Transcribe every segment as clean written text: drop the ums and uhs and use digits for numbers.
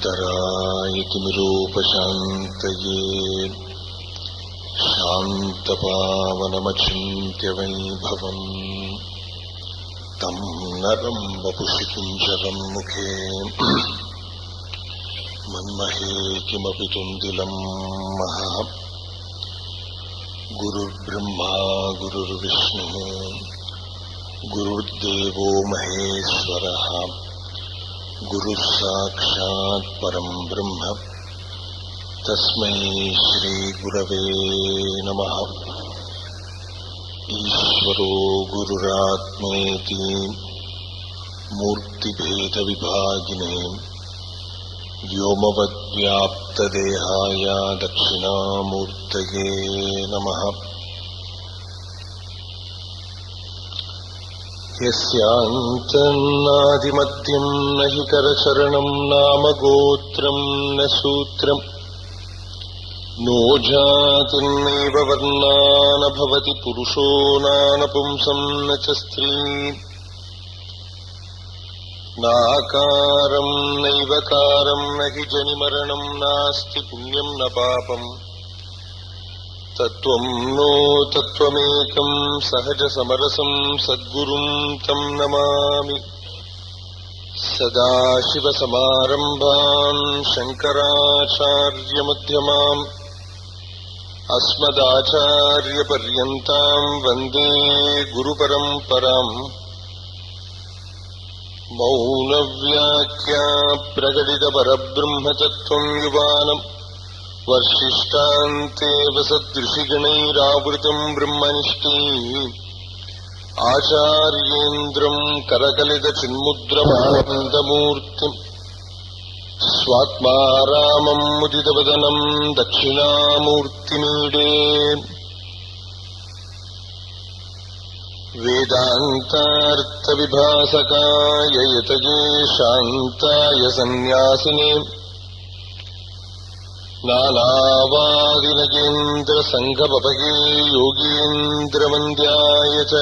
उत्तरायतिमिरोपशान्तये शान्तपावनमचिन्त्यवैभवम् तं नरं वपुषि किञ्जरं मुखे मन्महे किमपि तुन्दिलं महः। गुरुर्ब्रह्मा गुरुर्विष्णुः गुरुर्देवो महेश्वरः गुरुः साक्षात् परं ब्रह्म तस्मै श्री गुरवे नमः। ईश्वरो गुरुरात्मेति मूर्तिभेदविभागिने व्योमवद्व्याप्तदेहाय दक्षिणामूर्तये नमः। यस्यान्तन्नादिमध्यं न हि करचरणं नाम गोत्रं न सूत्रम् नो जातिर्नैव वर्णा न भवति पुरुषो नानपुंसं न च स्त्री नाकारं नैवकारं न हि जनिमरणं नास्ति पुण्यं न पापम् तत्त्वं नो तत्त्वमेकं सहजसमरसं सद्गुरुं तं नमामि। सदाशिवसमारम्भान् शङ्कराचार्यमध्यमाम् अस्मदाचार्यपर्यन्तां वन्दे गुरुपरम्पराम्। मौनव्याख्या प्रकटितपरब्रह्मतत्त्वं युवानम् वर्षिष्ठान्तेव सदृशिगणैरावृतं ब्रह्मनिष्ठैः आचार्येन्द्रं करकलितचिन्मुद्रमानन्दमूर्तिम् स्वात्मारामं मुदितवदनं दक्षिणामूर्तिमीडे। वेदान्तार्थविभासकाय यतये शान्ताय सन्न्यासिने नानावादिनगेन्द्रसङ्घपपगे योगीन्द्रवन्द्याय च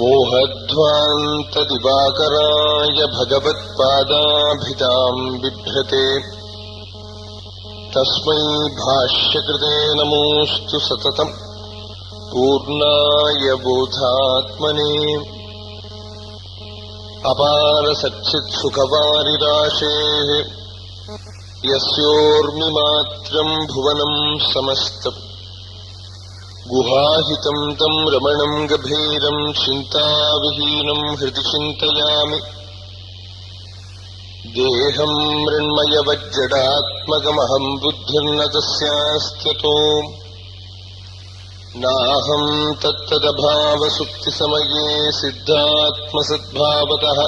मोहध्वान्तदिवाकराय भगवत्पादाभिधां बिभ्रते तस्मै भाष्यकृते नमोऽस्तु सततम् पूर्णाय बोधात्मने। अपारसच्चित्सुखवारिराशेः यस्योर्मिमात्रं भुवनं समस्तम् गुहाहितं तं रमणं गभीरं चिन्ताविहीनं हृदि चिन्तयामि। देहं मृण्मयवज्जडात्मकमहं बुद्धिर्न तस्यास्त्यतो नाहं तत्तदभावसुप्तिसमये सिद्धात्मसद्भावतः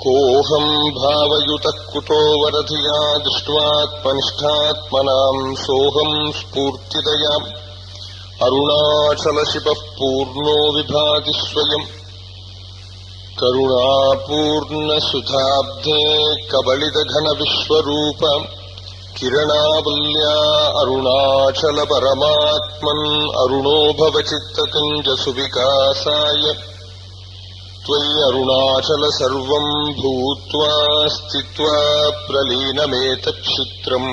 कोऽहं भावयुतः कुतो वरधिया दृष्ट्वात्मनिष्ठात्मनां सोऽहं स्फूर्तितया अरुणाचलशिपः पूर्णो विभाति स्वयम् करुणापूर्णसुधाब्धे कबलितघनविश्वरूप किरणावल्या अरुणाचलपरमात्मन् अरुणो भवचित्तकुञ्जसुविकासाय त्वयि अरुणाचल सर्वं भूत्वा स्थित्वा प्रलीनमेतच्छित्रम्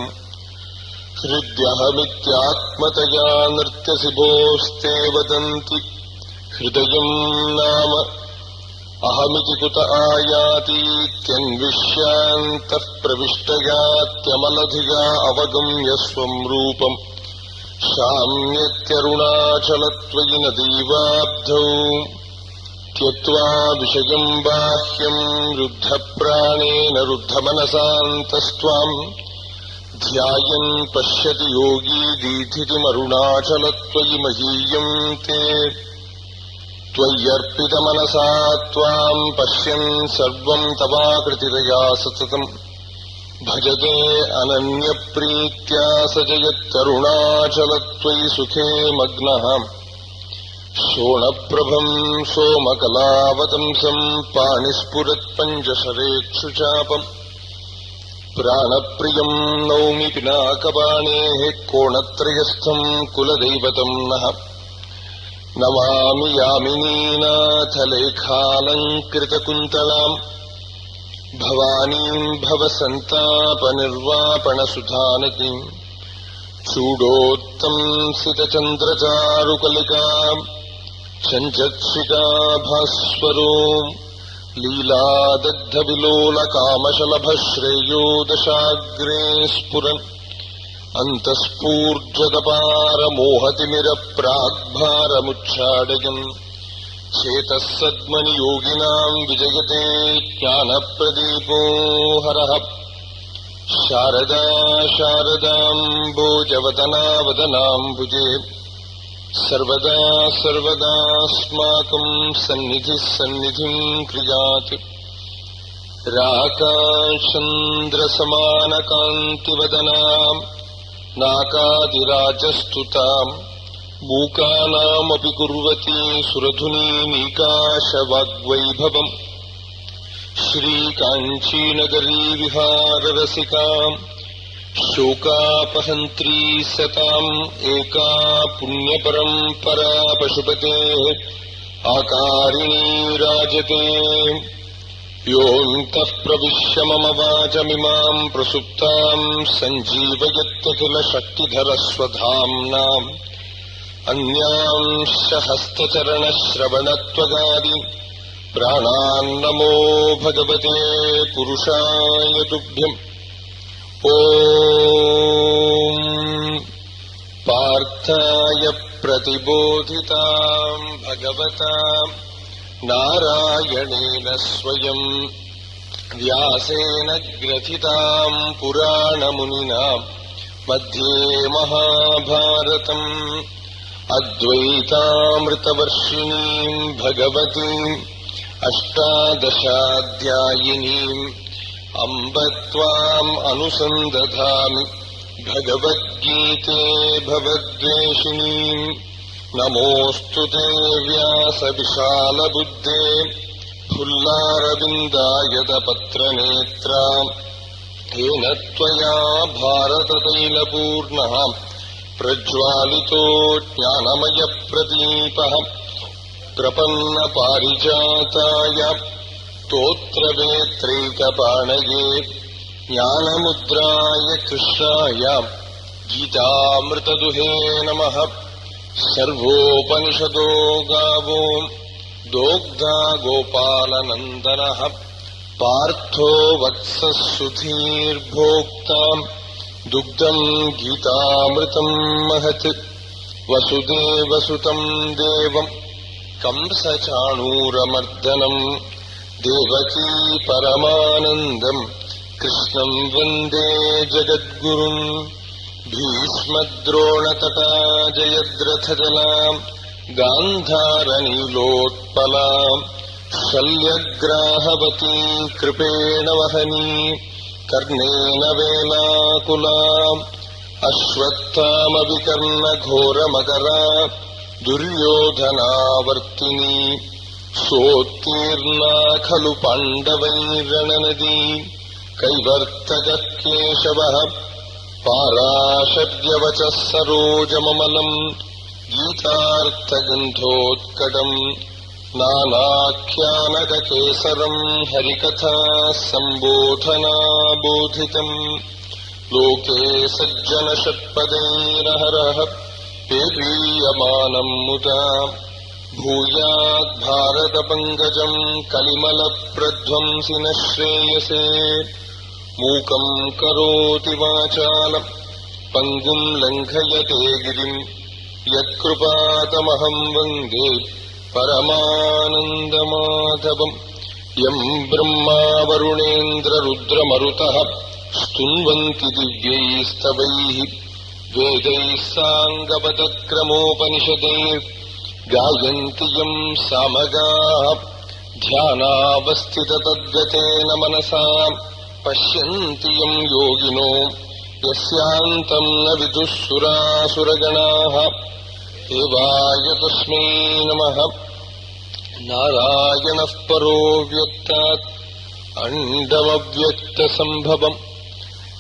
हृद्यहमित्यात्मतया नृत्यसि भोस्ते वदन्ति हृदयं नाम अहमिति कुत आयातीत्यन्विष्यान्तः प्रविष्टयात्यमलधिया अवगम्य स्वं रूपम् शाम्यत्यरुणाचलत्वयि नदीवाब्धौ त्यक्त्वा विषयं बाह्यं रुद्धप्राणेन रुद्धमनसान्तस्त्वाम् ध्यायन् पश्यति योगी दीधितिमरुणाचलत्वयि महीयं ते त्वय्यर्पितमनसा त्वां पश्यन् सर्वं तवाकृतितया सततं भजते अनन्यप्रीत्या स जयत्यरुणाचलत्वयि सुखे मग्नः शोणप्रभं सोमकलावतंसं पाणिस्फुरत्पञ्चशरेक्षुचापम् प्राणप्रियं नौमि पिनाकपाणेः कोणत्रयस्थं कुलदैवतं नः नमामि यामिनीनाथलेखालङ्कृतकुन्तलाम् भवानीं भवसन्तापनिर्वापणसुधानकीम् चूडोत्तंसितचन्द्रचारुकलिकाम् चञ्चक्षिका भास्वरो लीलादग्धविलोलकामशलभश्रेयो दशाग्रे स्फुरन् अन्तःस्फूर्जतपारमोहतिमिरप्राग्भारमुच्छाडयन् चेतः सद्मनि योगिनाम् विजयते ज्ञानप्रदीपो हरः शारदा शारदाम्बोजवदनावदनाम्बुजे सर्वदा सर्वदास्माकम् सन्निधिः सन्निधिम् क्रियात् राकाचन्द्रसमानकान्तिवदनाम् नाकादिराजस्तुताम् मूकानामपि कुर्वती सुरधुनीमीकाशवाग्वैभवम् श्रीकाञ्चीनगरी विहाररसिकाम् शोकापहन्त्री सताम् एका पुण्यपरम्परा पशुपतेः आकारिणी राजते योऽन्तः प्रविश्य मम वाचमिमाम् प्रसुप्ताम् सञ्जीवयत्यखिलशक्तिधरस्वधाम्नाम् अन्यांश्च हस्तचरणश्रवणत्वगादि प्राणान्नमो भगवते पुरुषाय तुभ्यम् ॐ पार्थाय प्रतिबोधिताम् भगवता नारायणेन स्वयम् व्यासेन ग्रथिताम् पुराणमुनिना मध्ये महाभारतम् अद्वैतामृतवर्षिणीम् भगवतीम् अष्टादशाध्यायिनीम् अम्ब त्वाम् अनुसन्दधामि भगवद्गीते भवद्वेषिणीम् नमोऽस्तु ते व्यासविशालबुद्धे फुल्लारविन्दायतपत्रनेत्रा येन त्वया भारततैलपूर्णः प्रज्वालितो ज्ञानमयप्रदीपः प्रपन्नपारिजाताय स्तोत्रवेत्रैकपाणये ज्ञानमुद्राय कृष्णाय गीतामृतदुहे नमः। सर्वोपनिषदो गावो दोग्धा गोपालनन्दनः पार्थो वत्सः सुधीर्भोक्ता दुग्धम् गीतामृतम् महत्। वसुदेवसुतम् देवम् कंसचाणूरमर्दनम् देवकी परमानन्दम् कृष्णम् वन्दे जगद्गुरुम्। भीष्मद्रोणतटा जयद्रथजलाम् गान्धारनीलोत्पलाम् शल्यग्राहवती कृपेण वहनी कर्णेन वेलाकुलाम् अश्वत्थामविकर्णघोरमकरा दुर्योधनावर्तिनी सोत्तीर्णा खलु पाण्डवैरणनदी कैवर्तकः केशवः पाराशर्यवचः सरोजममलम् गीतार्थगन्धोत्कटम् नानाख्यानककेसरम् हरिकथा सम्बोधनाबोधितम् लोके सज्जनषट्पदैरहरः पेपीयमानम् मुदा भूयाद्भारतपङ्कजम् कलिमलप्रध्वंसि न श्रेयसे। मूकम् करोति वाचालम् पङ्गुम् लङ्घयते गिरिम् यत्कृपातमहम् वन्दे परमानन्दमाधवम्। यम् ब्रह्मा वरुणेन्द्ररुद्रमरुतः स्तुन्वन्ति दिव्यैस्तवैः वेदैः साङ्गपदक्रमोपनिषदैर्गायन्ति यम् सामगाः ध्यानावस्थिततद्गतेन मनसा पश्यन्ति यम् योगिनो यस्यान्तम् न विदुः सुरासुरगणाः। देवाय तस्मै नमः। नारायणः परो व्यक्तात् अण्डमव्यक्तसम्भवम्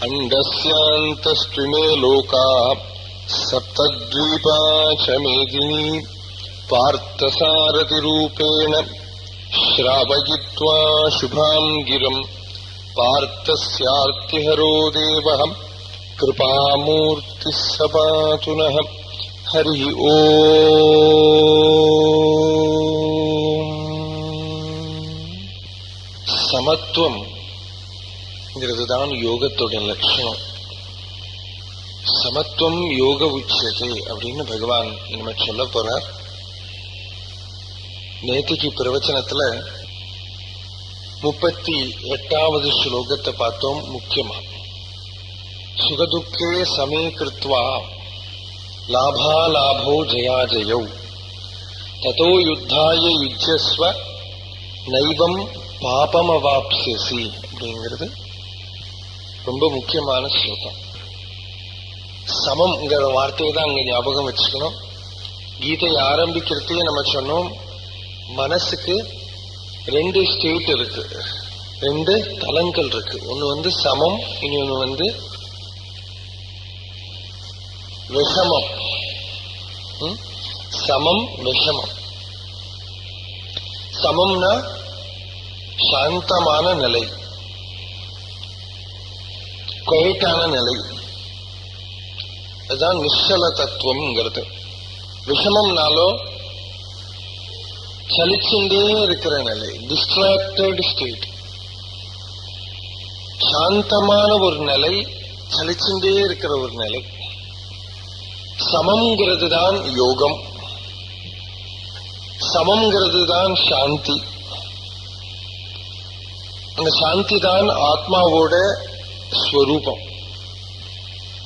अण्डस्यान्तस्त्विमे लोकाः सप्तद्वीपा च मेदिनी पार्थसारथिरूपेण श्रावयित्वा शुभाम् गिरम् பார்த்தஸ்யார்த்திஹரோ தேவஹம் கிருபாமூர்த்தி சபாதுனஹ. ஹரி ஓம். சமத்துவம்ங்கிறதுதான் யோகத்தோட லட்சணம். சமத்துவம் யோக உச்சதே அப்படின்னு பகவான் நம்ம சொல்ல போறார். நேத்திக்கு பிரவச்சனத்துல 38வது ஸ்லோகத்தை பார்த்தோம். முக்கியமா சுகதுக்கே சமே கிருத்வா லாபாலாபோ ஜயாஜயௌ ததோ யுத்தாய யுஜ்யஸ்வ நைவம் பாபமவாப்ஸ்யசி அப்படிங்கிறது ரொம்ப முக்கியமான ஸ்லோகம். சமம்ங்கிற வார்த்தையை தான் அங்க ஞாபகம் வச்சுக்கணும். கீதை ஆரம்பிக்கிறதையே நம்ம சொன்னோம், மனசுக்கு 2 ஸ்டேட் இருக்கு, 2 தலங்கள் இருக்கு. ஒன்னு சமம், இன்னொன்னு விஷமம். சமம் விஷமம். சமம்னா சாந்தமான நிலை, குவைட்டான நிலை, அதுதான் நிச்சல தத்துவம்ங்கிறது. விஷமம்னாலோ சலிச்சுட்டே இருக்கிற நிலை, டிஸ்ட்ராக்டட் ஸ்டேட். சாந்தமான ஒரு நிலை, சலிச்சுட்டே இருக்கிற ஒரு நிலை. சமம்ங்கிறது தான் யோகம், சமம்ங்கிறது தான் சாந்தி. அந்த சாந்தி தான் ஆத்மாவோட ஸ்வரூபம்.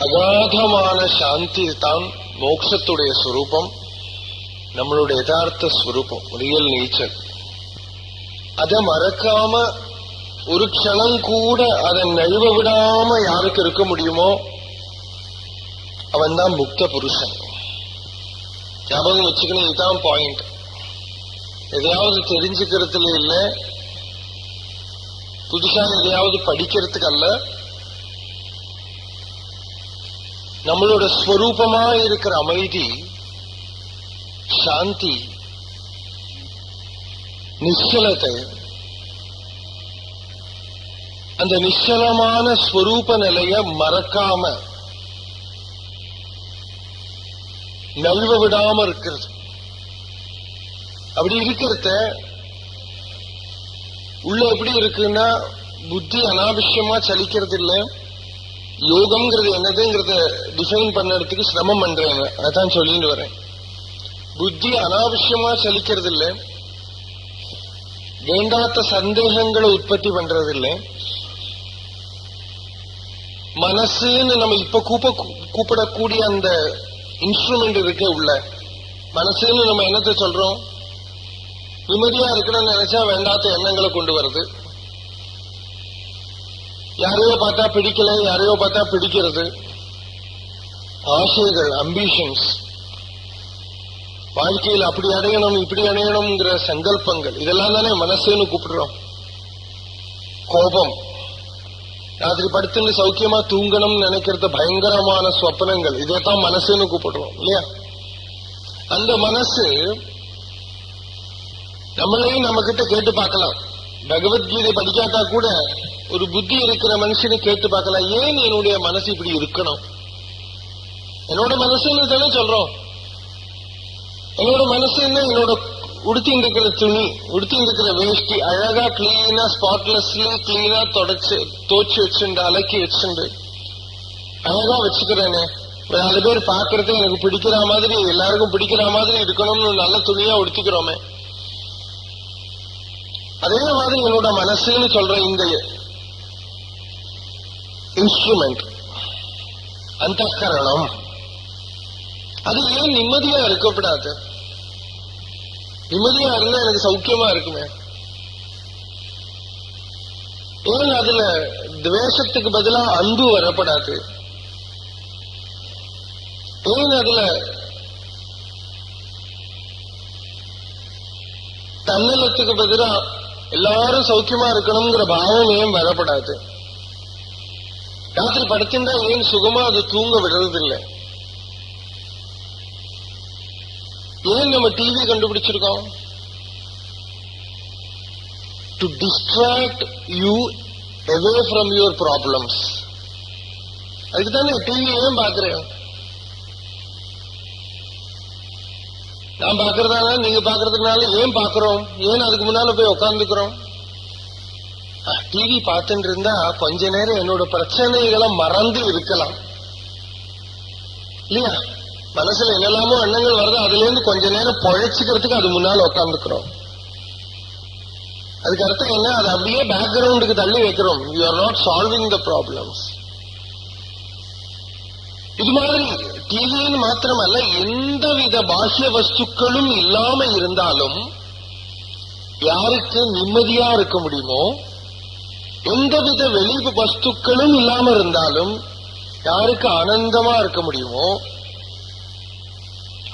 அகாதமான சாந்தி தான் மோட்சத்துடைய ஸ்வரூபம், நம்மளுடைய யதார்த்த ஸ்வரூபம், ரியல் நேச்சர். அதை மறக்காம ஒரு க்ஷணம் கூட அதை நழுவ விடாம யாருக்கு இருக்க முடியுமோ அவன் தான் முக்த புருஷன். ஞாபகம் வச்சுக்கணும், இதுதான் பாயிண்ட். எதையாவது தெரிஞ்சுக்கிறதுல இல்ல, புதுசா எதையாவது படிக்கிறதுக்கு அல்ல, நம்மளோட ஸ்வரூபமா இருக்கிற அமைதி, சாந்தி, நிச்சலத்தை, அந்த நிச்சலமான ஸ்வரூப நிலைய மறக்காம நழுவ விடாம இருக்கிறது. அப்படி இருக்கிறத உள்ள எப்படி இருக்குன்னா, புத்தி அனாவசியமா சலிக்கிறது இல்லை. யோகம்ங்கிறது என்னதுங்கிறத டிஃபைன் பண்ணறதுக்கு சிரமம் பண்றேன், அதான் சொல்லிட்டு வரேன். புத்தி அனாவசியமா சலிக்கிறது இல்லை, வேண்டாத்த சந்தேகங்களை உற்பத்தி பண்றது இல்லை. மனசுன்னு நம்ம இப்ப கூப்பிடக்கூடிய அந்த இன்ஸ்ட்ருமெண்ட் இருக்கே உள்ள, மனசுன்னு நம்ம என்னத்தை சொல்றோம்? நிம்மதியா இருக்கணும்னு நினைச்சா வேண்டாத்த எண்ணங்களை கொண்டு வருது. யாரையோ பார்த்தா பிடிக்கல, யாரையோ பார்த்தா பிடிக்கிறது, ஆசைகள், அம்பிஷன்ஸ், வாழ்க்கையில் அப்படி அடையணும் இப்படி அடையணுங்கிற சங்கல்பங்கள், இதெல்லாம் தானே மனசுன்னு கூப்பிடுறோம். கோபம், ராத்திரி படுத்துன்னு சௌக்கியமா தூங்கணும்னு நினைக்கிறது, பயங்கரமான சொப்பனங்கள், இதைத்தான் மனசுன்னு கூப்பிடுறோம் இல்லையா? அந்த மனசு நம்மளையும் நம்ம கிட்ட கேட்டு பார்க்கலாம். பகவத்கீதை படிக்காட்டா கூட ஒரு புத்தி இருக்கிற மனுஷனை கேட்டு பார்க்கலாம், ஏன் என்னுடைய மனசு இப்படி இருக்கணும்? என்னோட மனசுன்னு தானே சொல்றோம். என்னோட மனசுன்னா என்னோட உடுத்தின்னு இருக்கிற துணி, உடுத்தின்னு இருக்கிற வேஷ்டி அழகா கிளீனா ஸ்பாட்லெஸ்லி கிளீனா தோச்சு வச்சுண்டு அலக்கி வச்சுண்டு அழகா வச்சுக்கிறேனே. 4 பேர் பாக்குறது எனக்கு பிடிக்கிற மாதிரி, எல்லாருக்கும் பிடிக்கிற மாதிரி இருக்கணும்னு நல்ல துணியா உடுத்திக்கிறோமே. அதே மாதிரி என்னோட மனசுன்னு சொல்ற இந்த இன்ஸ்ட்ருமெண்ட், அந்தக்கரணம், அது ஏன் நிம்மதியா இருக்கப்படாது? நிம்மதியா இருந்தா எனக்கு சௌக்கியமா இருக்குமே. ஏன் அதுல துவேஷத்துக்கு பதிலா அன்பு வரப்படாது? ஏன் அதுல தன்னலத்துக்கு பதிலா எல்லாரும் சௌக்கியமா இருக்கணுங்கிற பாவம் ஏன் வரப்படாது? ராத்திரி படுத்திருந்தா ஏன் சுகமா அது தூங்க விடுறதில்லை? ஏன் நம்ம டிவி கண்டுபிடிச்சிருக்கோம்? To distract you away from your problems. அதுக்குதானே டிவி ஏன் பாக்குறேன்? நான் பாக்குறதால நீங்க பாக்குறதுனால ஏன் பாக்குறோம்? ஏன் அதுக்கு முன்னால போய் உட்கார்ந்துக்கிறோம்? டிவி பார்த்துட்டு இருந்தா கொஞ்ச நேரம் என்னோட பிரச்சனைகளை மறந்து இருக்கலாம் இல்லையா? மனசுல என்னெல்லாமோ எண்ணங்கள் வருது, அதுல இருந்து கொஞ்ச நேரம் பொழைச்சுக்கிறதுக்கு அது முன்னால உட்கார்ந்துக்கிறோம். அதுக்கு அர்த்தம் என்ன? அது அப்படியே பேக்ரவுண்டுக்கு தள்ளி வைக்கிறோம். You are not solving the problems. இது மாதிரி டிவின்னு மாத்திரமல்ல, எந்தவித பாஹ்ய வஸ்துக்களும் இல்லாம இருந்தாலும் யாருக்கு நிம்மதியா இருக்க முடியுமோ, எந்தவித வெளி வஸ்துக்களும் இல்லாம இருந்தாலும் யாருக்கு ஆனந்தமா இருக்க முடியுமோ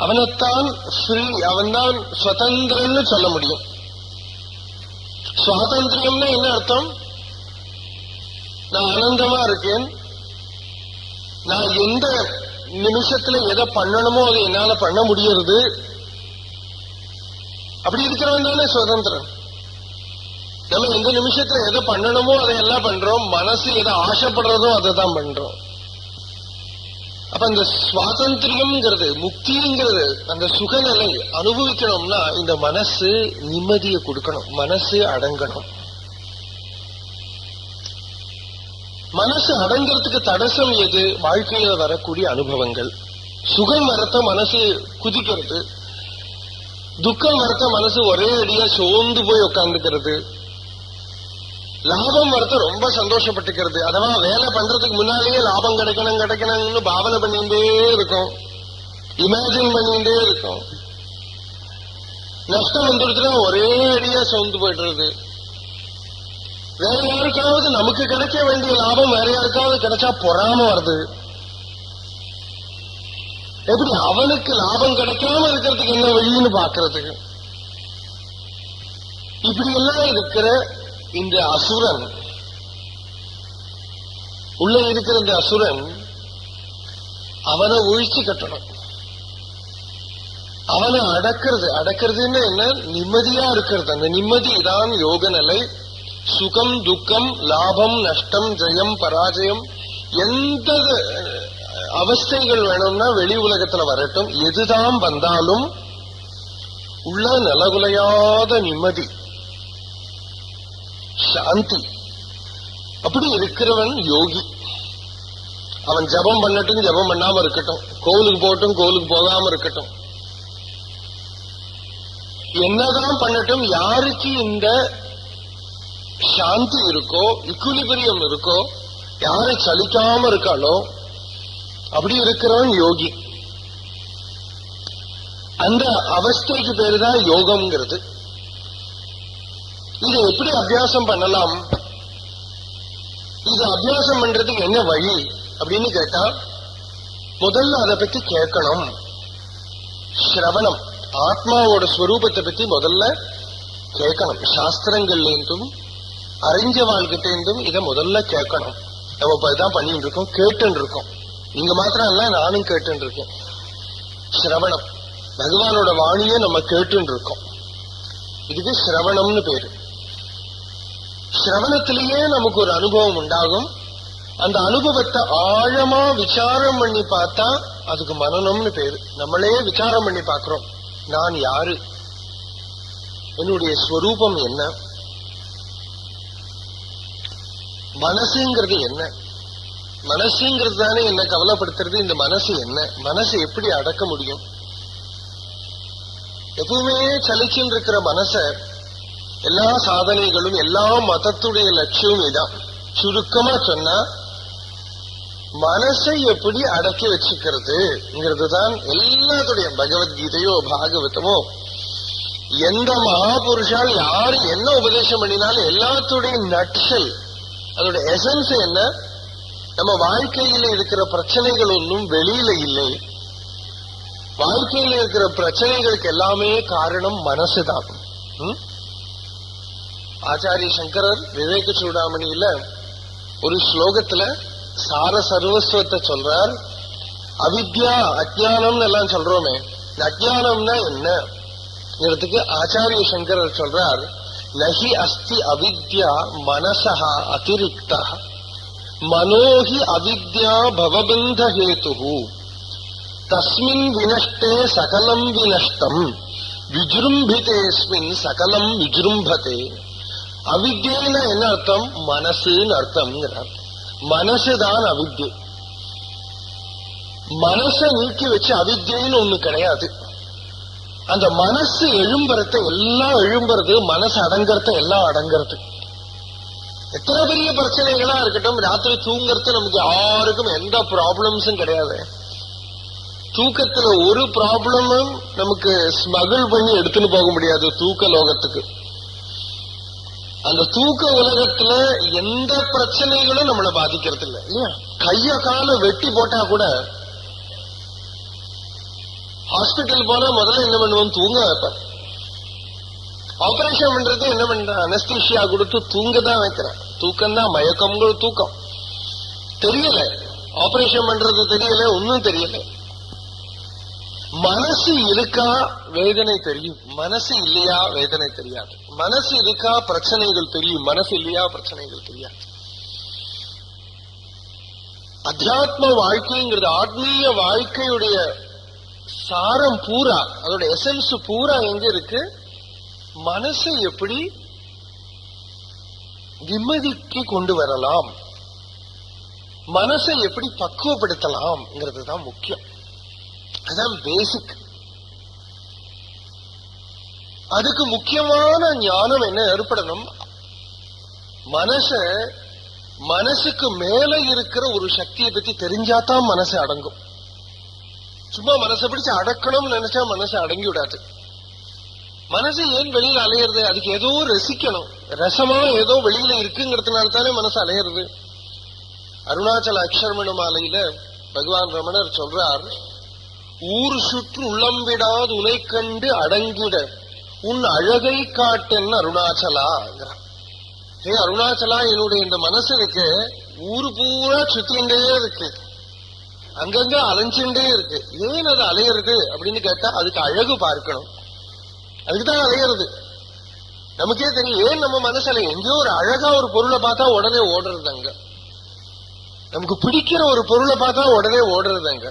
அவனைத்தான் ஃப்ரீ, அவன்தான் சுதந்திரன்னு சொல்ல முடியும். சுவாதந்திரியம்னா என்ன அர்த்தம்? நான் ஆனந்தமா இருக்கேன், நான் எந்த நிமிஷத்துல எதை பண்ணணுமோ அதை என்னால பண்ண முடியறது, அப்படி இருக்கிறவன் தானே சுதந்திரன். நம்ம எந்த நிமிஷத்துல எதை பண்ணணுமோ அதை எல்லாம் பண்றோம், மனசு எதை ஆசைப்படுறதோ அதை தான் பண்றோம். அப்ப அந்த சுவாதந்திரியம்ங்கிறது, முக்திங்கிறது, அந்த சுகநிலை அனுபவிக்கணும்னா இந்த மனசு நிம்மதியை கொடுக்கணும், மனசு அடங்கணும். மனசு அடங்கிறதுக்கு தடசம் எது? வாழ்க்கையில வரக்கூடிய அனுபவங்கள். சுகம் வரத்த மனசு குதிக்கிறது, துக்கம் வரத்த மனசு ஒரே அடியா சோர்ந்து போய் உட்கார்ந்துக்கிறது, லாபம் வரத்த ரொம்ப சந்தோஷப்பட்டுக்கிறது. அதவா வேலை பண்றதுக்கு முன்னாலேயே லாபம் கிடைக்கணும்னு பாவனை பண்ணிட்டே இருக்கும், இமேஜின் பண்ணிட்டே இருக்கும். நஷ்டம் வந்துடுச்சுன்னா ஒரே அடியா சோர்ந்து போயிடுறது. வேற யாருக்காவது நமக்கு கிடைக்க வேண்டிய லாபம் வேற யாருக்காவது கிடைச்சா பொறாம வருது. எப்படி அவனுக்கு லாபம் கிடைக்காம இருக்கிறதுக்கு என்ன வழின்னு பாக்குறது. இப்படி எல்லாம் இருக்கிற இந்த அசுரன், உள்ள இருக்கிற இந்த அசுரன், அவனை ஒழிச்சு கட்டணும். அவனை அடக்கிறதுன்னு என்ன? நிம்மதியா இருக்கிறது. அந்த நிம்மதி தான் யோக நிலை. சுகம் துக்கம் லாபம் நஷ்டம் ஜெயம் பராஜயம் எந்த அவஸ்தைகள் வேணும்னா வெளி உலகத்துல வரட்டும், எதுதான் வந்தாலும் உள்ள நிலகுலையாத நிம்மதி சாந்தி. அப்படி இருக்கிறவன் யோகி. அவன் ஜபம் பண்ணட்டும் ஜபம் பண்ணாம இருக்கட்டும், கோவிலுக்கு போட்டும் கோவிலுக்கு போகாம இருக்கட்டும், என்னதான் பண்ணட்டும், யாருக்கு இந்த சாந்தி இருக்கோ, இக்குலிபிரியம் இருக்கோ, யாரை சலிக்காம இருக்காளோ அப்படி இருக்கிறவன் யோகி. அந்த அவஸ்தைக்கு பேருதான் யோகம்ங்கிறது. இதை எப்படி அபியாசம் பண்ணலாம்? இது அபியாசம் பண்றதுக்கு என்ன வழி அப்படின்னு கேட்டா, முதல்ல அதை பத்தி கேட்கணும். சிரவணம், ஆத்மாவோட ஸ்வரூபத்தை பத்தி முதல்ல கேட்கணும். சாஸ்திரங்கள்ல இருந்தும் அறிஞ்சவாள்கிட்ட இருந்தும் இதை முதல்ல கேட்கணும். நம்ம இப்ப இதான் பண்ணிட்டு இருக்கோம், கேட்டு இருக்கோம். நீங்க மாத்திரம் இல்ல, நானும் கேட்டு இருக்கேன். சிரவணம், பகவானோட வாணியை நம்ம கேட்டு இருக்கோம். இதுக்கு சிரவணம்னு பேரு. சிரவணத்திலேயே நமக்கு ஒரு அனுபவம் உண்டாகும். அந்த அனுபவத்தை ஆழமா விசாரம் பண்ணி பார்த்தா அதுக்கு மனனம்னு பேரு. நம்மளே விசாரம் பண்ணி பார்க்கிறோம். நான் யாரு, என்னுடைய ஸ்வரூபம் என்ன, மனசுங்கிறது என்ன, மனசுங்கிறது தானே என்ன கவலைப்படுத்துறது. இந்த மனசு என்ன, மனசு எப்படி அடக்க முடியும்? எப்பவுமே சலிச்சுன்னு இருக்கிற மனச எல்லா சாதனைகளும் எல்லா மதத்துடைய லட்சியமும் இதான். சுருக்கமா சொன்னா மனசை எப்படி அடக்கி வச்சுக்கிறது தான் எல்லாத்துடைய, பகவத்கீதையோ பாகவதமோ எந்த மகாபுருஷால் யாரு என்ன உபதேசம் பண்ணினாலும் எல்லாத்துடைய நட்ஷல், அதோட எசன்ஸ் என்ன? நம்ம வாழ்க்கையில இருக்கிற பிரச்சனைகள் ஒன்றும் வெளியில இல்லை. வாழ்க்கையில இருக்கிற பிரச்சனைகளுக்கு எல்லாமே காரணம் மனசுதான். ஆச்சாரிய சங்கரர் விவேக சூடாமணியில ஒரு ஸ்லோகத்துல சார சர்வஸ்வத்தை சொல்றார். அவித்யா அஜ்ஞானம் எல்லாம் சொல்றோமே, இந்த அஜ்ஞானம்னா என்னங்கிறதுக்கு ஆச்சாரிய சங்கரர் சொல்றார், நஹி அஸ்தி அவித்யா மனசஹ அதிரிக்தஹ மனோஹி அவித்யா பவபந்த ஹேதுஹு தஸ்மின் வினஷ்டே சகலம் வினஷ்டம் விஜృంభిதேஸ்மின் சகலம் விஜృంభதே. அவித்யைன்னா என்ன அர்த்தம்? மனசுன்னு அர்த்தம்ங்கிறார். மனசுதான் அவித்யை. மனசை நீக்கி வச்சு அவித்யைன்னு ஒண்ணு கிடையாது. அந்த மனசு எழும்புறத எல்லாம் எழும்புறது, மனசு அடங்கறத எல்லாம் அடங்கறது. எத்தனை பெரிய பிரச்சனைகளா இருக்கட்டும், ராத்திரி தூங்கறது நமக்கு யாருக்கும் எந்த ப்ராப்ளம்ஸும் கிடையாது. தூக்கத்துல ஒரு ப்ராப்ளமும் நமக்கு ஸ்மகிள் பண்ணி எடுத்துன்னு போக முடியாது தூக்க லோகத்துக்கு. அந்த தூக்க உலகத்துல எந்த பிரச்சனைகளும் நம்மளை பாதிக்கிறது இல்லை இல்லையா? கைய கால வெட்டி போட்டா கூட ஹாஸ்பிட்டல் போனா முதல்ல என்ன பண்ணுவோம்? தூங்க வைப்பேன். ஆபரேஷன் பண்றது என்ன பண்ற? அனஸ்தீஷியா கொடுத்து தூங்க தான் வைக்கிறேன். தூக்கம் தான் மயக்கம்கள் தூக்கம். தெரியல ஆபரேஷன் பண்றது, தெரியல ஒன்னும் தெரியல. மனசு இருக்கா வேதனை தெரியும், மனசு இல்லையா வேதனை தெரியாது. மனசு இருக்கா பிரச்சனைகள் தெரியும், மனசு இல்லையா பிரச்சனைகள் தெரியாது. அத்தியாத்ம வாழ்க்கைங்கிறது, ஆத்மீய வாழ்க்கையுடைய சாரம் பூரா, அதோட எசன்ஸ் பூரா எங்க இருக்கு? மனசை எப்படி நிம்மதிக்கு கொண்டு வரலாம், மனசை எப்படி பக்குவப்படுத்தலாம்ங்கிறது தான் முக்கியம். அதுதான் பேசிக். அதுக்கு முக்கியமான ஞானம் என்ன ஏற்படணும்? மனசுக்கு மேல இருக்கிற ஒரு சக்தியை பத்தி தெரிஞ்சாதான் மனசு அடங்கும். சும்மா மனசை பிடிச்சு அடக்கணும்னு நினைச்சா மனசு அடங்கி விடாது. மனசு ஏன் வெளியில அலையிறது? அதுக்கு ஏதோ ரசிக்கணும், ரசமான ஏதோ வெளியில இருக்குங்கிறதுனால தானே மனசு அலையிறது. அருணாச்சல அக்ஷரமண மாலையில பகவான் ரமணர் சொல்றார், ஊர் சுற்று உள்ளம் விடாது உனை கண்டு அடங்கிட உன் அழகை காட்டென்னு அருணாச்சலா. ஹே அருணாச்சலா, என்னுடைய இந்த மனசு இருக்கு, ஊரு பூரா சுத்திண்டே இருக்கு, அங்கங்க அலைஞ்சுட்டே இருக்கு. ஏன் அது அலையிறது அப்படின்னு கேட்டா அதுக்கு அழகு பார்க்கணும், அதுக்குதான் அலையிறது. நமக்கே தெரியும் ஏன் நம்ம மனசுல எங்கேயோ ஒரு அழகா ஒரு பொருளை பார்த்தா உடனே ஓடுறது அங்க, நமக்கு பிடிக்கிற ஒரு பொருளை பார்த்தா உடனே ஓடுறது அங்க.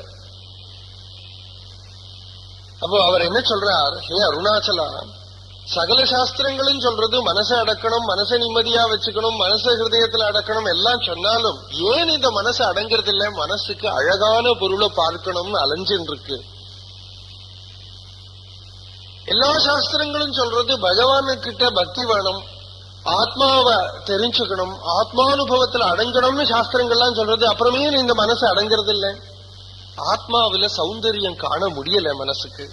அப்போ அவர் என்ன சொல்றார்? ஹே அருணாச்சலா, சகல சாஸ்திரங்களும் சொல்றது மனசை அடக்கணும், மனசை நிம்மதியா வச்சுக்கணும், மனசை ஹிருதயத்துல அடக்கணும் எல்லாம் சொன்னாலும் ஏன் இந்த மனசு அடங்கிறது இல்ல? மனசுக்கு அழகான பொருளை பார்க்கணும்னு அலைஞ்சுன்னு இருக்கு. எல்லா சாஸ்திரங்களும் சொல்றது பகவானுக்கிட்ட பக்தி வேணும், ஆத்மாவை தெரிஞ்சுக்கணும், ஆத்மானுபவத்துல அடங்கணும்னு சாஸ்திரங்கள்லாம் சொல்றது. அப்புறமே இந்த மனசு அடங்கிறது இல்லை. ஆத்மாவில சௌந்தரியம் காண முடியல மனசுக்கு,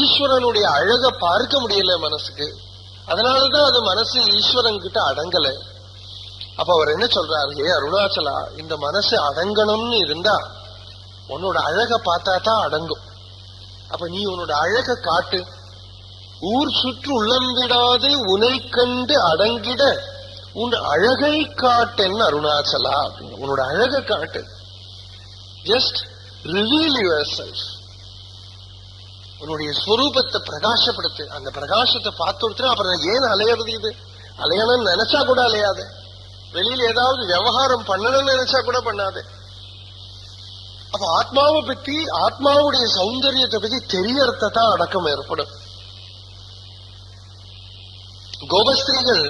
ஈஸ்வரனுடைய அழக பார்க்க முடியல மனசுக்கு. அதனாலதான் அது மனசு ஈஸ்வரன் கிட்ட அடங்கல. அப்ப அவர் என்ன சொல்றாரு? ஹே அருணாச்சலா, இந்த மனசு அடங்கணும்னு இருந்தா உன்னோட அழக பார்த்தா தான் அடங்கும். அப்ப நீ உன்னோட அழக காட்டு. ஊர் சுற்று உள்ளம் விடாது உனை கண்டு அடங்கிட உன் அழகை காட்டென்னு அருணாச்சலா. உன்னோட அழக காட்டு. Just reveal your self. உன்னுடைய ஸ்வரூபத்தை பிரகாசப்படுத்து. அந்த பிரகாசத்தை பார்த்து கொடுத்து அப்புறம் ஏன் அலையிறது? இது அலையணும்னு நினைச்சா கூட அலையாது. வெளியில ஏதாவது விவகாரம் பண்ணணும்னு நினைச்சா கூட பண்ணாது. அப்ப ஆத்மாவை பத்தி, ஆத்மாவுடைய சௌந்தரியத்தை பத்தி தெரியறதான் அடக்கம் ஏற்படும். கோபஸ்திரீகள்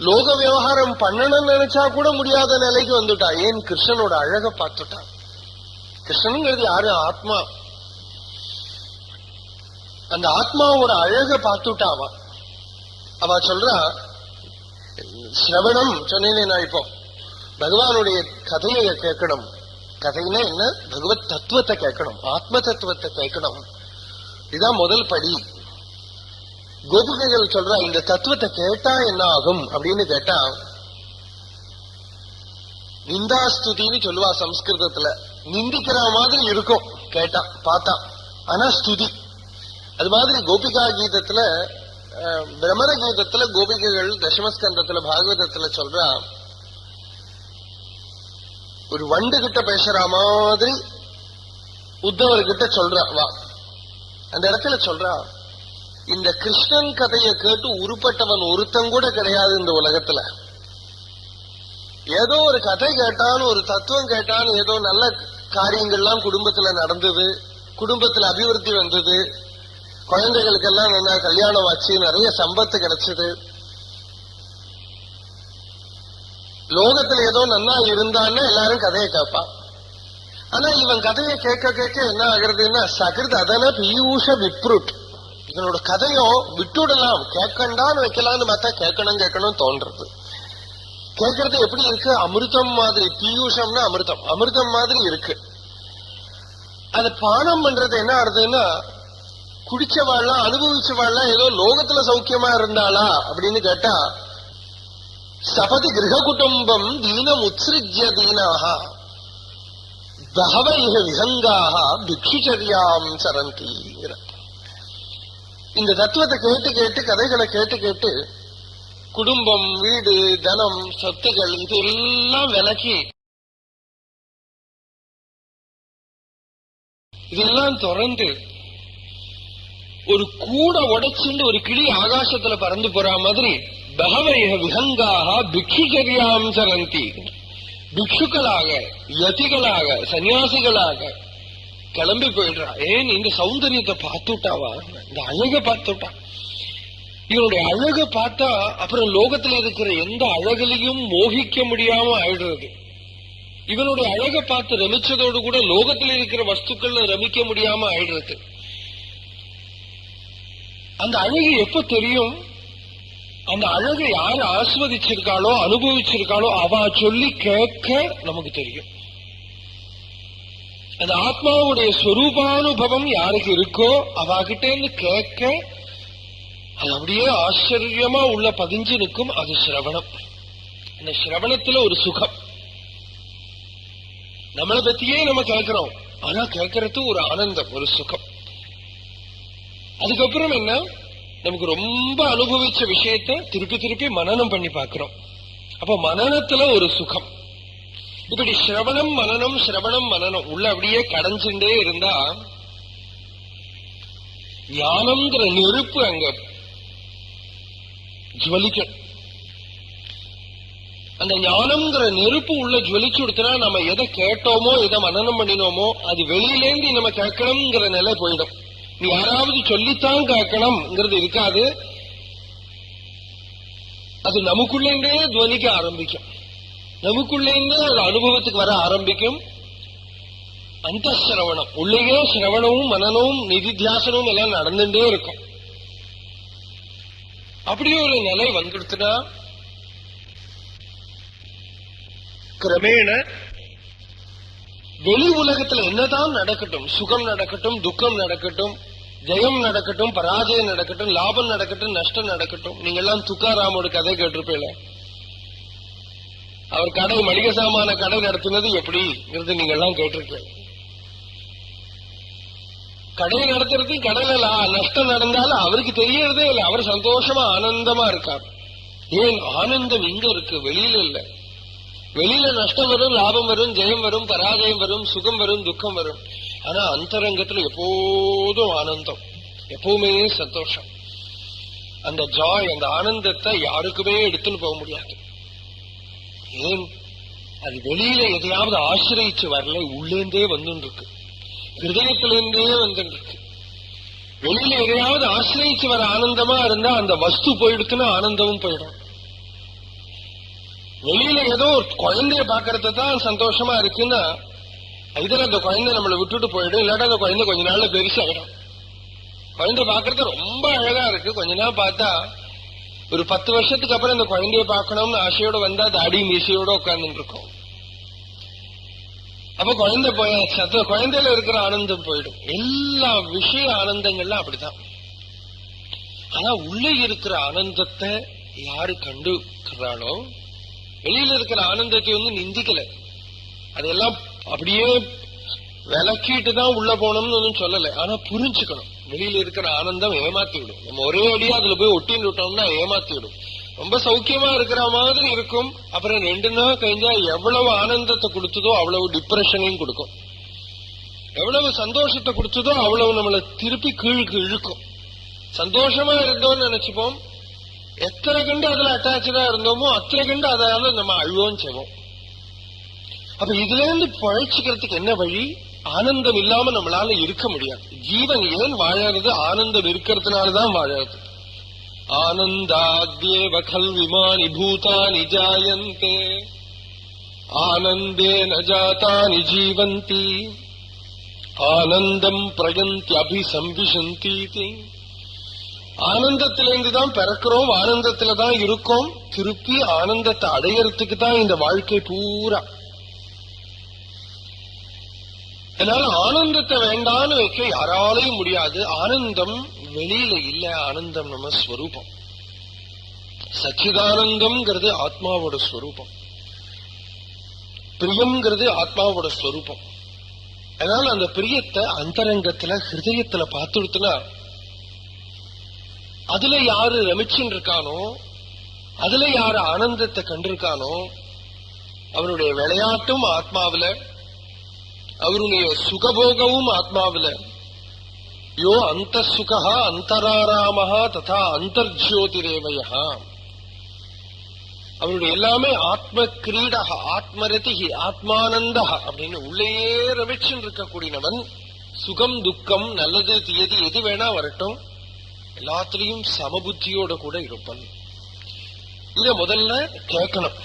லோக விவகாரம் பண்ணணும்னு நினைச்சா கூட முடியாத நிலைக்கு வந்துட்டா. ஏன்? கிருஷ்ணனோட அழக பார்த்துட்டா. கிருஷ்ணனுங்கிறது யாரு? ஆத்மா. அந்த ஆத்மாவோட அழக பார்த்துட்டாவா. அவ சொல்றா, சிரவணம் சொன்னேனே நான் இப்போ, பகவானுடைய கதையை கேட்கணும். கதைன்னா என்ன? பகவத் தத்துவத்தை கேட்கணும், ஆத்ம தத்துவத்தை கேட்கணும். இதுதான் முதல் படி. கோபிகைகள் சொல்றா, இந்த தத்துவத்தை கேட்டா என்ன ஆகும் அப்படின்னு கேட்டா, நிந்தாஸ்துதின்னு சொல்லுவா சம்ஸ்கிருதத்துல. நிந்திக்கிற மாதிரி இருக்கும் கேட்டா பார்த்தா, ஆனா ஸ்துதி. அது மாதிரி கோபிகா கீதத்துல, பிரமர கீதத்துல கோபிகைகள் தசமஸ்கந்தத்துல பாகவதத்துல சொல்றா, ஒரு வண்டு கிட்ட பேசுற மாதிரி உத்தவர் கிட்ட சொல்றா. வா அந்த இடத்துல சொல்றா, இந்த கிருஷ்ணன் கதையை கேட்டு உருப்பட்டவன் ஒருத்தன் கூட கிடையாது இந்த உலகத்துல. ஏதோ ஒரு கதை கேட்டான், ஒரு தத்துவம் கேட்டான், ஏதோ நல்ல காரியங்கள்லாம் குடும்பத்துல நடந்தது, குடும்பத்துல அபிவிருத்தி வந்தது, குழந்தைகளுக்கெல்லாம் நல்லா கல்யாணம் ஆச்சு, நிறைய சம்பத்து கிடைச்சது, லோகத்துல ஏதோ நன்னா இருந்தான்னு எல்லாரும் கதையை கேட்பான். ஆனா இவன் கதையை கேட்க கேட்க என்ன ஆகுறதுன்னா சகிருத் அதன பீயூஷ விப்ருட். இவனோட கதையும் விட்டுடலாம், கேட்கண்டான்னு வைக்கலான்னு பார்த்தா கேட்கணும் தோன்றது. கேட்கறது எப்படி இருக்கு? அமிர்தம் மாதிரி. பீயூஷம்னா அமிர்தம், அமிர்தம் மாதிரி இருக்கு. அது பானம் பண்றது என்ன ஆகுதுன்னா, குடிச்சவாள்லாம் அனுபவிச்சவாள்லாம் ஏதோ லோகத்துல சௌக்கியமா இருந்தாளா அப்படின்னு கேட்டா, சபதி கிரக குடும்பம் தீனம் உத்ஸ்ருஜ்ய தீனாக பஹவ இஹ விஹங்காக பிக்ஷுச்சரியாம் சரந்தி. இந்த தத்துவத்தை கேட்டு கேட்டு கதைகளை கேட்டு கேட்டு குடும்பம், வீடு, தனம், சொத்துகள் இதெல்லாம் விலக்கி இதெல்லாம் தொடர்ந்து ஒரு கூட உடைச்சுண்டு ஒரு கிளி ஆகாசத்துல பறந்து போற மாதிரி பகவய விஹங்காக பிக்ஷுச்சரியாம் சரந்தி. பிக்ஷுக்களாக, யதிகளாக, சன்னியாசிகளாக கிளம்பி போயிடுறா. ஏன்? இந்த சௌந்தரியத்தை பார்த்துட்டாவா, இந்த அழகை பார்த்துட்டா. இவனுடைய அழகை பார்த்தா அப்புறம் லோகத்துல இருக்கிற எந்த அழகிலையும் மோகிக்க முடியாம ஆயிடுறது. இவனுடைய அழகை பார்த்து ரமிச்சதோடு கூட லோகத்தில் இருக்கிற வஸ்துக்கள்ல ரமிக்க முடியாம ஆயிடுறது. அந்த அழகு எப்ப தெரியும்? அந்த அழகை யாரு ஆஸ்வதிச்சிருக்காளோ, அனுபவிச்சிருக்காளோ அவ சொல்லி கேட்க நமக்கு தெரியும். அந்த ஆத்மாவுடைய ஸ்வரூபானுபவம் யாருக்கு இருக்கோ அவகிட்ட இருந்து கேட்க அது அப்படியே ஆச்சரியமா உள்ள பதிஞ்சு நிற்கும். அது சிரவணம். அந்த சிரவணத்துல ஒரு சுகம். நம்மளை பத்தியே நம்ம கேட்கிறோம், ஆனா கேட்கறது ஒரு ஆனந்தம், ஒரு சுகம். அதுக்கப்புறம் என்ன, நமக்கு ரொம்ப அனுபவிச்ச விஷயத்தை திருப்பி திருப்பி மனனம் பண்ணி பார்க்கிறோம். அப்ப மனனத்துல ஒரு சுகம். இப்படி சிரவணம் மனனம் சிரவணம் மனனம் உள்ள அப்படியே கடைஞ்சுட்டே இருந்தா ஞானம்ங்கிற நெருப்பு அங்க ஜுவலிக்கும். அந்த ஞானம்ங்கிற நெருப்பு உள்ள ஜுவலிச்சு கொடுத்தா நம்ம எதை கேட்டோமோ, எதை மனனம் பண்ணினோமோ அது வெளியிலேந்து நம்ம கேட்கணும்ங்கிற நிலை போயிடும். நீ யாராவது சொல்லித்தான் கேட்கணும்ங்கிறது இருக்காது. அது நமக்குள்ளே துவனிக்க ஆரம்பிக்கும், நமக்குள்ளே அது அனுபவத்துக்கு வர ஆரம்பிக்கும். அந்த சிரவணம் உள்ளேயே சிரவணமும் மனனமும் நிதித்தியாசனமும் எல்லாம் நடந்துட்டே இருக்கும். அப்படியே ஒரு நிலை வந்துடுத்துனா கிரமேண வெளி உலகத்துல என்னதான் நடக்கட்டும், சுகம் நடக்கட்டும், துக்கம் நடக்கட்டும், ஜெயம் நடக்கட்டும், பராஜயம் நடக்கட்டும், லாபம் நடக்கட்டும், நஷ்டம் நடக்கட்டும். நீங்க எல்லாம் துக்காராமோட கதை கேட்டிருப்பீங்க. அவர் கடை மளிகை சாமான கடை நடத்தினது எப்படிங்கிறது நீங்க எல்லாம் கேட்டிருப்பீங்க. கடை நடத்துறது கடையில நஷ்டம் நடந்தாலும் அவருக்கு தெரியறதே இல்லை. அவர் சந்தோஷமா ஆனந்தமா இருக்கார். ஏன்? ஆனந்தம் இங்க இருக்கு, வெளியில இல்ல. வெளியில நஷ்டம் வரும், லாபம் வரும், ஜெயம் வரும், பராஜயம் வரும், சுகம் வரும், துக்கம் வரும். ஆனா அந்தரங்கத்துல எப்போதும் ஆனந்தம், எப்பவுமே சந்தோஷம். அந்த ஜாய், அந்த ஆனந்தத்தை யாருக்குமே எடுத்துன்னு போக முடியாது. ஏன்? அது வெளியில எதையாவது ஆசிரியிச்சு வரல, உள்ளேந்தே வந்துருக்கு, ஹிருதயத்திலிருந்தே வந்துருக்கு. வெளியில எதையாவது ஆசிரியிச்சு வர ஆனந்தமா இருந்தா அந்த வஸ்து போயிடுச்சுன்னா ஆனந்தமும் போயிடும். வெளியில ஏதோ ஒரு குழந்தைய பாக்கறது தான் சந்தோஷமா இருக்குன்னா இதர அந்த குழந்தை நம்மளை விட்டுட்டு போயிடும், இல்லாட்டா அந்த குழந்தை கொஞ்ச நாள்ல பெருசாயிடும். குழந்தை பாக்குறது ரொம்ப அழகா இருக்கு, கொஞ்ச நாள் பார்த்தா ஒரு 10 வருஷத்துக்கு அப்புறம் இந்த குழந்தைய பார்க்கணும்னு ஆசையோட வந்தா தாடி மீசையோட உட்கார்ந்து இருக்கும். அப்ப குழந்தை போயாச்சு, அந்த குழந்தையில இருக்கிற ஆனந்தம் போயிடும். எல்லா விஷய ஆனந்தங்கள்லாம் அப்படிதான். ஆனா உள்ளே இருக்கிற ஆனந்தத்தை யாரு கண்டுக்கிறாளோ, வெளியில இருக்கிற ஆனந்தத்தை நிந்திக்கல, அதெல்லாம் அப்படியே விளக்கிட்டு தான் உள்ள போனோம்னு சொல்லல. ஆனா புரிஞ்சுக்கணும், வெளியில இருக்கிற ஆனந்தம் ஏமாத்தி விடும். நம்ம ஒரே அடியா அதுல போய் ஒட்டின்னு விட்டோம்னா ஏமாத்தி விடும். ரொம்ப சௌக்கியமா இருக்கிற மாதிரி இருக்கும், அப்புறம் 2 நாள் கழிஞ்சா எவ்வளவு ஆனந்தத்தை கொடுத்ததோ அவ்வளவு டிப்ரெஷனையும் கொடுக்கும். எவ்வளவு சந்தோஷத்தை கொடுத்ததோ அவ்வளவு நம்மளை திருப்பி கீழுக்கு இழுக்கும். சந்தோஷமா இருந்தோம்னு நினைச்சுப்போம். எத்தனை கண்டு அதுல அட்டாச்சா இருந்தோமோ அத்தனை கண்டு அதால நம்ம அழுவோம் செய்வோம். அப்ப இதுல இருந்து பழைச்சிக்கிறதுக்கு என்ன வழி? ஆனந்தம் இல்லாம நம்மளால இருக்க முடியாது. ஜீவன் ஏன் வாழறது? ஆனந்தம் இருக்கிறதுனாலதான் வாழறது. ஆனந்தாத்யேவ கல்விமானி பூதானி ஜாயந்தே ஆனந்தே நஜாதானி ஜீவந்தி ஆனந்தம் பிரயந்தி அபிசம்பிஷந்தி. ஆனந்தத்திலிருந்துதான் பிறக்கிறோம், ஆனந்தத்தில்தான் இருக்கோம். திருப்பி ஆனந்தத்தை அடையறதுக்கு தான் இந்த வாழ்க்கை பூரா. அதனால ஆனந்தத்தை வேண்டான்னு வைக்க யாராலையும் முடியாது. ஆனந்தம் வெளியில இல்ல, ஆனந்தம் நம்ம ஸ்வரூபம். சச்சிதானந்தம்ங்கிறது ஆத்மாவோட ஸ்வரூபம், பிரியம்ங்கிறது ஆத்மாவோட ஸ்வரூபம். அதனால அந்த பிரியத்தை அந்தரங்கத்துல ஹிருதயத்துல பார்த்துடுத்துனா அதுல யாரு ரமிச்சுன்னு இருக்கானோ, அதுல யாரு ஆனந்தத்தை கண்டிருக்கானோ, அவருடைய விளையாட்டும் ஆத்மாவில, அவருடைய சுகபோகமும் ஆத்மாவில. யோ அந்த சுகா அந்தராராமஹா ததா அந்தர்ஜோதிரேவயா. அவருடைய எல்லாமே ஆத்ம கிரீடா ஆத்மரதி ஆத்மானந்த அப்படின்னு உள்ளேயே ரமிச்சுன்னு இருக்கக்கூடியவன். சுகம் துக்கம் நல்லது தீயது எது வேணா வரட்டும், எல்லாத்திலையும் சமபுத்தியோட கூட இருப்பன். இத முதல்ல கேட்கணும்.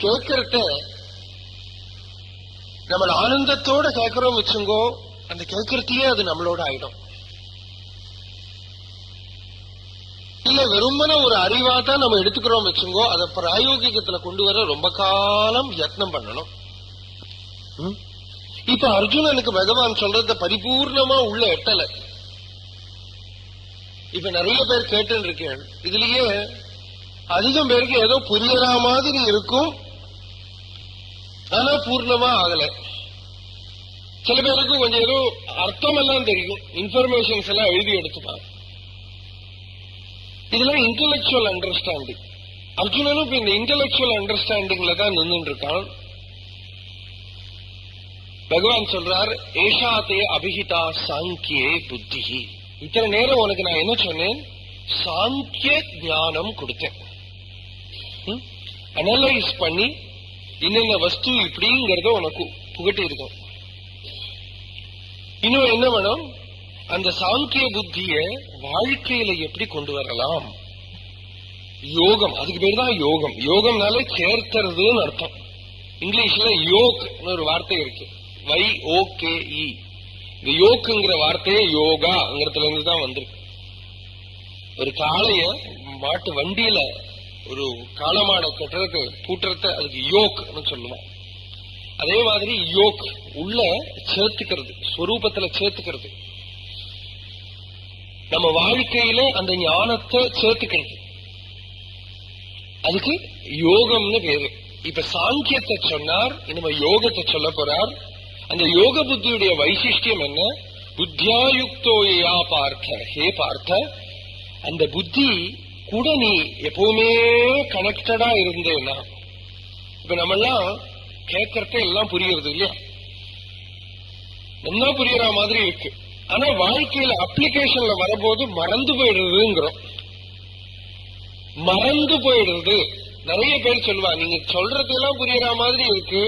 கேட்கறத நம்ம ஆனந்தத்தோட கேட்கிறோம் வச்சுங்கோ, அந்த கேட்கறதையே அது நம்மளோட ஆயிடும். இல்ல வெறுமன ஒரு அறிவா தான் நம்ம எடுத்துக்கிறோம் வச்சுங்கோ, அதை பிராயோகிகத்துல கொண்டு வர ரொம்ப காலம் யத்னம் பண்ணணும். இப்ப அர்ஜுனனுக்கு பகவான் சொல்றத பரிபூர்ணமா உள்ள எட்டல. இப்ப நிறைய பேர் கேட்டு இருக்கேன், இதுலயே அதிகம் பேருக்கு ஏதோ புரியற மாதிரி இருக்கும், ஆனா பூர்ணமா ஆகல. சில பேருக்கு கொஞ்சம் ஏதோ அர்த்தம் எல்லாம் தெரியும், இன்ஃபர்மேஷன்ஸ் எல்லாம் எழுதி எடுத்துப்பாங்க. இதெல்லாம் இன்டெலக்சுவல் அண்டர்ஸ்டாண்டிங். அர்ஜுனனும் இப்ப இந்த இன்டெலக்சுவல் அண்டர்ஸ்டாண்டிங்ல தான் நின்று இருக்கான். பகவான் சொல்றார், ஏஷாதே அபிஹிதா சாங்கியே புத்தி. இத்தனை நேரம் உனக்கு நான் என்ன சொன்னேன்? சாங்கிய ஞானம் கொடுத்தேன். அனலைஸ் பண்ணி இன்னென்ன வஸ்து இப்படிங்கிறத உனக்கு புகட்டி இருக்கும். இன்னும் என்ன வேணும்? அந்த சாங்கிய புத்திய வாழ்க்கையில எப்படி கொண்டு வரலாம்? யோகம், அதுக்கு பேர் தான் யோகம். யோகம்னாலே சேர்த்துறதுன்னு அர்த்தம். இங்கிலீஷ்ல யோக்னு ஒரு வார்த்தை இருக்கு, YOKE. இந்த யோக்குங்கிற வார்த்தையே யோகாங்கிறதுல இருந்து தான் வந்திருக்கு. ஒரு காளைய மாட்டு வண்டியில ஒரு காளமாட கட்டுறதுக்கு பூட்டுறத அதுக்கு யோக்னு சொல்லுவோம். அதே மாதிரி யோக் உள்ள சேர்த்துக்கிறது, ஸ்வரூபத்துல சேர்த்துக்கிறது, நம்ம வாழ்க்கையில அந்த ஞானத்தை சேர்த்துக்கிறது, அதுக்கு யோகம்னு பேரு. இப்ப சாங்கியத்தை சொன்னார், இனிமே யோகத்தை சொல்ல போறார். அந்த யோக புத்தியுடைய வைசிஷ்டியம் என்ன? புத்தியாயுக்தோயா பார்த்த, ஹே பார்த்த, அந்த புத்தி கூட நீ எப்பவுமே கனெக்டடா இருந்தேன்னா. இப்ப நம்ம எல்லாம் கேட்கறத எல்லாம் புரியுறது இல்லையா? நல்லா புரியற மாதிரி இருக்கு, ஆனா வாழ்க்கையில அப்ளிகேஷன்ல வரும்போது மறந்து போயிடுறதுங்கிறோம். மறந்து போயிடுறது. நிறைய பேர் சொல்லுவா, நீங்க சொல்றதெல்லாம் புரியற மாதிரி இருக்கு,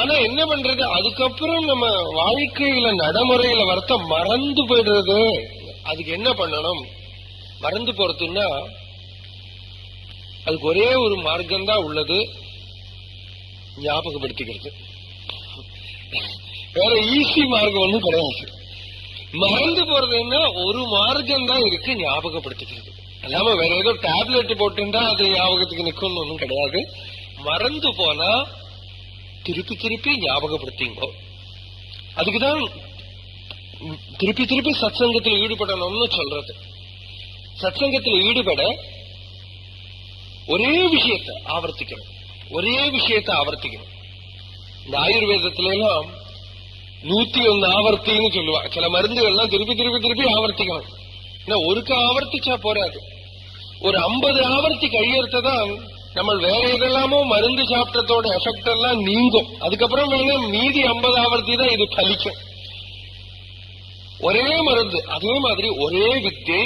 ஆனா என்ன பண்றது, அதுக்கப்புறம் நம்ம வாழ்க்கையில நடைமுறையில வரத்த மறந்து போயிடுறது. அதுக்கு என்ன பண்ணணும்? மறந்து போறதுன்னா அதுக்கு ஒரே ஒரு மார்க்கம் தான் உள்ளது, ஞாபகப்படுத்திக்கிறது. வேற ஈஸி மார்க்கம் ஒண்ணும் கிடையாது. மறந்து போறதுன்னா ஒரு மார்க்கம் தான் இருக்கு, ஞாபகப்படுத்திக்கிறது. அல்லாம வேற ஏதோ டேப்லெட் போட்டுட்டா அது ஞாபகத்துக்கு நிக்கணும்னு ஒன்றும் கிடையாது. மறந்து போனா திருப்பி திருப்பி ஞாபகப்படுத்திங்கோ. அதுக்குதான் திருப்பி திருப்பி சத்சங்கத்தில் ஈடுபடணும்னு சொல்றது. சத்சங்கத்தில் ஈடுபட ஒரே விஷயத்தை ஆவர்த்திக்கணும், ஒரே விஷயத்தை ஆவர்த்திக்கணும். இந்த ஆயுர்வேதத்தில எல்லாம் 101 ஆவர்த்தின்னு சொல்லுவா. சில மருந்துகள்லாம் திருப்பி திருப்பி திருப்பி ஆவர்த்திக்கணும். ஒருக்க ஆவர்த்திச்சா போறாது, ஒரு 50 ஆவர்த்தி கழியறதான் நம்ம வேற எதெல்லாமோ மருந்து சாப்பிட்டதோட எஃபெக்ட் எல்லாம் நீங்கும். அதுக்கப்புறம் வேணும் மீதி 50 ஆவர்த்தி தான் இது பலிக்கும். ஒரே மருந்து. அதே மாதிரி ஒரே வித்தை,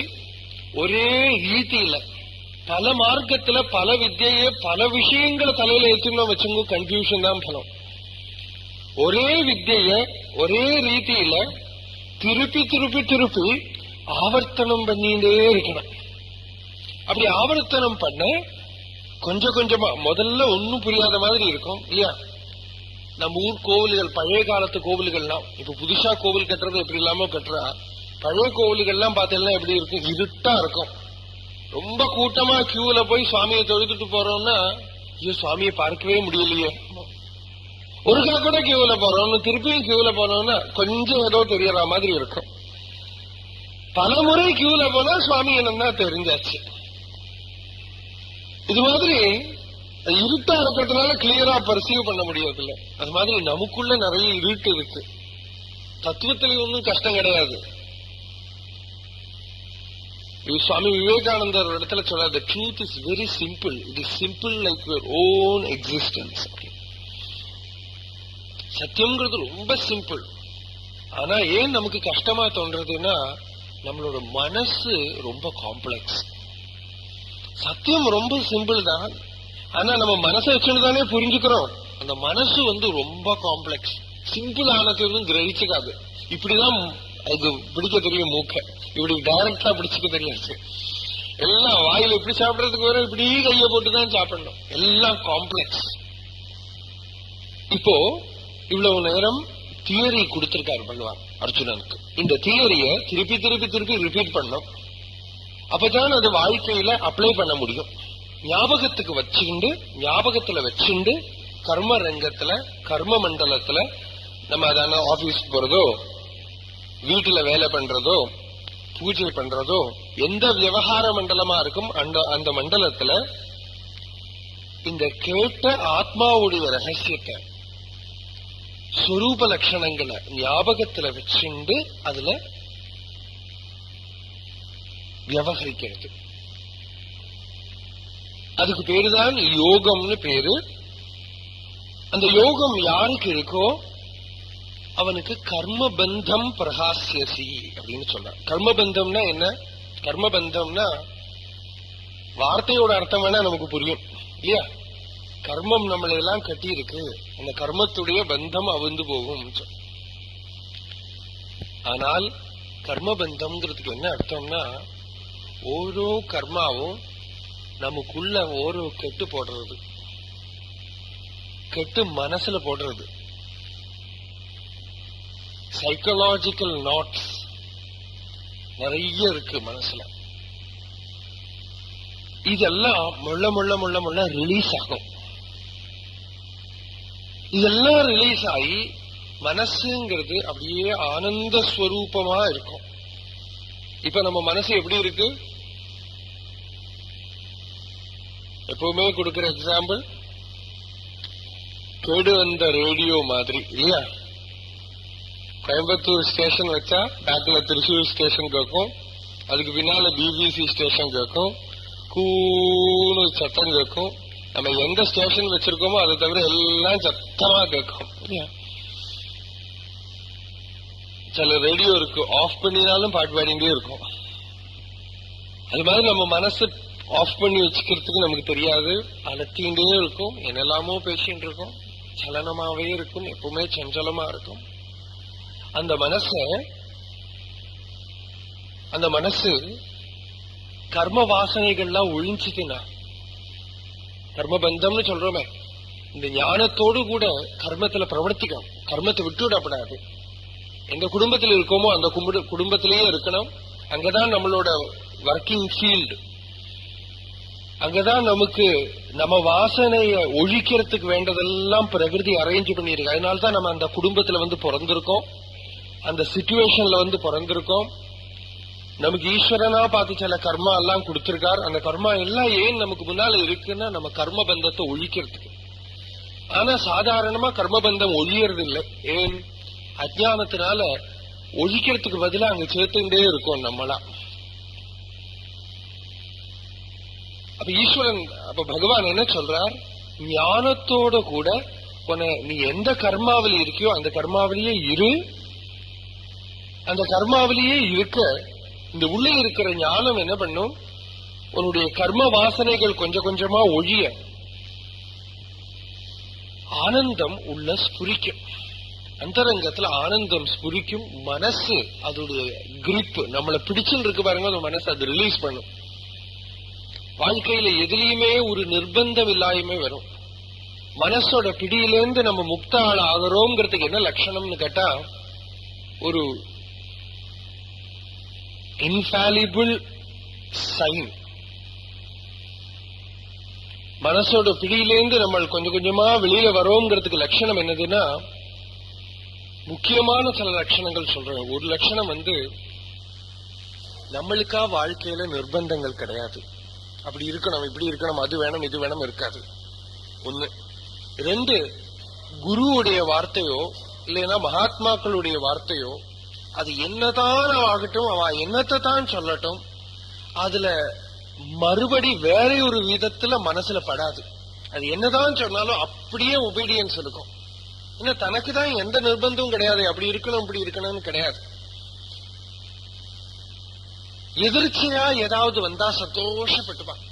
ஒரே ரீதியில பல மார்க்கத்துல பல வித்தியே பல விஷயங்களை தலையில ஏற்றினோம் வச்சுங்க, கன்ஃபியூஷன் தான் பலம். ஒரே வித்திய ஒரே ரீதியில திருப்பி திருப்பி திருப்பி ஆவர்த்தனம் பண்ணிட்டே இருக்கணும். அப்படி ஆவர்த்தனம் பண்ண கொஞ்சம் கொஞ்சமா முதல்ல ஒன்னும் புரியாத மாதிரி இருக்கும் இல்லையா? நம்ம ஊர் கோவில்கள், பழைய காலத்து கோவில்கள்லாம், இப்ப புதுசா கோவில் கட்டுறது எப்படி இல்லாம கட்டுறா. பழைய கோவில்கள்லாம் பார்த்தீங்கன்னா எப்படி இருக்கும்? இருட்டா இருக்கும். ரொம்ப கூட்டமா கியூல போய் சுவாமியை தொழுதுட்டு போறோம்னா, ஐயோ சுவாமியை பார்க்கவே முடியலையே. ஒருக்கா கூட கியூல போறோம்னு திருப்பியும் கியூல போனோம்னா கொஞ்சம் ஏதோ தெரியற மாதிரி இருக்கும். பல முறை கியூல போனா சுவாமி என்னன்னா தெரிஞ்சாச்சு. இது மாதிரி இருட்டா இருக்கிறதுனால கிளியரா பர்சீவ் பண்ண முடியறதில்ல. அது மாதிரி நமக்குள்ள நிறைய இருட்டு இருக்கு. தத்துவத்திலே ஒன்றும் கஷ்டம் கிடையாது. சுவாமி விவேகானந்தர் இடத்துல சொல்ற, the truth is very simple. It is simple like your own existence. சத்தியம்ங்கிறது ரொம்ப சிம்பிள். ஆனா ஏன் நமக்கு கஷ்டமா தோன்றதுன்னா, நம்மளோட மனசு ரொம்ப காம்ப்ளெக்ஸ். சத்தியம் ரொம்ப சிம்பிள் தான், ஆனா நம்ம மனசை வச்சுன்னு தானே புரிஞ்சுக்கிறோம். அந்த மனசு ரொம்ப காம்ப்ளெக்ஸ். சிம்பிள் ஆனது கிரகிச்சுக்காது. இப்படிதான் அது பிடிக்க தெரியும். மூக்க இப்படி டைரக்டா பிடிச்சுக்க தெரியாது. எல்லாம் வாயில இப்படி சாப்பிடறதுக்கு வேற இப்படி கையை போட்டுதான் சாப்பிடணும். எல்லாம் காம்ப்ளெக்ஸ். இப்போ இவ்வளவு நேரம் தியரி கொடுத்திருக்காரு பகவான் அர்ஜுனனுக்கு. இந்த தியரிய திருப்பி திருப்பி திருப்பி ரிப்பீட் பண்ணும். அப்பதான் அது வாழ்க்கையில அப்ளை பண்ண முடியும். ஞாபகத்துக்கு ஞாபகத்துல வச்சுண்டு கர்ம ரங்கத்துல, கர்ம மண்டலத்துல, நம்ம அதான ஆபீஸ் போறதோ, வீட்டுல வேலை பண்றதோ, பூஜை பண்றதோ, எந்த விவகார மண்டலமா இருக்கும் அந்த மண்டலத்துல இந்த கேட்ட ஆத்மாவுடைய ரகசியத்தை, ஸ்வரூப லட்சணங்களை ஞாபகத்துல வச்சுண்டு அதுல விவகரிக்கிறது. அதுக்கு பேருதான் யோகம்னு பேரு. அந்த யோகம் யாருக்கு இருக்கோ அவனுக்கு கர்மபந்தம் பிரகாசியசி அப்படின்னு சொல்றான். கர்மபந்தம்னா என்ன? கர்மபந்தம்னா வார்த்தையோட அர்த்தம் வேணா நமக்கு புரியும் இல்லையா? கர்மம் நம்மளை எல்லாம் கட்டி இருக்கு, அந்த கர்மத்துடைய பந்தம் அவிழ்ந்து போகும். ஆனால் கர்மபந்தம்ங்கிறதுக்கு என்ன அர்த்தம்னா, ஓரோ கர்மாவும் நமக்குள்ள ஓரோ கெட்டு போடுறது, கெட்டு மனசுல போடுறது. சைக்கலாஜிக்கல் நாட்ஸ் நிறைய இருக்கு மனசுல. இதெல்லாம் முள்ள முள்ள முள்ள முள்ள ரிலீஸ் ஆகும். இதெல்லாம் ரிலீஸ் ஆகி மனசுங்கிறது அப்படியே ஆனந்த ஸ்வரூபமா இருக்கும். இப்ப நம்ம மனசு எப்படி இருக்கு? எப்பவுமே கொடுக்கிற எக்ஸாம்பிள், கேடு வந்த ரேடியோ மாதிரி இல்லையா? கோயம்புத்தூர் ஸ்டேஷன் வச்சா பேக்ல திருச்சூர் ஸ்டேஷன் கேட்கும், அதுக்கு பின்னால பிபிசி ஸ்டேஷன் கேட்கும், கூன்னு சத்தம் கேட்கும். நம்ம எந்த ஸ்டேஷன் வச்சிருக்கோமோ அதை தவிர எல்லாம் சத்தமா கேட்கும் இல்லையா? சில ரேடியோ இருக்கு, ஆஃப் பண்ணினாலும் பாட்டு பாடிட்டே இருக்கும். அது மாதிரி நம்ம மனசு ஆஃப் பண்ணி வச்சுக்கிறதுக்கு நமக்கு தெரியாது, அலட்டிகிட்டே இருக்கும், என்னெல்லாமோ பேசிட்டு இருக்கும், சலனமாவே இருக்கும், எப்பவுமே சஞ்சலமா இருக்கும். அந்த மனசு கர்ம வாசனைகள்லாம் ஒழிஞ்சுதுன்னா, கர்மபந்தம்னு சொல்றோமே, இந்த ஞானத்தோடு கூட கர்மத்துல பிரவர்த்திக்கணும். கர்மத்தை விட்டு விடப்படாது. எந்த குடும்பத்தில் இருக்கோமோ அந்த குடும்பத்திலேயே இருக்கணும். அங்கதான் நம்மளோட ஒர்க்கிங் ஃபீல்டு. அங்கதான் நமக்கு நம்ம வாசனைய ஒழிக்கிறதுக்கு வேண்டதெல்லாம் பிரகிருதி அரேஞ்ச் பண்ணிருக்கு. அதனால்தான் நம்ம அந்த குடும்பத்துல பிறந்திருக்கோம், அந்த சிச்சுவேஷன்ல பிறந்திருக்கோம். நமக்கு ஈஸ்வரனா பார்த்து சில கர்மா எல்லாம் கொடுத்திருக்கார். அந்த கர்மா எல்லாம் ஏன் நமக்கு முன்னால இருக்குன்னா நம்ம கர்ம பந்தத்தை ஒழிக்கிறதுக்கு. ஆனா சாதாரணமா கர்மபந்தம் ஒழியறது இல்லை. ஏன்? அஜ்ஞானத்தினால ஒழிக்கிறதுக்கு பதிலா அங்க சேர்த்துட்டே இருக்கும் நம்மளா. அப்ப ஈஸ்வரன், அப்ப பகவான் என்ன சொல்றார்? ஞானத்தோட கூட நீ எந்த கர்மாவில இருக்கியோ அந்த கர்மாவிலேயே இரு. அந்த கர்மாவிலேயே இருக்க இந்த உள்ளே இருக்கிற ஞானம் என்ன பண்ணும், உன்னுடைய கர்ம வாசனைகள் கொஞ்சம் கொஞ்சமா ஒழிய ஆனந்தம் உள்ள ஸ்புரிக்கும். அந்தரங்கத்துல ஆனந்தம் ஸ்புரிக்கும். மனசு அதோடைய கிரிப் நம்மளை பிடிச்சுன்னு இருக்கு பாருங்க, அந்த மனசு அது ரிலீஸ் பண்ணும். வாழ்க்கையில எதுலயுமே ஒரு நிர்பந்தம் இல்லாம வரும். மனசோட பிடியிலேருந்து நம்ம முக்த ஆள் ஆகிறோம்ங்கிறதுக்கு என்ன லட்சணம்னு கேட்டா, ஒரு இன்ஃபாலிபிள் சைன். மனசோட பிடியிலேருந்து நம்ம கொஞ்சம் கொஞ்சமா வெளியில வரோங்கிறதுக்கு லட்சணம் என்னதுன்னா, முக்கியமான சில லட்சணங்கள் சொல்றேன். ஒரு லட்சணம் நம்மளுக்கா வாழ்க்கையில நிர்பந்தங்கள் கிடையாது. அப்படி இருக்கணும், இப்படி இருக்கணும், அது வேணும், இது வேணும் இருக்காது. ஒண்ணு. ரெண்டு, குருவுடைய வார்த்தையோ இல்லைன்னா மகாத்மாக்களுடைய வார்த்தையோ அது என்னதான் ஆகட்டும், அவ என்னத்தை தான் சொல்லட்டும், அதுல மறுபடி வேற ஒரு விதத்துல மனசுல படாது. அது என்னதான் சொன்னாலும் அப்படியே ஒபீடியன்ஸ் இருக்கும். ஏன்னா தனக்குதான் எந்த நிர்பந்தமும் கிடையாது, அப்படி இருக்கணும் இப்படி இருக்கணும்னு கிடையாது. எதிர்ச்சியா ஏதாவது வந்தா சந்தோஷப்பட்டுப்பான்.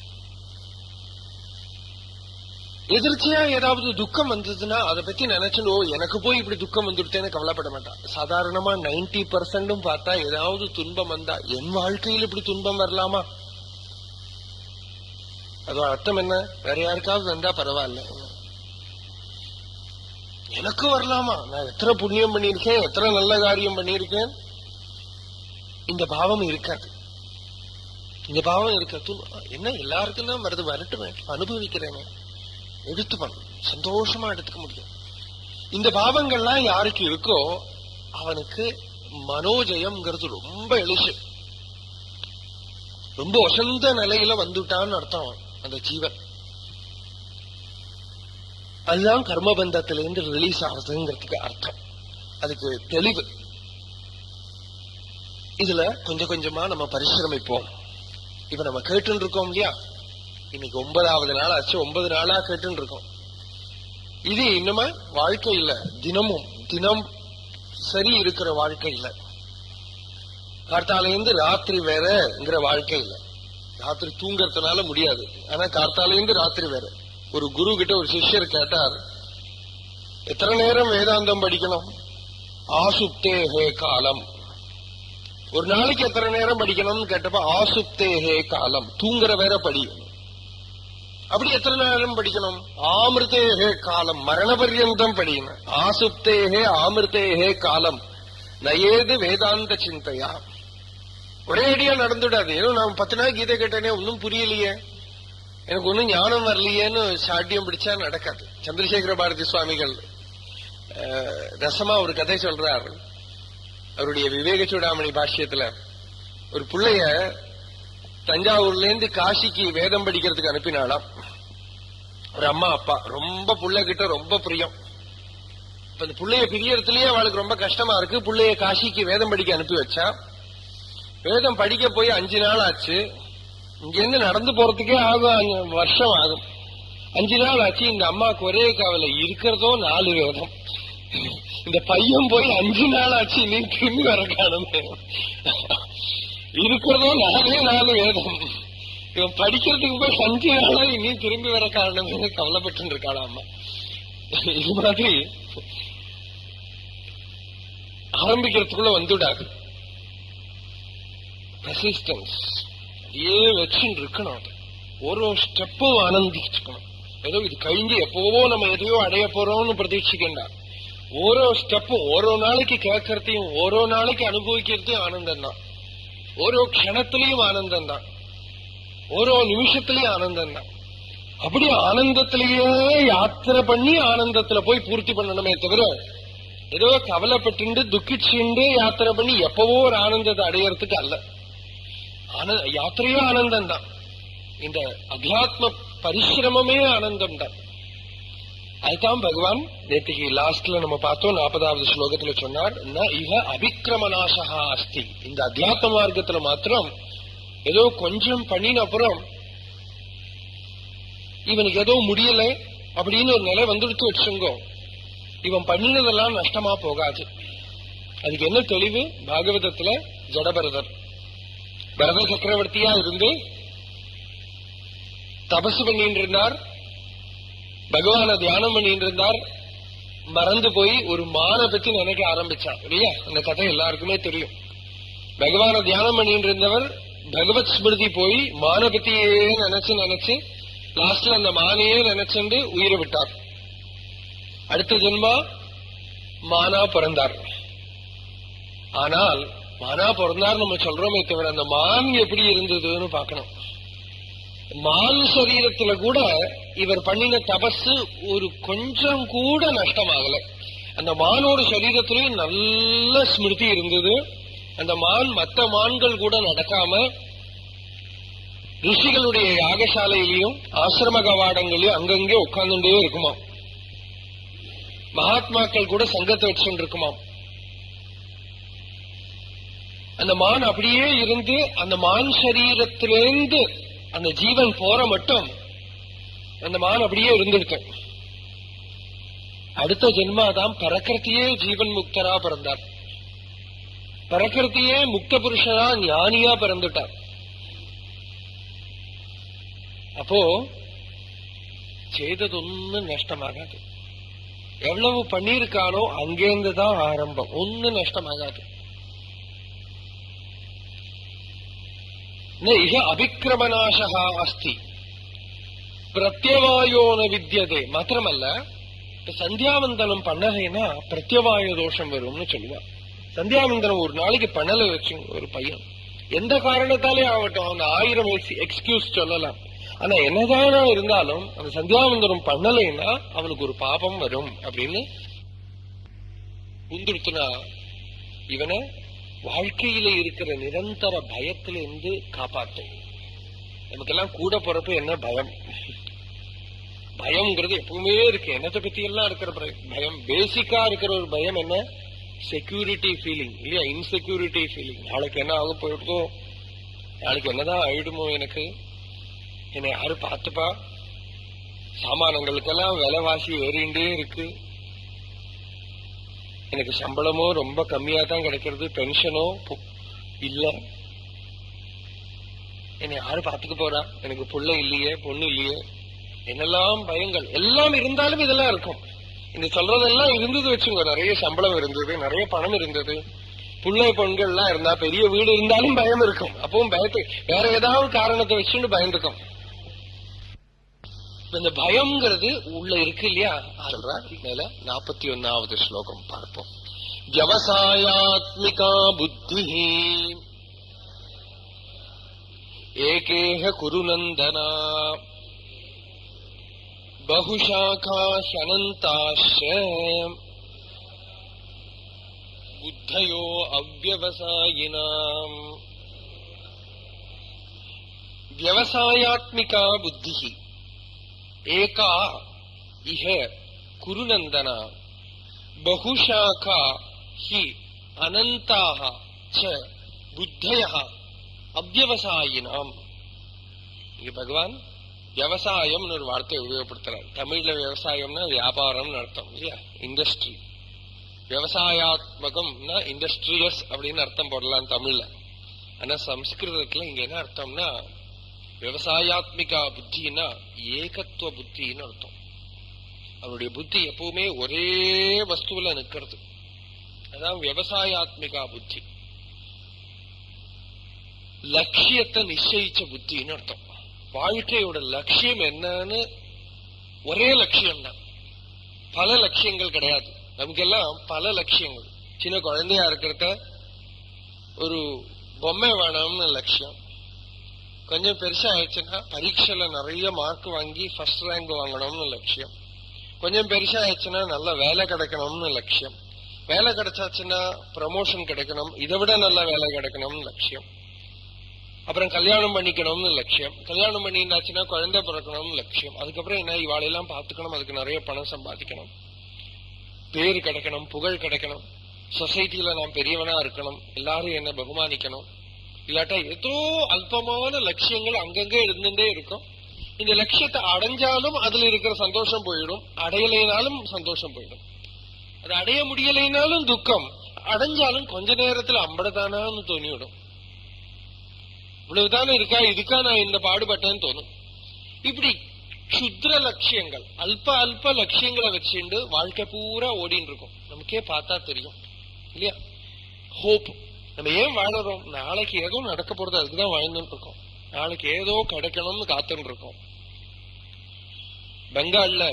எதிர்ச்சியா ஏதாவது துக்கம் வந்ததுன்னா அதை பத்தி நினைச்சுடோ எனக்கு போய் இப்படி துக்கம் வந்துடுத்தேன்னு கவலைப்பட மாட்டான். சாதாரணமா 90% பார்த்தா ஏதாவது துன்பம் வந்தா என் வாழ்க்கையில் இப்படி துன்பம் வரலாமா, அதோட அர்த்தம் என்ன, வேற யாருக்காவது வந்தா பரவாயில்ல, எனக்கு வரலாமா, நான் எத்தனை புண்ணியம் பண்ணியிருக்கேன், எத்தனை நல்ல காரியம் பண்ணியிருக்கேன், இந்த பாவம் இருக்காது. இந்த பாவம் இருக்க என்ன எல்லாருக்கும் தான் வருது, வரட்டுமே, அனுபவிக்கிறேன், எடுத்துப்பான், சந்தோஷமா எடுத்துக்க முடியும். இந்த பாவங்கள்லாம் யாருக்கு இருக்கோ அவனுக்கு மனோஜயம்ங்கிறது ரொம்ப எளிச்சு, ரொம்ப வசந்த நிலையில வந்துட்டான்னு அர்த்தம் அந்த ஜீவன். அதுதான் கர்மபந்தத்திலிருந்து ரிலீஸ் ஆகுதுங்கிறதுக்கு அர்த்தம். அதுக்கு தெளிவு. இதுல கொஞ்சம் கொஞ்சமா நம்ம பரிசிரமிப்போம். இப்ப நம்ம கேட்டு இருக்கோம் இல்லையா, இன்னைக்கு 9வது நாள் ஆச்சு, 9 நாளா கேட்டு இருக்கோம். இது இன்னுமா வாழ்க்கையில தினம் சரி இருக்கிற வாழ்க்கையில, கார்த்தாலேருந்து ராத்திரி வேறங்கிற வாழ்க்கையில, ராத்திரி தூங்கறதுனால முடியாது, ஆனா கார்த்தாலேருந்து ராத்திரி வேற. ஒரு குரு கிட்ட ஒரு சிஷ்யர் கேட்டார், எத்தனை நேரம் வேதாந்தம் படிக்கணும்? ஆசுப்தேஹே காலம். ஒரு நாளைக்கு எத்தனை நேரம் படிக்கணும்னு கேட்டப்ப ஆசுப்தேஹே காலம், தூங்குற வேற படிக்கணும். அப்படி எத்தனை நேரம் படிக்கணும்? ஆமிருத்தேஹே காலம், மரண பர்யந்தம் படிக்கணும். ஆசுப்தேஹே ஆமிருத்தேஹே காலம் நயேது வேதாந்த சிந்தையா. ஒரே அடியா நடந்துடாது. ஏன்னா நான் 10 நாள் கீதை கேட்டேனே ஒன்னும் புரியலையே, எனக்கு ஒன்னும் ஞானம் வரலையேன்னு சாட்டியம் பிடிச்சா நடக்காது. சந்திரசேகர பாரதி சுவாமிகள் ரசமா ஒரு கதை சொல்றார். அவருடைய விவேக சூடாமணி பாஷ்யத்துல ஒரு பிள்ளைய தஞ்சாவூர்ல இருந்து காசிக்கு வேதம் படிக்கிறதுக்கு அனுப்பினாலாம். ஒரு அம்மா அப்பா ரொம்ப புள்ள கிட்ட ரொம்ப பிரியம். இப்ப இந்த பிள்ளைய பிரியறதுலயே அவளுக்கு ரொம்ப கஷ்டமா இருக்கு. பிள்ளைய காசிக்கு வேதம் படிக்க அனுப்பி வச்சா, வேதம் படிக்க போய் 5 நாள் ஆச்சு. இங்க இருந்து நடந்து போறதுக்கே ஆகும், வருஷம் ஆகும். 5 நாள் ஆச்சு. இந்த அம்மாவுக்கு ஒரே கவலை, இருக்கிறதோ 4 வேதம். இந்த பையன் போய் 5 நாள் ஆச்சு, நீ திரும்பி வர காணுமே, இருக்கிறதோ 4 வேதம், இவன் படிக்கிறதுக்கு போய் 5 நாளா இனி திரும்பி வர காரணமே கவலைப்பட்டு இருக்காளா அம்மா. இது மாதிரி ஆரம்பிக்கிறதுக்குள்ள வந்துடாது. ரெசிஸ்டன்ஸ் அப்படியே வச்சுட்டு இருக்கணும். அது ஒரு ஸ்டெப்பும் ஆனந்திச்சுக்கணும். ஏதோ இது கழிஞ்சு எப்பவோ நம்ம எதையோ அடைய போறோம்னு பிரதீட்சிக்கண்டா. ஓரோ ஸ்டெப்பும் ஓரோ நாளைக்கு கேட்கறதையும் ஓரோ நாளைக்கு அனுபவிக்கிறதையும் ஆனந்தம் தான். ஓரோ க்ஷணத்திலையும் ஆனந்தம் தான், ஓரோ நிமிஷத்திலையும் ஆனந்தம் தான். அப்படி ஆனந்தத்திலேயே யாத்திரை பண்ணி ஆனந்தத்துல போய் பூர்த்தி பண்ணணுமே தவிர ஏதோ கவலைப்பட்டு துக்கிச்சுண்டு யாத்திரை பண்ணி எப்பவோ ஒரு ஆனந்தத்தை அடையறதுக்கு அல்ல. யாத்திரையே ஆனந்தம் தான். இந்த அத்தியாத்ம பரிசிரமே ஆனந்தம் தான். அதுதான் பகவான் நேற்றுக்கு லாஸ்ட்ல நம்ம பார்த்தோம், 40வது ஸ்லோகத்துல சொன்னார், ந இவ அபிக்கிரமநாசா அஸ்தி. இந்த அத்தியாத்ம மார்க்கத்துல மாத்திரம் ஏதோ கொஞ்சம் பண்ணின அப்புறம் இவனுக்கு ஏதோ முடியல அப்படின்னு ஒரு நிலை வந்துடுத்து வச்சுங்கோ, இவன் பண்ணினதெல்லாம் நஷ்டமா போகாது. அதுக்கு என்ன தெளிவு? பாகவதத்துல ஜடபரதர் பரத சக்கரவர்த்தியா இருந்து தபசு பண்ணிட்டு இருந்தார், பகவான தியானம் பண்ணிட்டு இருந்தார். மறந்து போய் ஒரு மானை பத்தி நினைக்க ஆரம்பிச்சார் இல்லையா? அந்த கதை எல்லாருக்குமே தெரியும். பகவான தியானம் பண்ணிட்டு இருந்தவர் பகவத் ஸ்மிருதி போய் மான பத்தியே நினைச்சு லாஸ்ட்ல அந்த மானையே நினைச்சுண்டு உயிரை விட்டார். அடுத்த ஜென்மா மானா பிறந்தார். ஆனால் மானா பிறந்தார் நம்ம சொல்றோமே தவிர அந்த மான் எப்படி இருந்ததுன்னு பார்க்கணும். மான் சரீரத்துல கூட இவர் பண்ணின தபஸ் ஒரு கொஞ்சம் கூட நஷ்டமாகல. அந்த மானோட சரீரத்திலையும் நல்ல ஸ்மிருதி இருந்தது. அந்த மான் மற்ற மான்கள் கூட நடக்காம ரிஷிகளுடைய யாகசாலையிலையும் ஆசிரம கவாடங்களையும் அங்கங்கே உட்கார்ந்துட்டே இருக்குமா. மகாத்மாக்கள் கூட சங்கத்தை வச்சுட்டு இருக்குமாம். அந்த மான் அப்படியே இருந்து அந்த மான் சரீரத்திலிருந்து அந்த ஜீவன் போற மட்டும் அந்த மான் அப்படியே இருந்திருக்கு. அடுத்த ஜென்மாதான் பரக்கிருத்தியே ஜீவன் முக்தரா பிறந்தார். பரக்கிருத்தியே முக்த புருஷனா ஞானியா பிறந்துட்டார். அப்போ செய்ததொன்னும் நஷ்டமாகாது. எவ்வளவு பண்ணிருக்கானோ அங்கேருந்துதான் ஆரம்பம். ஒன்னும் நஷ்டமாகாது. இஹ அபிக்கிரமநாசகா அஸ்தி பிரத்யவாயோன வித்யதே. மாத்திரமல்ல, சந்தியாவந்தனம் பண்ணலைன்னா பிரத்யவாய தோஷம் வரும்னு சொல்லுவார். சந்தியாவந்தனம் ஒரு நாளைக்கு பண்ணல வச்சு ஒரு பையன் எந்த காரணத்தாலே ஆகட்டும் அவன் 1000 எக்ஸ்கியூஸ் சொல்லலாம். ஆனா என்னதானா இருந்தாலும் அந்த சந்தியாவந்தனம் பண்ணலைன்னா அவனுக்கு ஒரு பாபம் வரும் அப்படின்னு முந்திருத்துனா இவனை வாழ்க்கையில இருக்கிற நிரந்தர பயத்தில இருந்து காப்பாற்றும். நமக்கெல்லாம் கூட போறப்ப என்ன பயம்? பயம்ங்கிறது எப்பவுமே இருக்கு. என்னத்தை பத்தி எல்லாம் இருக்கிற பயம், பேசிக்கா இருக்கிற ஒரு பயம் என்ன? செக்யூரிட்டி ஃபீலிங் இல்லையா? Insecurity feeling. நாளைக்கு என்ன ஆக போயிடுதோ, நாளைக்கு என்னதான் ஆயிடுமோ, எனக்கு என்னை யாரு பார்த்துப்பா, சாமானங்களுக்கெல்லாம் விலைவாசி ஏறிண்டே இருக்கு, எனக்கு சம்பளமோ ரொம்ப கம்மியா தான் கிடைக்கிறது, பென்ஷனோ இல்ல, என்னை யாரு பார்த்துக்க போறா, எனக்கு புள்ள இல்லையே பொண்ணு இல்லையே, என்னெல்லாம் பயங்கள் எல்லாம் இருந்தாலும் இதெல்லாம் இருக்கும். இந்த சொல்றதெல்லாம் இருந்தது வச்சுங்க, நிறைய சம்பளம் இருந்தது, நிறைய பணம் இருந்தது, புள்ளை பெண்கள் எல்லாம் இருந்தா, பெரிய வீடு இருந்தாலும் பயம் இருக்கும். அப்பவும் பயத்தை வேற ஏதாவது காரணத்தை வச்சுன்னு பயந்துக்கும். இந்த பயம்ங்கிறது உள்ள இருக்கு இல்லையா? சொல்ற மேல 41வது ஸ்லோகம் பார்ப்போம். விவசாயாத்மிகா புத்தி ஏகேஹ குருநந்தனா பகுஷாகா ஹ்யனந்தாஸ்ஸ புத்தயோ அவ்யவசாயினாம். விவசாயாத்மிகா புத்தி ஏகா இஹ குருநந்தனா பகுஷாகா ஹி அனந்தாக ச புத்தயः அவ்யவசாயினாம். இங்க பகவான் விவசாயம்னு ஒரு வார்த்தை உபயோகப்படுத்துறார். தமிழ்ல விவசாயம்னா வியாபாரம்னு அர்த்தம் இல்லையா? இண்டஸ்ட்ரி. விவசாயாத்மகம்னா இண்டஸ்ட்ரியஸ் அப்படின்னு அர்த்தம் போடலாம் தமிழ்ல. ஆனா சம்ஸ்கிருதத்துல இங்க என்ன அர்த்தம்னா விவசாயாத்மிகா புத்தின்னா ஏகத்துவ புத்தின்னு அர்த்தம். அவருடைய புத்தி எப்பவுமே ஒரே வஸ்துவில நிக்கிறது. அதான் விவசாயாத்மிகா புத்தி. லட்சியத்தை நிச்சயிச்ச புத்தின்னு அர்த்தம். வாழ்க்கையோட லட்சியம் என்னன்னு ஒரே லட்சியம் தான், பல லட்சியங்கள் கிடையாது. நமக்கெல்லாம் பல லட்சியங்கள். சின்ன குழந்தையா இருக்கிறத ஒரு பொம்மை வேணும்னு லட்சியம், கொஞ்சம் பெருசா ஆயிடுச்சுன்னா பரீட்சையில நிறைய மார்க் வாங்கி ஃபர்ஸ்ட் ரேங்க் வாங்கணும்னு லட்சியம், கொஞ்சம் பெருசா ஆயிடுச்சுன்னா நல்ல வேலை கிடைக்கணும்னு லட்சியம், வேலை கிடைச்சாச்சுன்னா ப்ரமோஷன் கிடைக்கணும், இதை விட நல்ல வேலை கிடைக்கணும்னு லட்சியம், அப்புறம் கல்யாணம் பண்ணிக்கணும்னு லட்சியம், கல்யாணம் பண்ணினாச்சுன்னா குழந்தை பிறக்கணும்னு லட்சியம், அதுக்கப்புறம் என்ன இவாளெல்லாம் பார்த்துக்கணும், அதுக்கு நிறைய பணம் சம்பாதிக்கணும், பேரு கிடைக்கணும், புகழ் கிடைக்கணும், சொசைட்டில நான் பெரியவனா இருக்கணும், எல்லாரும் என்ன பகுமானிக்கணும். இல்லாட்டா ஏதோ அல்பமான லட்சியங்கள் அங்கங்கே இருந்துட்டே இருக்கும். இந்த லட்சியத்தை அடைஞ்சாலும் அதுல இருக்கிற சந்தோஷம் போயிடும், அடையலைனாலும் சந்தோஷம் போயிடும். அது அடைய முடியலைனாலும் துக்கம், அடைஞ்சாலும் கொஞ்ச நேரத்துல அம்படத்தானான்னு தோணிவிடும். இவ்வளவுதானே இருக்கா, இதுக்கா நான் இந்த பாடுபட்டேன்னு தோணும். இப்படி க்ஷுத்ர லட்சியங்கள், அல்ப அல்ப லட்சியங்களை வச்சுட்டு வாழ்க்கை பூரா ஓடின்னு இருக்கும். நமக்கே பார்த்தா தெரியும் இல்லையா? ஹோப். நம்ம ஏன் வாழறோம்? நாளைக்கு ஏதோ நடக்க போறது, அதுக்குதான் வாழ்ந்துட்டு இருக்கோம். நாளைக்கு ஏதோ கிடைக்கணும்னு காத்துட்டு இருக்கோம். பெங்கால்ல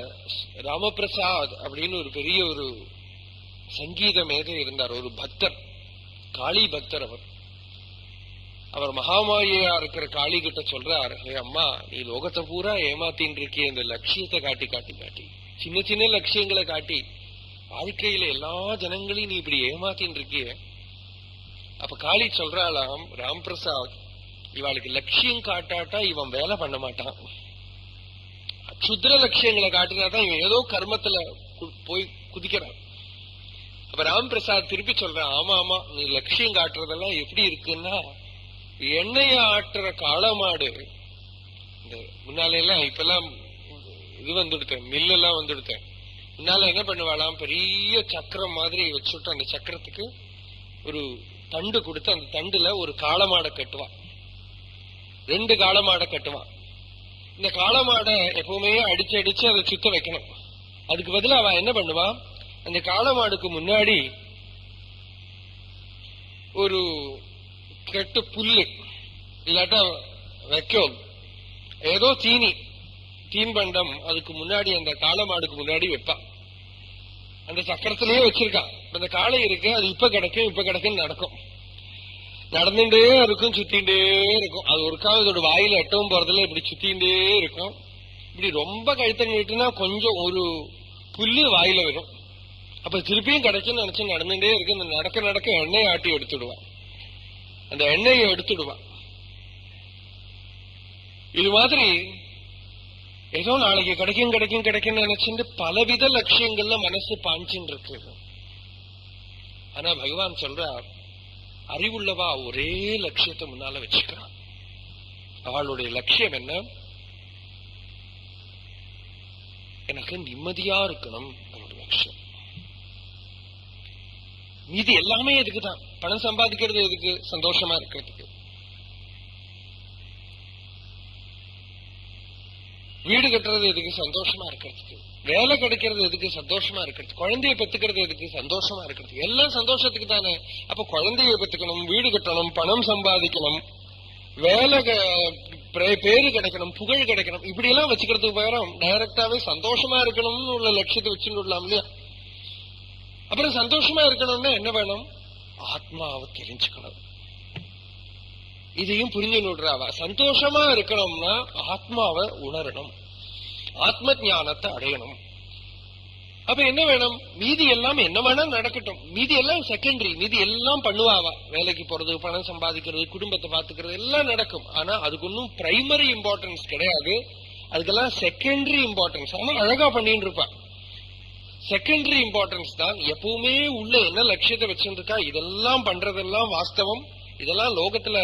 ராமபிரசாத் அப்படின்னு ஒரு பெரிய ஒரு சங்கீத மேதை இருந்தார், ஒரு பக்தர், காளி பக்தர். அவர் மகாமாயா இருக்கிற காளி கிட்ட சொல்றார், அம்மா நீ லோகத்தை பூரா ஏமாத்தின்னு இருக்கிய, இந்த லட்சியத்தை காட்டி காட்டி காட்டி, சின்ன சின்ன லட்சியங்களை காட்டி வாழ்க்கையில எல்லா ஜனங்களையும் நீ இப்படி ஏமாத்தின்னு இருக்கிய. அப்ப காளி சொல்றாளாம், ராம் பிரசாத் இவாளுக்கு லட்சியம் காட்டாட்டா இவன் வேலை பண்ண மாட்டான், சுத்திர லட்சியங்களை காட்டினாதான் இவன் ஏதோ கர்மத்துல போய் குதிக்கிறான். அப்ப ராம் பிரசாத் திருப்பி சொல்றான், ஆமா ஆமா நீ லட்சியம் காட்டுறதெல்லாம் எப்படி இருக்குன்னா, எண்ணெய ஆட்டுற காளமாடு, இந்த முன்னால எல்லாம் இப்பெல்லாம் இது வந்துடுத்தேன், மில்லெல்லாம் வந்துடுத்தேன். முன்னால என்ன பண்ணுவாளாம், பெரிய சக்கரம் மாதிரி வச்சுட்டு அந்த சக்கரத்துக்கு ஒரு தண்டு கொடுத்து அந்த தண்டுல ஒரு காளமாடை கட்டுவான், 2 காளமாடை கட்டுவான். இந்த காளமாடை எப்பவுமே அடிச்சு அடிச்சு அதை சுத்த வைக்கணும். அதுக்கு பதிலா அவ என்ன பண்ணுவான், அந்த காளமாடுக்கு முன்னாடி ஒரு கெட்டு புல்லு இல்லாட்டா வைக்கோல் ஏதோ தீன் பண்டம் அதுக்கு முன்னாடி அந்த காளமாடுக்கு முன்னாடி வைப்பான். அந்த சக்கரத்திலேயே வச்சிருக்கான். அந்த காளை இருக்கு, அது இப்ப கிடைக்கும் நடக்கும், நடந்துட்டே இருக்கும், சுத்தின்ண்டே இருக்கும். அது ஒருக்காவது இதோட வாயில எட்டவும் போறதுல இப்படி சுத்தின்ண்டே இருக்கும். இப்படி ரொம்ப கழுத்த நீட்டுனா கொஞ்சம் ஒரு புல்லு வாயில வரும். அப்ப திருப்பியும் கிடைக்கும்னு நினைச்சு நடந்துட்டே இருக்கு. இந்த நடக்க நடக்க எண்ணெயை ஆட்டி எடுத்துடுவான், அந்த எண்ணெயை எடுத்துடுவான். இது மாதிரி ஏதோ நாளைக்கு கிடைக்கும் நினைச்சுட்டு பலவித லட்சியங்கள்ல மனசு பாஞ்சின்னு இருக்கு. ஆனா பகவான் சொல்றார், அறிவுள்ளவா ஒரே லட்சியத்தை முன்னால வச்சுக்கிறான். அவளுடைய லட்சியம் என்ன, எனக்கு நிம்மதியா இருக்கணும் அவருடைய லட்சியம். மீதி எல்லாமே எதுக்குதான், பணம் சம்பாதிக்கிறது எதுக்கு, சந்தோஷமா இருக்கிறதுக்கு. வீடு கட்டுறது எதுக்கு, சந்தோஷமா இருக்கிறதுக்கு. வேலை கிடைக்கிறது எதுக்கு, சந்தோஷமா இருக்கிறது. குழந்தைய பெத்துக்கிறது எதுக்கு, சந்தோஷமா இருக்கிறதுக்கு. எல்லாம் சந்தோஷத்துக்கு தானே. அப்ப குழந்தைய பெத்துக்கணும், வீடு கட்டணும், பணம் சம்பாதிக்கணும், வேலை பேரு கிடைக்கணும், புகழ் கிடைக்கணும், இப்படி எல்லாம் வச்சுக்கிறதுக்கு பகரம் டைரக்டாவே சந்தோஷமா இருக்கணும்னு உள்ள லட்சியத்தை வச்சுட்டு விடலாம் இல்லையா? அப்புறம் சந்தோஷமா இருக்கணும்னா என்ன வேணும், ஆத்மாவை தெரிஞ்சுக்கணும். இதையும் புரிஞ்சு விடுறாவா. சந்தோஷமா இருக்கணும்னா ஆத்மாவை உணரணும், ஆத்ம ஞானத்தை அடையணும். அப்ப என்ன வேணும், மீதி எல்லாம் என்ன வேணா நடக்கட்டும், மீதி எல்லாம் செகண்டரி, மீதி எல்லாம் பண்ணுவாவா. வேலைக்கு போறது, பணம் சம்பாதிக்கிறது, குடும்பத்தை பாத்துக்கிறது எல்லாம் நடக்கும். ஆனா அதுக்கு ஒன்னும் பிரைமரி இம்பார்ட்டன்ஸ் கிடையாது, அதுக்கெல்லாம் செகண்டரி இம்பார்ட்டன்ஸ். ஆனா அழகா பண்ணிட்டு இருப்பா. செகண்டரி இம்பார்ட்டன்ஸ் தான். எப்பவுமே உள்ள என்ன லட்சியத்தை வச்சிருக்கா, இதெல்லாம் பண்றதெல்லாம் வாஸ்தவம், இதெல்லாம் லோகத்துல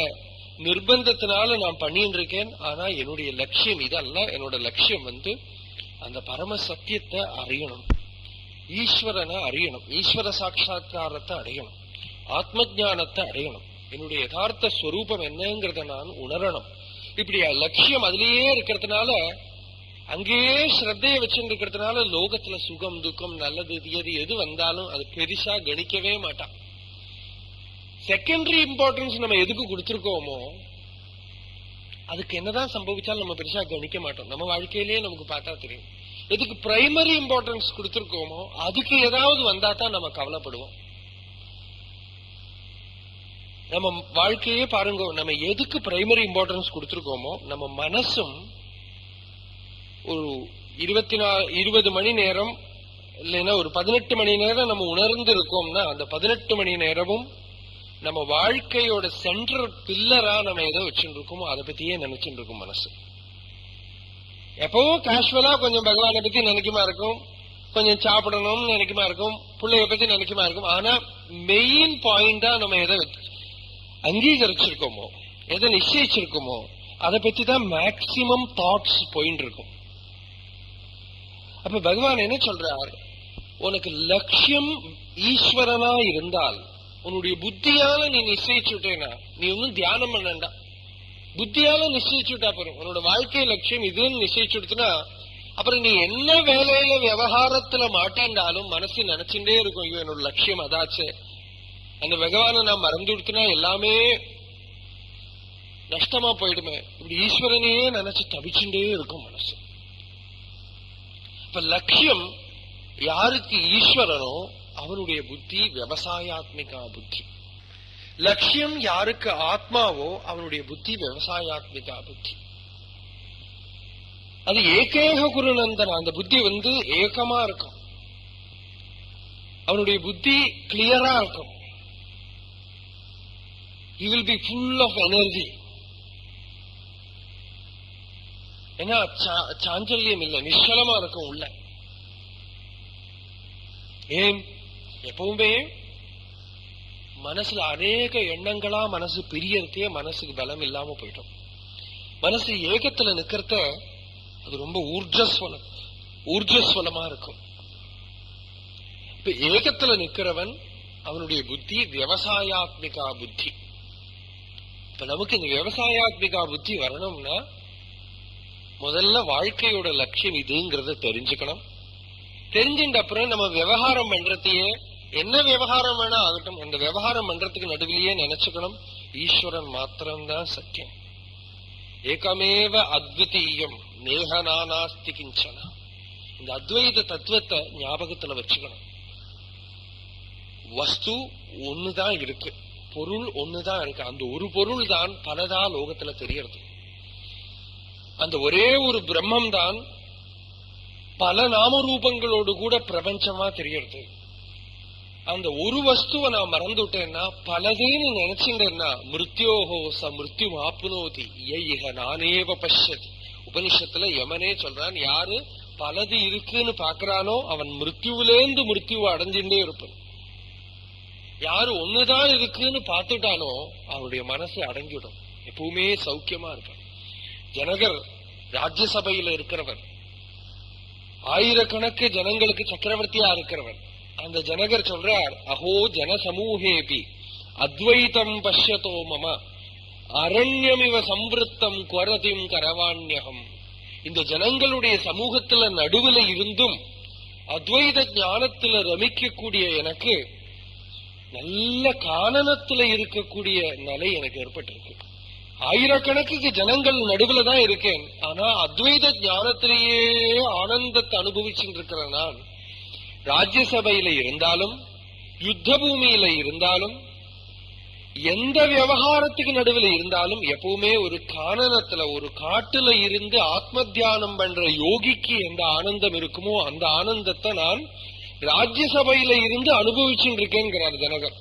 நிர்பந்தத்தினால நான் பண்ணிட்டு இருக்கேன். ஆனா என்னுடைய லட்சியம் இதல்ல. என்னோட லட்சியம் அந்த பரம சத்தியத்தை அறியணும், ஈஸ்வரனை அறியணும், ஈஸ்வர சாட்சா்காரத்தை அடையணும், ஆத்ம ஞானத்தை அடையணும், என்னுடைய யதார்த்த ஸ்வரூபம் என்னங்கிறத நான் உணரணும். இப்படி லட்சியம் அதுலயே இருக்கிறதுனால, அங்கேயே ஸ்ரத்தையை வச்சுட்டு இருக்கிறதுனால லோகத்துல சுகம் துக்கம் நல்லது தீயது எது வந்தாலும் அது பெருசா கணிக்கவே மாட்டான். செகண்டரி இம்பார்ட்டன்ஸ் நம்ம எதுக்கு கொடுத்திருக்கோமோ அதுக்கு என்னதான் சம்பவிச்சாலும் நம்ம பெருசா கணிக்க மாட்டோம். நம்ம வாழ்க்கையிலேயே நமக்கு பார்த்தா தெரியும். எதுக்கு பிரைமரி இம்பார்ட்டன்ஸ் கொடுத்திருக்கோமோ அதுக்கு ஏதாவது வந்தா தான் நம்ம கவலைப்படுவோம். நம்ம வாழ்க்கையே பாருங்க, நம்ம எதுக்கு பிரைமரி இம்பார்ட்டன்ஸ் கொடுத்திருக்கோமோ நம்ம மனசும் ஒரு 20 மணி நேரம் இல்லைன்னா ஒரு 18 மணி நேரம் நம்ம உணர்ந்து இருக்கோம்னா அந்த 18 மணி நேரமும் நம்ம வாழ்க்கையோட சென்ட்ரல் பில்லரா நம்ம எதோ வச்சுட்டு இருக்கோமோ அதை பத்தியே நினைச்சுட்டு இருக்கும் மனசு. எப்பவும் கேஷுவலா கொஞ்சம் பகவானை பத்தி நினைக்குமா இருக்கும், கொஞ்சம் சாப்பிடணும்னு நினைக்குமா இருக்கும், பிள்ளைய பத்தி நினைக்குமா இருக்கும். ஆனா மெயின் பாயிண்டா நம்ம எதை அங்கீகரிச்சிருக்கோமோ, எதை நிச்சயிச்சிருக்கோமோ அதை பத்தி தான் மேக்சிமம் தாட்ஸ் போயிட்டு இருக்கும். அப்ப பகவான் என்ன சொல்றார், உனக்கு லட்சியம் ஈஸ்வரனா இருந்தால் உன்னுடைய புத்தியால நீ நிச்சயிச்சுட்டேனா நீ ஒன்னும் தியானம் பண்ணண்டா, புத்தியால நிச்சயிச்சுட்டா போறோம். உன்னோட வாழ்க்கை லட்சியம் இதுன்னு நிச்சயிச்சுடுத்துனா அப்புறம் நீ என்ன வேலையில விவகாரத்துல மாட்டின்றாலும் மனசு நினைச்சுட்டே இருக்கும், ஐயோ என்னோட லட்சியம் அதாச்சு, அந்த பகவானை நான் மறந்து கொடுத்தனா எல்லாமே நஷ்டமா போயிடுமே, இப்படி ஈஸ்வரனையே நினைச்சு தவிச்சுட்டே இருக்கும் மனசு. இப்ப லட்சியம் யாருக்கு ஈஸ்வரனோ அவனுடைய புத்தி விவசாயாத்மிகா புத்தி. லட்சியம் யாருக்கு ஆத்மாவோ அவனுடைய புத்தி விவசாயாத்மிகா புத்தி. அது ஏகேக குருநந்தன், அந்த புத்தி ஏகமா இருக்கும், அவனுடைய புத்தி கிளியரா இருக்கும். He will be full of energy. ஏன்னா சாஞ்சல்யம் இல்லை, நிச்சலமா இருக்கும் உள்ள. ஏன் எப்பவுமே மனசுல அநேக எண்ணங்களா மனசு பிரியறதே மனசுக்கு பலம் இல்லாம போயிட்டோம். மனசு ஏகத்துல நிக்கிறத அது ரொம்ப ஊர்ஜஸ்வலமா இருக்கும். இப்ப ஏகத்துல நிக்கிறவன் அவனுடைய புத்தி விவசாயாத்மிகா புத்தி. இப்ப நமக்கு இந்த விவசாயாத்மிகா புத்தி வரணும்னா முதல்ல வாழ்க்கையோட லட்சியம் இதுங்கிறத தெரிஞ்சுக்கணும். தெரிஞ்சின்ற அப்புறம் நம்ம விவகாரம் பண்றதையே என்ன விவகாரம் வேணா ஆகட்டும், அந்த விவகாரம் பண்றதுக்கு நடுவிலேயே நினைச்சுக்கணும் ஈஸ்வரன் மாத்திரம்தான் சத்தியம், ஏகமேவ அத்விதீயம் நேஹநாஸ்தி கிஞ்சன. இந்த அத்வைத தத்துவத்தை ஞாபகத்துல வச்சுக்கணும். வஸ்து ஒண்ணுதான் இருக்கு, பொருள் ஒண்ணுதான் இருக்கு, அந்த ஒரு பொருள் தான் பலதா லோகத்துல தெரியறது. அந்த ஒரே ஒரு பிரம்மம் தான் பல நாமரூபங்களோடு கூட பிரபஞ்சமா தெரியறது. அந்த ஒரு வஸ்துவை நான் மறந்துட்டேன்னா பலதேன்னு நினைச்சுட்டேன்னா மிருத்யோஹோ ச மிருத்யு ஆப்னோதி இக நானேவ பஷ்யதி. உபனிஷத்துல யமனே சொல்றான், யாரு பலது இருக்குன்னு பாக்குறானோ அவன் மிருத்யுவிலேந்து மிருத்யுவை அடைஞ்சுட்டே இருப்பான். யாரு ஒண்ணுதான் இருக்குன்னு பார்த்துட்டானோ அவனுடைய மனசு அடங்கிடும், எப்பவுமே சௌக்கியமா இருப்பான். ஜனகர் ராஜ்யசபையில இருக்கிறவர், ஆயிரக்கணக்கு ஜனங்களுக்கு சக்கரவர்த்தியா இருக்கிறவர். அந்த ஜனகர் சொல்றார், அஹோ ஜனசமூகேபி அத்வைதம் பஷ்யதோ மம அரண்யமிவ சம்பிருத்தம் குவரதிம் கரவாண்யகம். இந்த ஜனங்களுடைய சமூகத்துல நடுவுல இருந்தும் அத்வைத ஞானத்துல ரமிக்கக்கூடிய எனக்கு நல்ல கானனத்துல இருக்கக்கூடிய நிலை எனக்கு ஏற்பட்டிருக்கு. ஆயிரக்கணக்குக்கு ஜனங்கள் நடுவுல தான் இருக்கேன், ஆனா அத்வைத ஞானத்திலேயே ஆனந்தத்தை அனுபவிச்சுட்டு இருக்கிற நான் ராஜ்யசபையில இருந்தாலும் யுத்த பூமியில இருந்தாலும் எந்த விவகாரத்துக்கு நடுவில் இருந்தாலும் எப்பவுமே ஒரு கானனத்துல ஒரு காட்டுல இருந்து ஆத்ம தியானம் பண்ற யோகிக்கு எந்த ஆனந்தம் இருக்குமோ அந்த ஆனந்தத்தை நான் ராஜ்யசபையில இருந்து அனுபவிச்சுட்டு இருக்கேங்கிறார் ஜனகர்.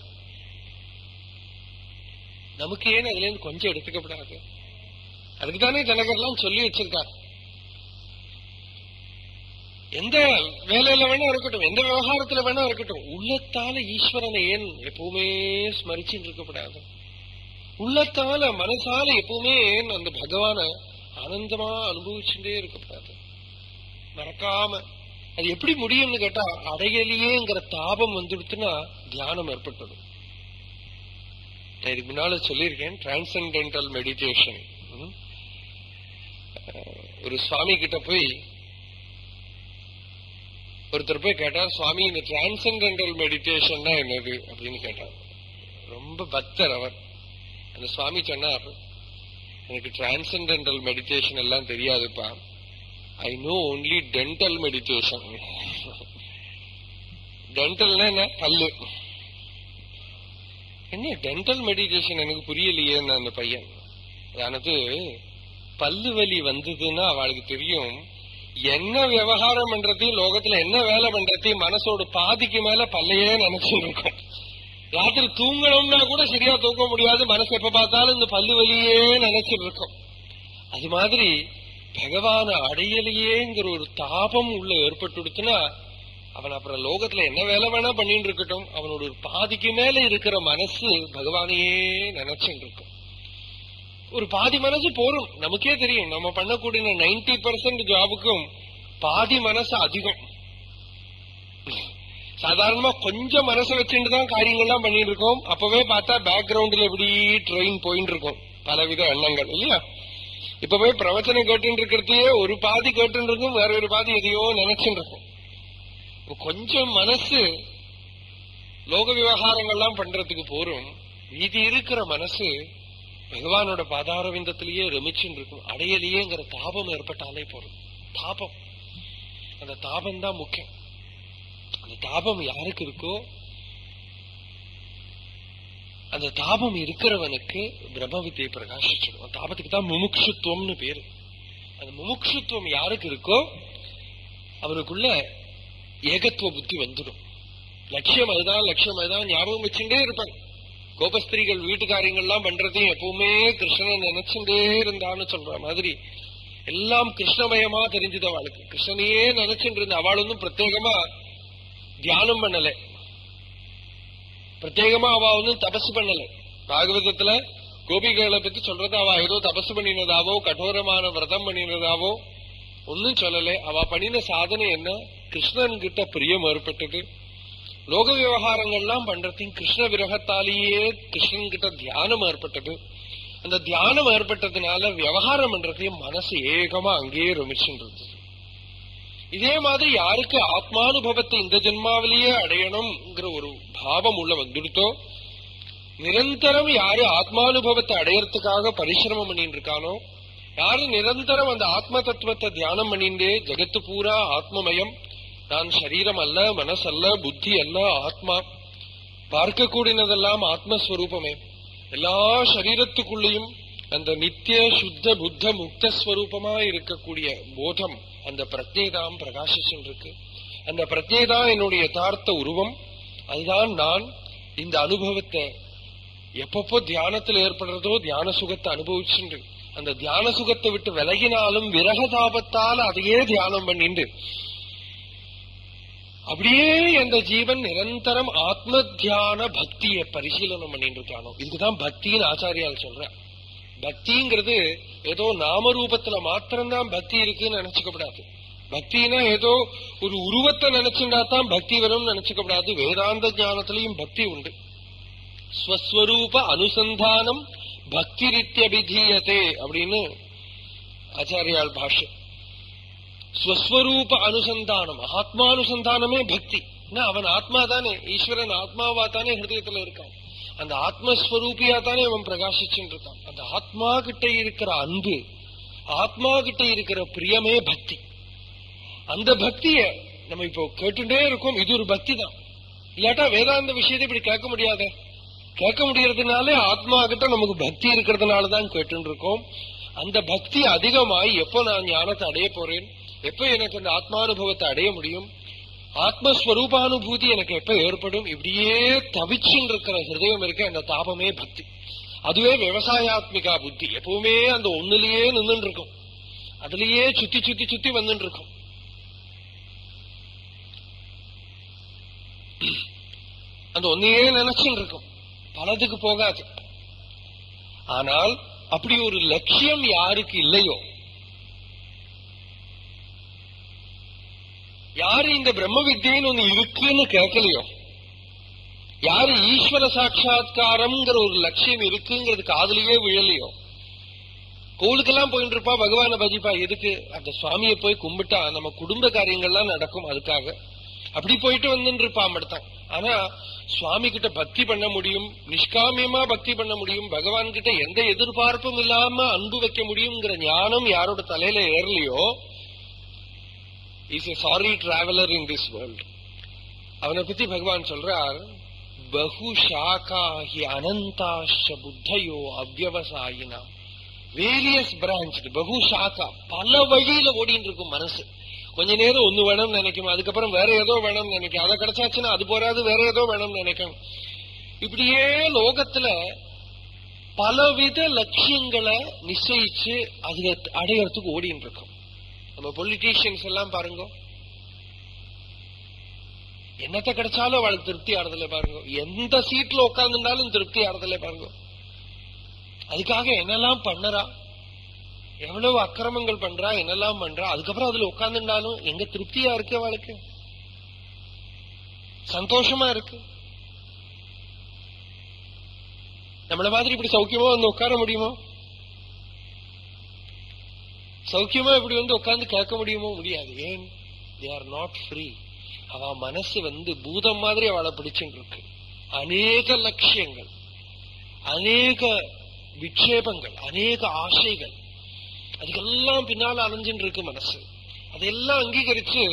நமக்கு ஏன் அதுல இருந்து கொஞ்சம் எடுத்துக்கப்படாது? அதுக்குதானே ஜனகர்லாம் சொல்லி வச்சிருக்கார். எந்த வேலையில வேணா இருக்கட்டும், எந்த விவகாரத்துல வேணா இருக்கட்டும், உள்ளத்தால ஈஸ்வரனை ஏன் எப்பவுமே ஸ்மரிச்சுட்டு இருக்கப்படாது? உள்ளத்தால மனசால எப்பவுமே அந்த பகவான ஆனந்தமா அனுபவிச்சுட்டே இருக்கப்படாது, மறக்காம. அது எப்படி முடியும்னு கேட்டா அடையலையேங்கிற தாபம் வந்துடுத்துன்னா தியானம் ஏற்பட்டது. இதுக்கு முன்னால சொல்லியிருக்கேன், டிரான்சென்டென்டல் மெடிடேஷன். ஒரு சுவாமி கிட்ட போய் ஒருத்தர் போய் கேட்டார், சுவாமி இந்த டிரான்சென்டென்டல் மெடிடேஷன் என்னது அப்படின்னு கேட்டார். ரொம்ப பக்தர் அவர். அந்த சுவாமி சொன்னார், எனக்கு டிரான்சென்டென்டல் மெடிடேஷன் எல்லாம் தெரியாதுப்பா, I know only dental meditation. டென்டல்னா என்ன? பல்லு. என்ன டென்டல் மெடிடேஷன் எனக்கு புரியலையே. அந்த பையன் அதானது பல்லு வலி வந்ததுன்னா அவளுக்கு தெரியும் என்ன விவகாரம் பண்றதையும் லோகத்துல என்ன வேலை பண்றதையும் மனசோட பாதிக்கு மேல பல்லையே நினைச்சுட்டு இருக்கும். ராத்திரி தூங்கணும்னா கூட சரியா தூங்க முடியாது, மனசு எப்ப பார்த்தாலும் இந்த பல்லு வலியே நினைச்சிட்டு இருக்கும். அது மாதிரி பகவான அடையலையேங்கிற ஒரு தாபம் உள்ள ஏற்பட்டுடுச்சுன்னா அவன் அப்புறம் லோகத்துல என்ன வேலை வேணா பண்ணிட்டு இருக்கட்டும், அவனோட ஒரு பாதிக்கு மேல இருக்கிற மனசு பகவானையே நினைச்சுட்டு இருக்கும். ஒரு பாதி மனசு போரும். நமக்கே தெரியும், நம்ம பண்ணக்கூடிய 90% ஜாபுக்கும் பாதி மனசு அதிகம். சாதாரணமா கொஞ்சம் மனசை வச்சுட்டு தான் காரியங்கள்லாம் பண்ணிட்டு இருக்கோம். அப்பவே பார்த்தா பேக்ரவுண்ட்ல எப்படி ட்ரெயின் போயிட்டு இருக்கும் பலவித எண்ணங்கள் இல்லையா. இப்ப போய் பிரவச்சனம் கேட்டு இருக்கிறதையே ஒரு பாதி கேட்டு இருக்கும், வேற ஒரு பாதி எதையோ நினைச்சுட்டு இருக்கும். கொஞ்சம் மனசு லோக விவகாரங்கள்லாம் பண்றதுக்கு போறோம். மீதி இருக்கிற மனசு பகவானோட பாதாரவிந்தத்திலேயே ரமிச்சுட்டு இருக்கும். அடையலையேங்கிற தாபம் ஏற்பட்டாலே போறோம். தாபம், அந்த தாபம் தான் முக்கியம். அந்த தாபம் யாருக்கு இருக்கோ, அந்த தாபம் இருக்கிறவனுக்கு பிரம்ம வித்தியை பிரகாசிச்சிடும். தாபத்துக்கு தான் முமுட்சுத்துவம்னு பேரு. அந்த முமுட்சுத்துவம் யாருக்கு இருக்கோ அவருக்குள்ள ஏகத்துவ புத்தி வந்துடும். லட்சியம் அதுதான், லட்சியம் அதுதான் ஞாபகம் வச்சுட்டே இருப்பாங்க. கோபஸ்திரீகள் வீட்டுக்காரியங்கள்லாம் பண்றதையும் எப்பவுமே கிருஷ்ணனை நினைச்சுட்டே இருந்தான்னு சொல்ற மாதிரி எல்லாம் கிருஷ்ணமயமா தெரிஞ்சது அவளுக்கு. கிருஷ்ணனையே நினைச்சுட்டு இருந்த அவள் ஒன்னும் பிரத்யேகமா தியானம் பண்ணல, பிரத்யேகமா அவ ஒன்னும் தபசு பண்ணல. பாகவதத்துல கோபிகைகளை பத்தி சொல்றது அவ ஏதோ தபசு பண்ணினதாவோ கடோரமான விரதம் பண்ணினதாவோ ஒன்னும் சொல்லல. அவ பண்ணின சாதனை என்ன? கிருஷ்ணன் கிட்ட பிரியம் ஏற்பட்டது. லோக விவகாரங்கள்லாம் பண்றதையும் கிருஷ்ண விரகத்தாலேயே கிருஷ்ணன் கிட்ட தியானம் ஏற்பட்டது. அந்த தியானம் ஏற்பட்டதுனால விவகாரம் பண்றதையும் மனசு ஏகமா அங்கேயே ரமிச்சுன்றது. இதே மாதிரி யாருக்கு ஆத்மானுபவத்தை இந்த ஜென்மாவிலேயே அடையணும்ங்கிற ஒரு பாவம் உள்ள வந்துடுத்தோ, நிரந்தரம் யாரு ஆத்மானுபவத்தை அடையறதுக்காக பரிசிரமம் பண்ணிட்டு இருக்கானோ, யாரு நிரந்தரம் அந்த ஆத்ம தத்துவத்தை தியானம் பண்ணிண்டே ஜெகத்து பூரா ஆத்மமயம், நான் சரீரம் அல்ல, மனசல்ல, புத்தி அல்ல, ஆத்மா, பார்க்க கூடினதெல்லாம் ஆத்மஸ்வரூபமே, எல்லா சரீரத்துக்குள்ளேயும் அந்த நித்திய சுத்த புத்த முக்தஸ்வரூபமா இருக்கக்கூடிய போதம், அந்த பிரத்யேதாம் பிரகாசிச்சுருக்கு. அந்த பிரத்யேதான் என்னுடைய யதார்த்த உருவம், அதுதான் நான். இந்த அனுபவத்தை எப்பப்போ தியானத்தில் ஏற்படுறதோ தியான சுகத்தை அனுபவிச்சுண்டு, அந்த தியான சுகத்தை விட்டு விலகினாலும் விரகதாபத்தால் அதையே தியானம் பண்ணிண்டு அப்படியே அந்த ஜீவன் நிரந்தரம் ஆத்ம தியான பக்தியை பரிசீலனம் பண்ணிட்டு இருக்கானோ. இதுதான் பக்தின்னு ஆச்சாரியால் சொல்ற. பக்திங்கிறது ஏதோ நாமரூபத்துல மாத்திரம்தான் பக்தி இருக்குன்னு நினைச்சுக்கப்படாது. பக்தினா ஏதோ ஒரு உருவத்தை நினைச்சுட்டா தான் பக்தி வரும்னு நினைச்சுக்கப்படாது. வேதாந்த ஞானத்திலையும் பக்தி உண்டு. ஸ்வஸ்வரூப அனுசந்தானம் பக்தி ரீத்யபிதீயதே அப்படின்னு ஆச்சாரியால் பாஷ்யம். ஸ்வஸ்வரூப அனுசந்தானம், ஆத்மானுசந்தானமே பக்தி. அவன் ஆத்மா தானே, ஈஸ்வரன் ஆத்மாவா தானே ஹிருதயத்துல இருக்கான். அந்த ஆத்மஸ்வரூபியா தானே அவன் பிரகாசிச்சுட்டு இருக்கான். அந்த ஆத்மா கிட்ட இருக்கிற அன்பு, ஆத்மா கிட்ட இருக்கிற பிரியமே பக்தி. அந்த பக்திய நம்ம இப்போ கேட்டுட்டே இருக்கோம். இது ஒரு பக்தி தான். இல்லாட்டா வேதாந்த விஷயத்தை இப்படி கேட்க முடியாத. கேட்க முடியறதுனாலே ஆத்மா கிட்ட நமக்கு பக்தி இருக்கிறதுனாலதான் கேட்டு இருக்கோம். அந்த பக்தி அதிகமாய் எப்போ நான் ஞானத்தை அடைய போறேன், எப்ப எனக்கு அந்த ஆத்மானுபவத்தை அடைய முடியும், ஆத்மஸ்வரூபானுபூதி எனக்கு எப்ப ஏற்படும், இப்படியே தவிச்சுன்னு இருக்கிற ஹிருதயம் இருக்க அந்த தாபமே பக்தி. அதுவே விவசாயாத்மிகா புத்தி. எப்பவுமே அந்த ஒண்ணுலயே நின்றுட்டு இருக்கும், அதுலயே சுத்தி சுத்தி சுத்தி வந்துட்டு இருக்கும். அந்த ஒன்னையே நினைச்சுட்டு இருக்கும், பலதுக்கு போகாது. ஆனால் அப்படி ஒரு லட்சியம் யாருக்கு இல்லையோ, யாரு இந்த பிரம்ம வித்தியன்னு ஒண்ணு இருக்குன்னு கேட்கலையோ, யாரு ஈஸ்வர சாட்சா்காரம்ங்கிற ஒரு லட்சியம் இருக்குங்கிறது காதலியே விழலையோ, கோவிலுக்கெல்லாம் போயிட்டு இருப்பா, பகவான பஜிப்பா. எதுக்கு? அந்த சுவாமியை போய் கும்பிட்டா நம்ம குடும்ப காரியங்கள்லாம் நடக்கும், அதுக்காக அப்படி போயிட்டு வந்துட்டு இருப்பா மட்டும். ஆனா சுவாமி கிட்ட பக்தி பண்ண முடியும், நிஷ்காமியமா பக்தி பண்ண முடியும், பகவான் கிட்ட எந்த எதிர்பார்ப்பும் இல்லாம அன்பு வைக்க முடியுங்கிற ஞானம் யாரோட தலையில ஏறலையோ, is a sorry traveller in this world. அவனை பத்தி பகவான் சொல்றார், பகு சாகாஹி அனந்தாஷ புத்தயோ அவ்யவசாயினா. வேரியஸ் பிரான்ச், பகு சாக்கா, பல வழியில ஓடிட்டு இருக்கும் மனசு. கொஞ்ச நேரம் ஒண்ணு வேணும்னு நினைக்கும், அதுக்கப்புறம் வேற ஏதோ வேணும்னு நினைக்கும், அதை கிடைச்சாச்சுன்னா அது போறாது, வேற ஏதோ வேணும்னு நினைக்கும். இப்படியே லோகத்துல பலவித லட்சியங்களை நிச்சயிச்சு அது அடையறதுக்கு ஓடிட்டு இருக்கும். நம்ம பொலிட்டீஷியன்ஸ் எல்லாம் பாருங்க, என்னத்தை கிடைச்சாலும் அவளுக்கு திருப்தி ஆறுதல பாருங்க, எந்த சீட்ல உட்கார்ந்துருந்தாலும் திருப்தி ஆறுதல பாருங்க. அதுக்காக என்னெல்லாம் பண்ணறா, எவ்வளவு அக்கிரமங்கள் பண்றா, என்னெல்லாம் பண்றா, அதுக்கப்புறம் அதுல உட்கார்ந்துட்டாலும் எங்க திருப்தியா இருக்கு அவளுக்கு? சந்தோஷமா இருக்கு. நம்மள மாதிரி இப்படி சௌக்கியமா வந்து உட்கார முடியுமோ? சௌக்கியமா இப்படி வந்து உட்கார்ந்து கேட்க முடியுமோ? முடியாது. ஏன்? they are not free. அவ மனசு வந்து பூதம் மாதிரி அவளை பிடிச்சுட்டு இருக்கு. அநேக லட்சியங்கள், அநேக விக்ஷேபங்கள், அநேக ஆசைகள், அதுக்கெல்லாம் பின்னால அலைஞ்சுட்டு இருக்கு மனசு. அதெல்லாம் அங்கீகரிச்சு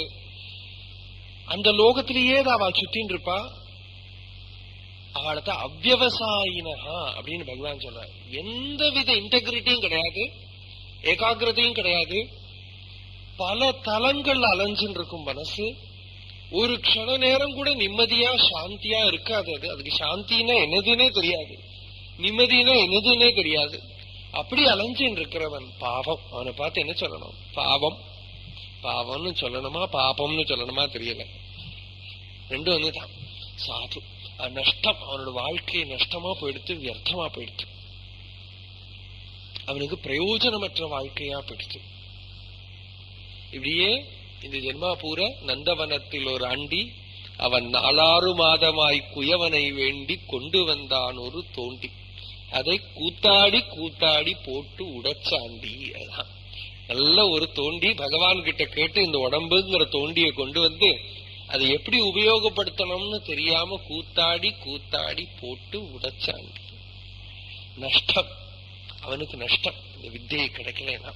அந்த லோகத்திலேயே அவ சுத்தின்னு இருப்பா. அவளத்தான் அவ்யவசாயினஹா அப்படின்னு பகவான் சொல்றாரு. எந்த வித இன்டெகிரிட்டியும் கிடையாது, ஏகாகிரதையும் கிடையாது. பல தலங்கள் அலைஞ்சுன்னு இருக்கும் மனசு. ஒரு க்ஷண நேரம் கூட நிம்மதியா சாந்தியா இருக்காது. அதுக்கு சாந்தினா என்னதுன்னே தெரியாது, நிம்மதினா என்னதுன்னே தெரியாது. அப்படி அலைஞ்சுன்னு இருக்கிறவன் பாவம். அவனை பார்த்து என்ன சொல்லணும்? பாவம். பாவம்னு சொல்லணுமா பாபம்னு சொல்லணுமா தெரியல, ரெண்டும் ஒண்ணுதான். சாது நஷ்டம். அவனோட வாழ்க்கையை நஷ்டமா போயிடுத்து, வியர்த்தமா போயிடுத்து, அவனுக்கு பிரயோஜனமற்ற வாழ்க்கையா போயிடுத்து. இப்படியே இந்த ஜென்மா பூரா நந்தவனத்தில் ஒரு ஆண்டி அவன் 4 மாதமாய் குயவனை வேண்டி கொண்டு வந்தான் ஒரு தோண்டி, அதை கூத்தாடி கூத்தாடி போட்டு உடைச்சாண்டி. அதான் நல்ல ஒரு தோண்டி. பகவான் கிட்ட கேட்டு இந்த உடம்புங்கிற தோண்டியை கொண்டு வந்து அதை எப்படி உபயோகப்படுத்தணும்னு தெரியாம கூத்தாடி கூத்தாடி போட்டு உடைச்சாண்டி. நஷ்டம், அவனுக்கு நஷ்டம் இந்த வித்தியை கிடைக்கலனா.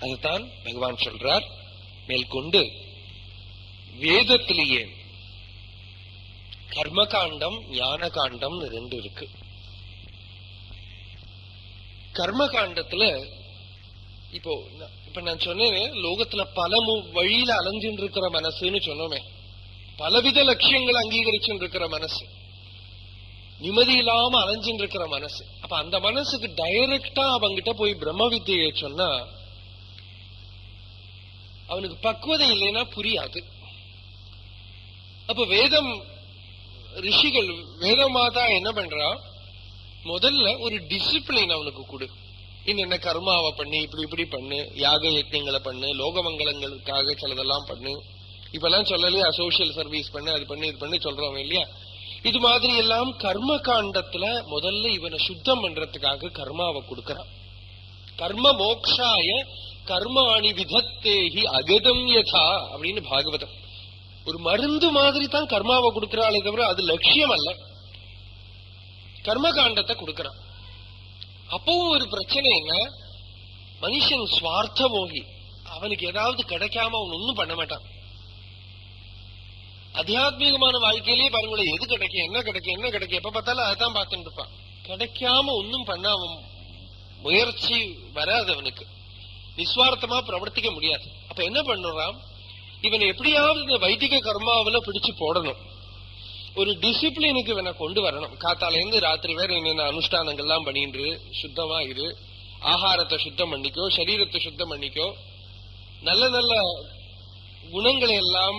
அதுதான் பகவான் சொல்றார். மேற்கொண்டு வேதத்திலேயே கர்மகாண்டம் ஞான காண்டம்னு 2 இருக்கு. கர்மகாண்டத்துல இப்ப நான் சொன்னேன், லோகத்துல பல வழியில அலைஞ்சுட்டு இருக்கிற மனசுன்னு சொன்னோமே, பலவித லட்சியங்களை அங்கீகரிச்சுட்டு இருக்கிற மனசு, நிம்மதி இல்லாம அலைஞ்சுட்டு இருக்கிற மனசு. அப்ப அந்த மனசுக்கு டைரக்டா அவங்கிட்ட போய் பிரம்ம வித்தியை சொன்னா அவனுக்கு பக்குவதை இல்லைன்னா புரியாது. அப்ப வேதம் ரிஷிகள், வேதமாதா என்ன பண்றா, முதல்ல ஒரு டிசிப்ளின் அவனுக்கு கொடு. இன்னென்ன கர்மாவை பண்ணு, இப்படி இப்படி பண்ணு, யாக யஜ்ஞங்களை பண்ணு, லோகமங்கலங்களுக்காக சிலதெல்லாம் பண்ணு. இப்பெல்லாம் சொல்லலையா சோசியல் சர்வீஸ் பண்ணு, அது பண்ணு, இது பண்ணு சொல்றோம் இல்லையா? இது மாதிரி எல்லாம் கர்ம காண்டத்துல முதல்ல இவனை சுத்தம் பண்றதுக்காக கர்மாவை கொடுக்கறான். கர்ம மோக்ஷாய கர்மாணி விதத்தேஹி அகதம் யதா அப்படின்னு பாகவதம். ஒரு மருந்து மாதிரி தான் கர்மாவை கொடுக்கிறாளே தவிர அது லட்சியம் அல்ல. கர்ம காண்டத்தை கொடுக்கறான். அப்பவும் ஒரு பிரச்சனை என்ன, மனுஷன் சுவார்த்த மோகி. அவனுக்கு ஏதாவது கிடைக்காம அவன் ஒன்னும் பண்ண மாட்டான். அத்தியாத்மீகமான வாழ்க்கையிலேயே பாருங்களேன், எது கிடைக்கும், என்ன கிடைக்கும், என்ன கிடைக்கும், எப்ப பார்த்தாலும் அதான் பார்த்துட்டு இருப்பான். கிடைக்காம ஒன்னும் பண்ண அவன் முயற்சி வராது, அவனுக்கு நிஸ்வார்த்தமா பிரவர்த்திக்க முடியாது. அப்ப என்ன பண்ணுறான், இவனை எப்படியாவது இந்த வைதிக கர்மாவில பிடிச்சு போடணும், ஒரு டிசிப்ளினுக்கு இவனை கொண்டு வரணும். காத்தால இருந்து ராத்திரி வேற என்னென்ன அனுஷ்டானங்கள்லாம் பண்ணிட்டு சுத்தமா இரு, ஆகாரத்தை சுத்தம் பண்ணிக்கோ, சரீரத்தை சுத்தம் பண்ணிக்கோ, நல்ல நல்ல குணங்களை எல்லாம்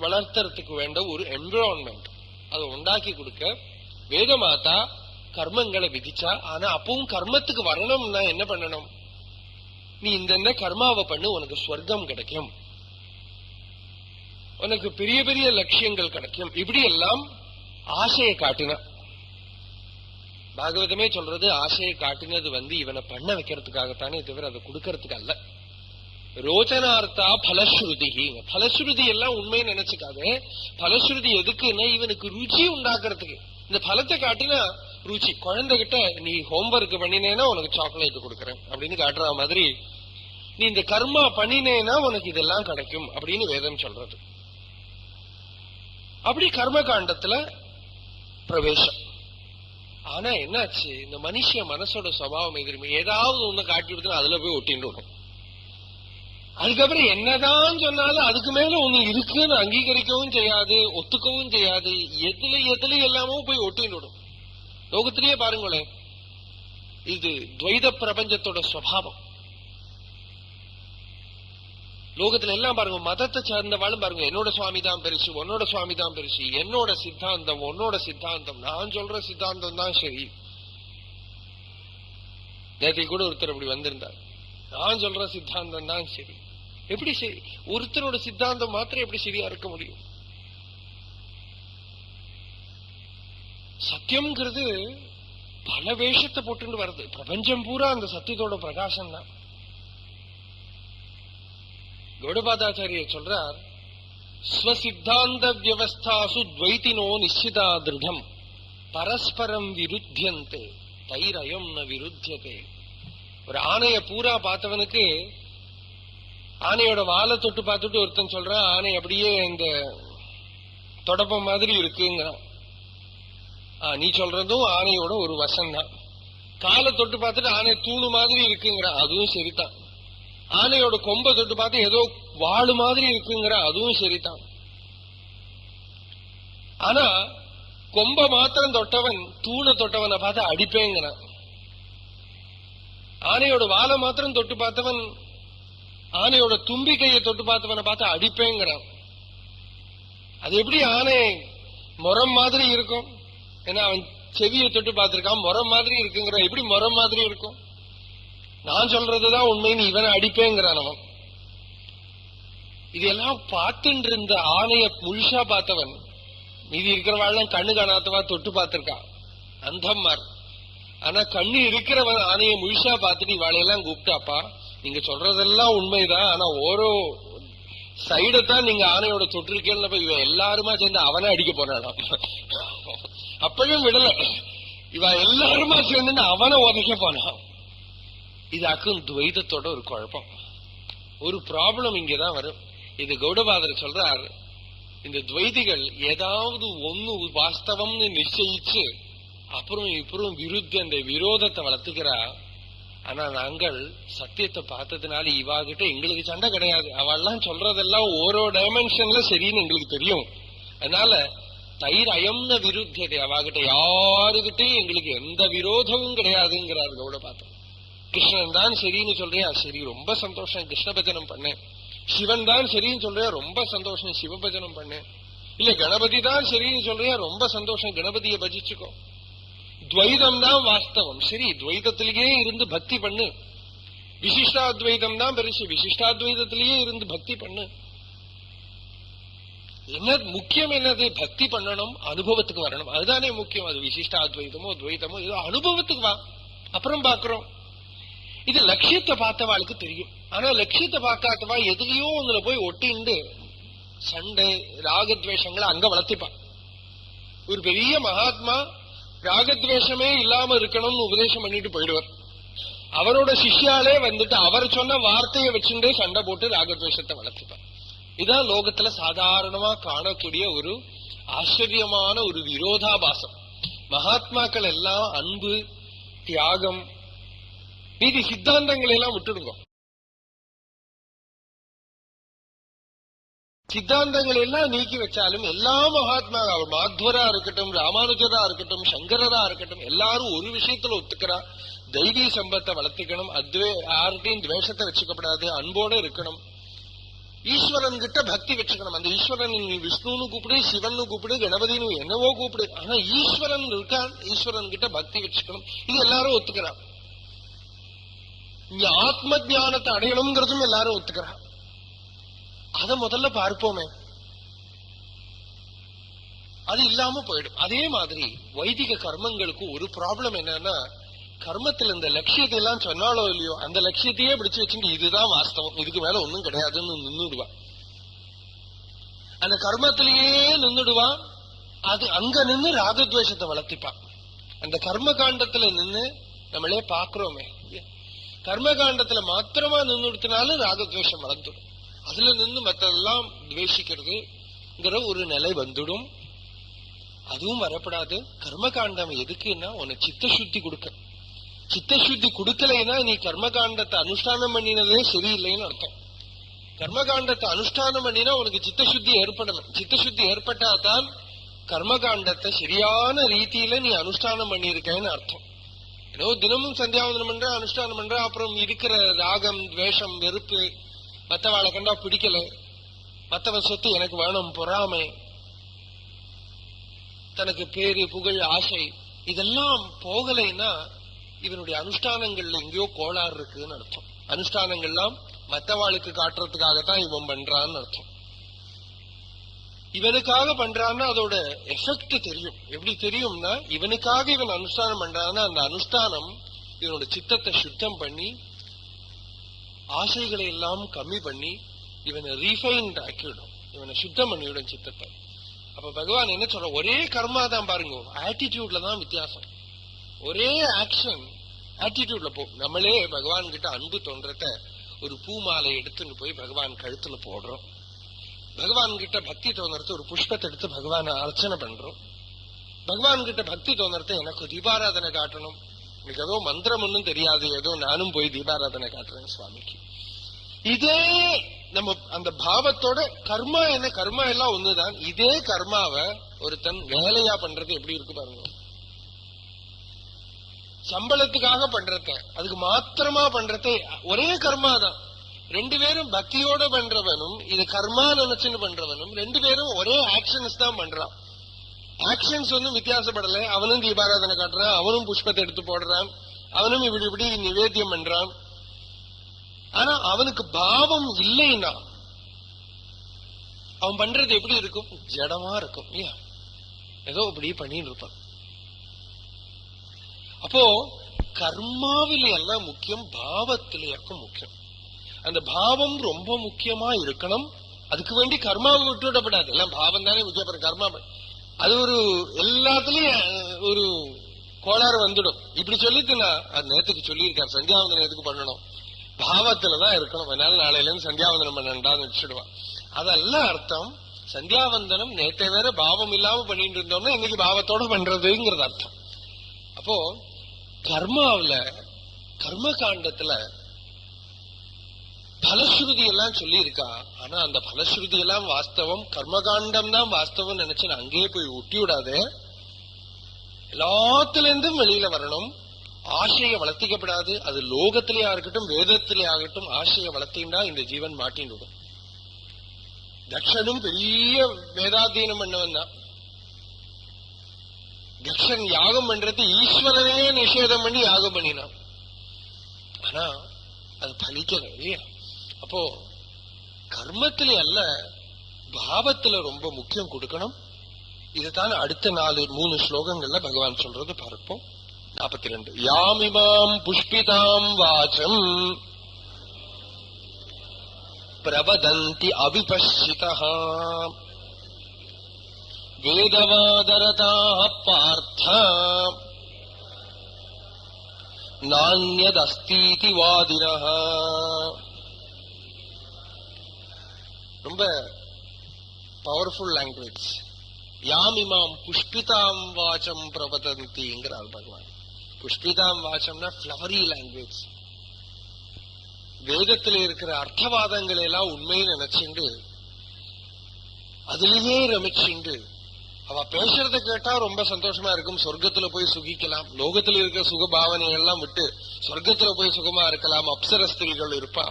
வளர்த்துறதுக்கு வேண்ட ஒரு என்விரான்மெண்ட் அதை உண்டாக்கி கொடுக்க வேதமாதா கர்மங்களை விதிச்சா. ஆனா அப்பவும் கர்மத்துக்கு வரணும்னா என்ன பண்ணணும், நீ இந்த கர்மாவை பண்ணு, உனக்கு ஸ்வர்க்கம் கிடைக்கும், உனக்கு பெரிய பெரிய லட்சியங்கள் கிடைக்கும். இப்படி எல்லாம் ஆசையை காட்டின. பாகவதமே சொல்றது, ஆசையை காட்டினது இவனை பண்ண வைக்கிறதுக்காகத்தானே தவிர அதை கொடுக்கறதுக்கு அல்ல. ரோச்சனார்த்தா பலஸ்ருதி. பலஸ்ருதி எல்லாம் உண்மையை நினைச்சுக்காது. பலஸ்ருதி எதுக்குன்னா இவனுக்கு ருச்சி உண்டாக்குறதுக்கு. இந்த பலத்தை காட்டினா ருச்சி. குழந்தைகிட்ட நீ ஹோம்ஒர்க் பண்ணினேன்னா உனக்கு சாக்லேட் கொடுக்கறேன் அப்படின்னு காட்டுற மாதிரி, நீ இந்த கர்மா பண்ணினேன்னா உனக்கு இதெல்லாம் கிடைக்கும் அப்படின்னு வேதம் சொல்றது. அப்படி கர்ம காண்டத்துல பிரவேசம். ஆனா என்னாச்சு, இந்த மனுஷ மனசோட சுபாவம் எதிர்மை, ஏதாவது ஒண்ணு காட்டி விடுத்து அதுல போய் ஒட்டின்னு. அதுக்கப்புறம் என்னதான் சொன்னாலும் அதுக்கு மேல ஒண்ணு இருக்குன்னு அங்கீகரிக்கவும் செய்யாது, ஒத்துக்கவும் செய்யாது. எதுல எல்லாமோ போய் ஒட்டின்னு. லோகத்திலேயே பாருங்களேன், இது துவைத பிரபஞ்சத்தோட சுபாவம். லோகத்துல எல்லாம் பாருங்க, மதத்தை சேர்ந்தவாளும் பாருங்க, என்னோட சுவாமி தான் பெருசு, உன்னோட சுவாமி தான் பெருசு, என்னோட சித்தாந்தம் உன்னோட சித்தாந்தம், நான் சொல்ற சித்தாந்தம் தான் சரி. நேற்று கூட ஒருத்தர் அப்படி வந்திருந்தார், நான் சொல்ற சித்தாந்தம் தான் சரி. எப்படி சரி? ஒருத்தரோட சித்தாந்தம் மாத்திரம் எப்படி சரியா இருக்க முடியும்? சத்தியம்ங்கிறது பல வேஷத்தை போட்டு வருது. பிரபஞ்சம் பூரா அந்த சத்தியத்தோட பிரகாசம் தான். கௌடபாதாச்சாரியர் சொல்றார், ஸ்வசித்தாந்த வியவஸ்தாசு துவைத்தினோ நிச்சிதா திருடம் பரஸ்பரம் விருத்தியந்தே தைரயம் ந விருத்தியதே. ஒரு ஆணைய பூரா பார்த்தவனுக்கு ஆனையோட வாழை தொட்டு பார்த்துட்டு ஒருத்தன் சொல்றான், ஆனை அப்படியே இந்த தொடப்பம் மாதிரி இருக்குங்கிறான். நீ சொல்றதும் ஆனையோட ஒரு வசம் தான். காலை தொட்டு பார்த்துட்டு ஆனை தூணு மாதிரி இருக்குங்கிறான், அதுவும் சரிதான். ஆனையோட கொம்பை தொட்டு பார்த்து ஏதோ வாழு மாதிரி இருக்குங்கிற, அதுவும் சரிதான். ஆனா கொம்ப மாத்திரம் தொட்டவன் தூணை தொட்டவனை பார்த்து அடிப்பேங்கிறான். ஆனையோட வாழை மாத்திரம் தொட்டு பார்த்தவன் ஆனையோட தும்பிக்கையை தொட்டு பார்த்தவனை பார்த்து அடிப்பேங்கிறான். அது எப்படி ஆனை முறம் மாதிரி இருக்கும்? ஏன்னா அவன் செவியை தொட்டு பார்த்திருக்கான், முறம் மாதிரி இருக்குங்கிற. எப்படி முறம் மாதிரி இருக்கும்? நான் சொல்றதுதான் உண்மைன்னு இவனை அடிப்பேங்கிறான் அவன். இதெல்லாம் பார்த்துட்டு இருந்த ஆணைய முழுசா பார்த்தவன் மீதி இருக்கிறவாள் கண்ணு காணாதவா தொட்டு பார்த்திருக்கான், அந்தம்மார். ஆனா கண்ணு இருக்கிறவன் ஆணைய முழுசா பார்த்துட்டு இவாளையெல்லாம் கூப்பிட்டாப்பா, நீங்க சொல்றதெல்லாம் உண்மைதான், ஆனா ஓரோ சைடத்தான் நீங்க ஆணையோட தொட்டிருக்கேன்னு இவ எல்லாருமா சேர்ந்து அவனை அடிக்க போனாடாம். அப்பயும் விடல, இவ எல்லாருமா சேர்ந்து அவனை உதைக்க போனான். இதாக்கும் துவைதத்தோட ஒரு குழப்பம், ஒரு ப்ராப்ளம் இங்கதான் வரும். இது கௌடபாதர் சொல்றார், இந்த துவைதிகள் ஏதாவது ஒண்ணு வாஸ்தவம்னு நிச்சயிச்சு அப்புறம் இப்புறம் அந்த விரோதத்தை வளர்த்துக்கிறா. ஆனா நாங்கள் சத்தியத்தை பார்த்ததுனால இவாகிட்ட எங்களுக்கு சண்டை கிடையாது. அவெல்லாம் சொல்றதெல்லாம் ஓரோ டைமென்ஷன்ல சரின்னு எங்களுக்கு தெரியும். அதனால தைரயம்ன விருத்தியதை, அவாகிட்ட யாருகிட்டையும் எங்களுக்கு எந்த விரோதமும் கிடையாதுங்கிறார் கௌடபாதர். கிருஷ்ணன் தான் சரின்னு சொல்றியா, சரி ரொம்ப சந்தோஷம், கிருஷ்ண பஜனம் பண்ணேன். சிவன் தான் சரின்னு சொல்றியா, ரொம்ப சந்தோஷம், சிவ பஜனம் பண்ணேன். இல்ல கணபதி தான் சரின்னு சொல்றியா, ரொம்ப சந்தோஷம், கணபதியை பஜிச்சுக்கோ. துவைதம் தான் வாஸ்தவம், சரி துவைதத்திலேயே இருந்து பக்தி பண்ணு. விசிஷ்டாத்வைதம் தான் பெருசு, விசிஷ்டாத்வைதத்திலேயே இருந்து பக்தி பண்ணு. என்ன முக்கியம்? என்னது? பக்தி பண்ணணும், அனுபவத்துக்கு வரணும், அதுதானே முக்கியம். அது விசிஷ்டாத்வைதமோ துவைதமோ ஏதோ அனுபவத்துக்கு வா, அப்புறம் பாக்குறோம். இது லட்சியத்தை பார்த்தவாளுக்கு தெரியும். ஆனா லட்சியத்தை பார்க்காதவா எதுலையோ அதுல போய் ஒட்டிண்டு சண்டை ராகத்வேஷங்களை அங்க வளர்த்திப்பான். ஒரு பெரிய மகாத்மா ராகத்வேஷமே இல்லாம இருக்கணும்னு உபதேசம் பண்ணிட்டு போயிடுவார். அவரோட சிஷ்யாலே வந்துட்டு அவர் சொன்ன வார்த்தையை வச்சுட்டே சண்டை போட்டு ராகத்வேஷத்தை வளர்த்திப்பார். இதான் லோகத்துல சாதாரணமா காணக்கூடிய ஒரு ஆச்சரியமான ஒரு விரோதாபாசம். மகாத்மாக்கள் எல்லாம் அன்பு, தியாகம், மீதி சித்தாந்தங்களை எல்லாம் விட்டுடுங்க. சித்தாந்தங்கள் எல்லாம் நீக்கி வச்சாலும் எல்லா மகாத்மா, மாத்வரா இருக்கட்டும், ராமானுஜரா இருக்கட்டும், சங்கரரா இருக்கட்டும், எல்லாரும் ஒரு விஷயத்துல ஒத்துக்கிறா, தெய்வீ சம்பத்தை வளர்த்திக்கணும், யார்கிட்டையும் துவேஷத்தை வச்சுக்கப்படாது, அன்போட இருக்கணும், ஈஸ்வரன் கிட்ட பக்தி வச்சுக்கணும். அந்த ஈஸ்வரன் நீ விஷ்ணுன்னு கூப்பிடு, சிவன்னு கூப்பிடு, கணபதினு என்னவோ கூப்பிடு, ஆனா ஈஸ்வரன் இருக்கான், ஈஸ்வரன் கிட்ட பக்தி வச்சுக்கணும். இது எல்லாரும் ஒத்துக்கிறான். இங்க ஆத்ம ஞானத்தை அடையணுங்கிறதும் எல்லாரும் ஒத்துக்கிறான். அத முதல்ல பார்ப்போமே, அது இல்லாம போயிடும். அதே மாதிரி வைதிக கர்மங்களுக்கு ஒரு ப்ராப்ளம் என்னன்னா, கர்மத்தில் இந்த லட்சியத்தை எல்லாம் சொன்னாலோ இல்லையோ அந்த லட்சியத்தையே பிடிச்சு வச்சுட்டு இதுதான் வாஸ்தவம், இதுக்கு மேல ஒன்னும் கிடையாதுன்னு நின்றுடுவான். அந்த கர்மத்திலேயே நின்றுடுவான். அது அங்க நின்று ராகத்வேஷத்தை வளர்த்திப்பான். அந்த கர்ம காண்டத்துல நின்று நம்மளே பாக்குறோமே, கர்மகாண்டத்துல மாத்திரமா நின்றுடுத்தினாலும் ராகத்வேஷம் வளர்ந்துடும். அதுல நின்று மற்றெல்லாம் துவேஷிக்கிறதுங்கிற ஒரு நிலை வந்துடும். அதுவும் வரப்படாது. கர்மகாண்டம் எதுக்குன்னா உன்னை சித்தசுத்தி கொடுக்க. சித்தசுத்தி கொடுக்கலைன்னா நீ கர்மகாண்டத்தை அனுஷ்டானம் பண்ணினதே சரியில்லைன்னு அர்த்தம். கர்மகாண்டத்தை அனுஷ்டானம் பண்ணினா உனக்கு சித்தசுத்தி ஏற்படணும். சித்தசுத்தி ஏற்பட்டாதான் கர்மகாண்டத்தை சரியான ரீதியில நீ அனுஷ்டானம் பண்ணியிருக்கேன்னு அர்த்தம். ஏதோ தினமும் சந்தியாவந்தனம் பண்ற, அனுஷ்டானம் பண்ற, அப்புறம் இருக்கிற ராகம், துவேஷம், வெறுப்பு, மற்றவாளை கண்டா பிடிக்கல, மற்றவன் சொத்து எனக்கு வேணும், பொறாமை, தனக்கு பேரு புகழ் ஆசை, இதெல்லாம் போகலைன்னா இவனுடைய அனுஷ்டானங்கள்ல எங்கேயோ கோளாறு இருக்குன்னு அர்த்தம். அனுஷ்டானங்கள்லாம் மற்றவாளுக்கு காட்டுறதுக்காகத்தான் இவன் பண்றான்னு அர்த்தம். இவனுக்காக பண்றான்னா அதோட எஃபெக்ட் தெரியும். எப்படி தெரியும்னா, இவனுக்காக இவன் அனுஷ்டானம் பண்றான்னா அந்த அனுஷ்டானம் இவனோட சித்தத்தை சுத்தம் பண்ணி ஆசைகளை எல்லாம் கம்மி பண்ணி இவனை ரீஃபைன்ட் ஆக்கிவிடும், இவனை சுத்தம் பண்ணிவிடும் சித்தத்தை. அப்ப பகவான் என்ன சொல்ற, ஒரே கர்மா தான் பாருங்க, ஆட்டிடியூட்ல தான் வித்தியாசம். ஒரே ஆக்ஷன் ஆட்டிடியூட்ல போ. நம்மளே பகவான் கிட்ட அன்பு தோன்றத ஒரு பூ மாலை எடுத்துன்னு போய் பகவான் கழுத்துல போடுறோம். பகவான் கிட்ட பக்தி தோன்றத ஒரு புஷ்பத்தை எடுத்து பகவான அர்ச்சனை பண்றோம். பகவான் கிட்ட பக்தி தோன்றத எனக்கு தீபாராதனை காட்டணும், எனக்கு ஏதோ மந்திரம் ஒன்னும் தெரியாது, ஏதோ நானும் போய் தீபாராதனை காட்டுறேன் சுவாமிக்கு. இதே நம்ம அந்த பாவத்தோட கர்மா என்ன, கர்மா எல்லாம் ஒண்ணுதான். இதே கர்மாவை ஒருத்தன் வேலையா பண்றது எப்படி இருக்கு பாருங்க. சம்பளத்துக்காக பண்றத, அதுக்கு மாத்திரமா பண்றத, ஒரே கர்மா தான். ரெண்டு பேரும் பக்தியோட பண்றவனும் இது கர்மா நினைச்சுன்னு பண்றவனும் ரெண்டு பேரும் ஒரே ஆக்ஷன்ஸ் தான் பண்றான். ஆக்ஷன்ஸ் ஒன்னும் வித்தியாசப்படல. அவனும் தீபாராதனை காட்டுறான், அவனும் புஷ்பத்தை எடுத்து போடுறான், அவனும் இப்படி இப்படி நிவேத்தியம் பண்றான். ஆனா அவனுக்கு பாவம் இல்லைன்னா அவன் பண்றது எப்படி இருக்கும், ஜடமா இருக்கும். ஏதோ இப்படி பண்ணிட்டு இருப்பான். அப்போ கர்மாவில எல்லாம் முக்கியம், பாவத்திலேயாக்கும் முக்கியம். அந்த பாவம் ரொம்ப முக்கியமா இருக்கணும். அதுக்கு வேண்டி கர்மாவை விட்டு விடப்படாது. எல்லாம் பாவம் தானே முக்கியம், கர்மா அது ஒரு எல்லாத்துலயும் ஒரு கோளாறு வந்துடும். இப்படி சொல்லிட்டுனா அது நேரத்துக்கு சொல்லியிருக்காரு, சந்தியாவந்தனம் எதுக்கு பண்ணணும், பாவத்துலதான் இருக்கணும், அதனால நாளையில இருந்து சந்தியாவந்தனம் பண்ணண்டான்னு வச்சுடுவான். அதெல்லாம் அர்த்தம். சந்தியாவந்தனம் நேற்றை வேற பாவம் இல்லாம பண்ணிட்டு இருந்தோம்னா இன்னைக்கு பாவத்தோட பண்றதுங்கிறது அர்த்தம். அப்போ கர்மாவில கர்ம காண்டத்துல பலஸ்ருதி எல்லாம் சொல்லி இருக்கா. ஆனா அந்த பலஸ்ருதி எல்லாம் வாஸ்தவம், கர்மகாண்டம் தான் வாஸ்தவம் நினைச்சு அங்கேயே போய் ஒட்டி விடாதே. எல்லாத்துல இருந்தும் வெளியில வரணும். ஆசையை வளர்த்திக்கப்படாது. அது லோகத்திலேயா இருக்கட்டும் வேதத்திலே ஆகட்டும், ஆசையை வளர்த்தீங்கன்னா இந்த ஜீவன் மாட்டின்னு விடும். தக்ஷனும் பெரிய வேதாத்தியனம் பண்ணவன் தான். தக்ஷன் யாகம் பண்றது ஈஸ்வரனையே நிஷேதம் பண்ணி யாகம் பண்ணினான். ஆனா அது பலிக்கல இல்லையா. அப்போ கர்மத்திலே அல்ல, பாவத்துல ரொம்ப முக்கியம் கொடுக்கணும். இதுதான் அடுத்த 3 ஸ்லோகங்கள்ல பகவான் சொல்றது பார்ப்போம். 42 யாமிமாம் புஷ்பிதாம் வாசம் பிரவதந்தி அவிபஷ்சிதः வேதவாதரதாः பார்த்த நான்யதஸ்தீதி வாதினः. ரொம்ப பவர்ஃபுல் லாங்குவேஜ். யாமிமாம் புஷ்பிதாம் வாச்சம் பிரவதந்திங்கிறார் பகவான். புஷ்பிதாம் வாச்சம்னா ஃபிளவரி லாங்குவேஜ். வேதத்தில் இருக்கிற அர்த்தவாதங்களை எல்லாம் உண்மைன்னு நினைச்சுண்டு அதுலயே ரமிச்சுண்டு அவ பேசுறத கேட்டா ரொம்ப சந்தோஷமா இருக்கும். சொர்க்கத்துல போய் சுகிக்கலாம், லோகத்துல இருக்கிற சுக பாவனைகள்லாம் விட்டு சொர்க்கத்துல போய் சுகமா இருக்கலாம், அப்சர ஸ்திரீகள் இருப்பா,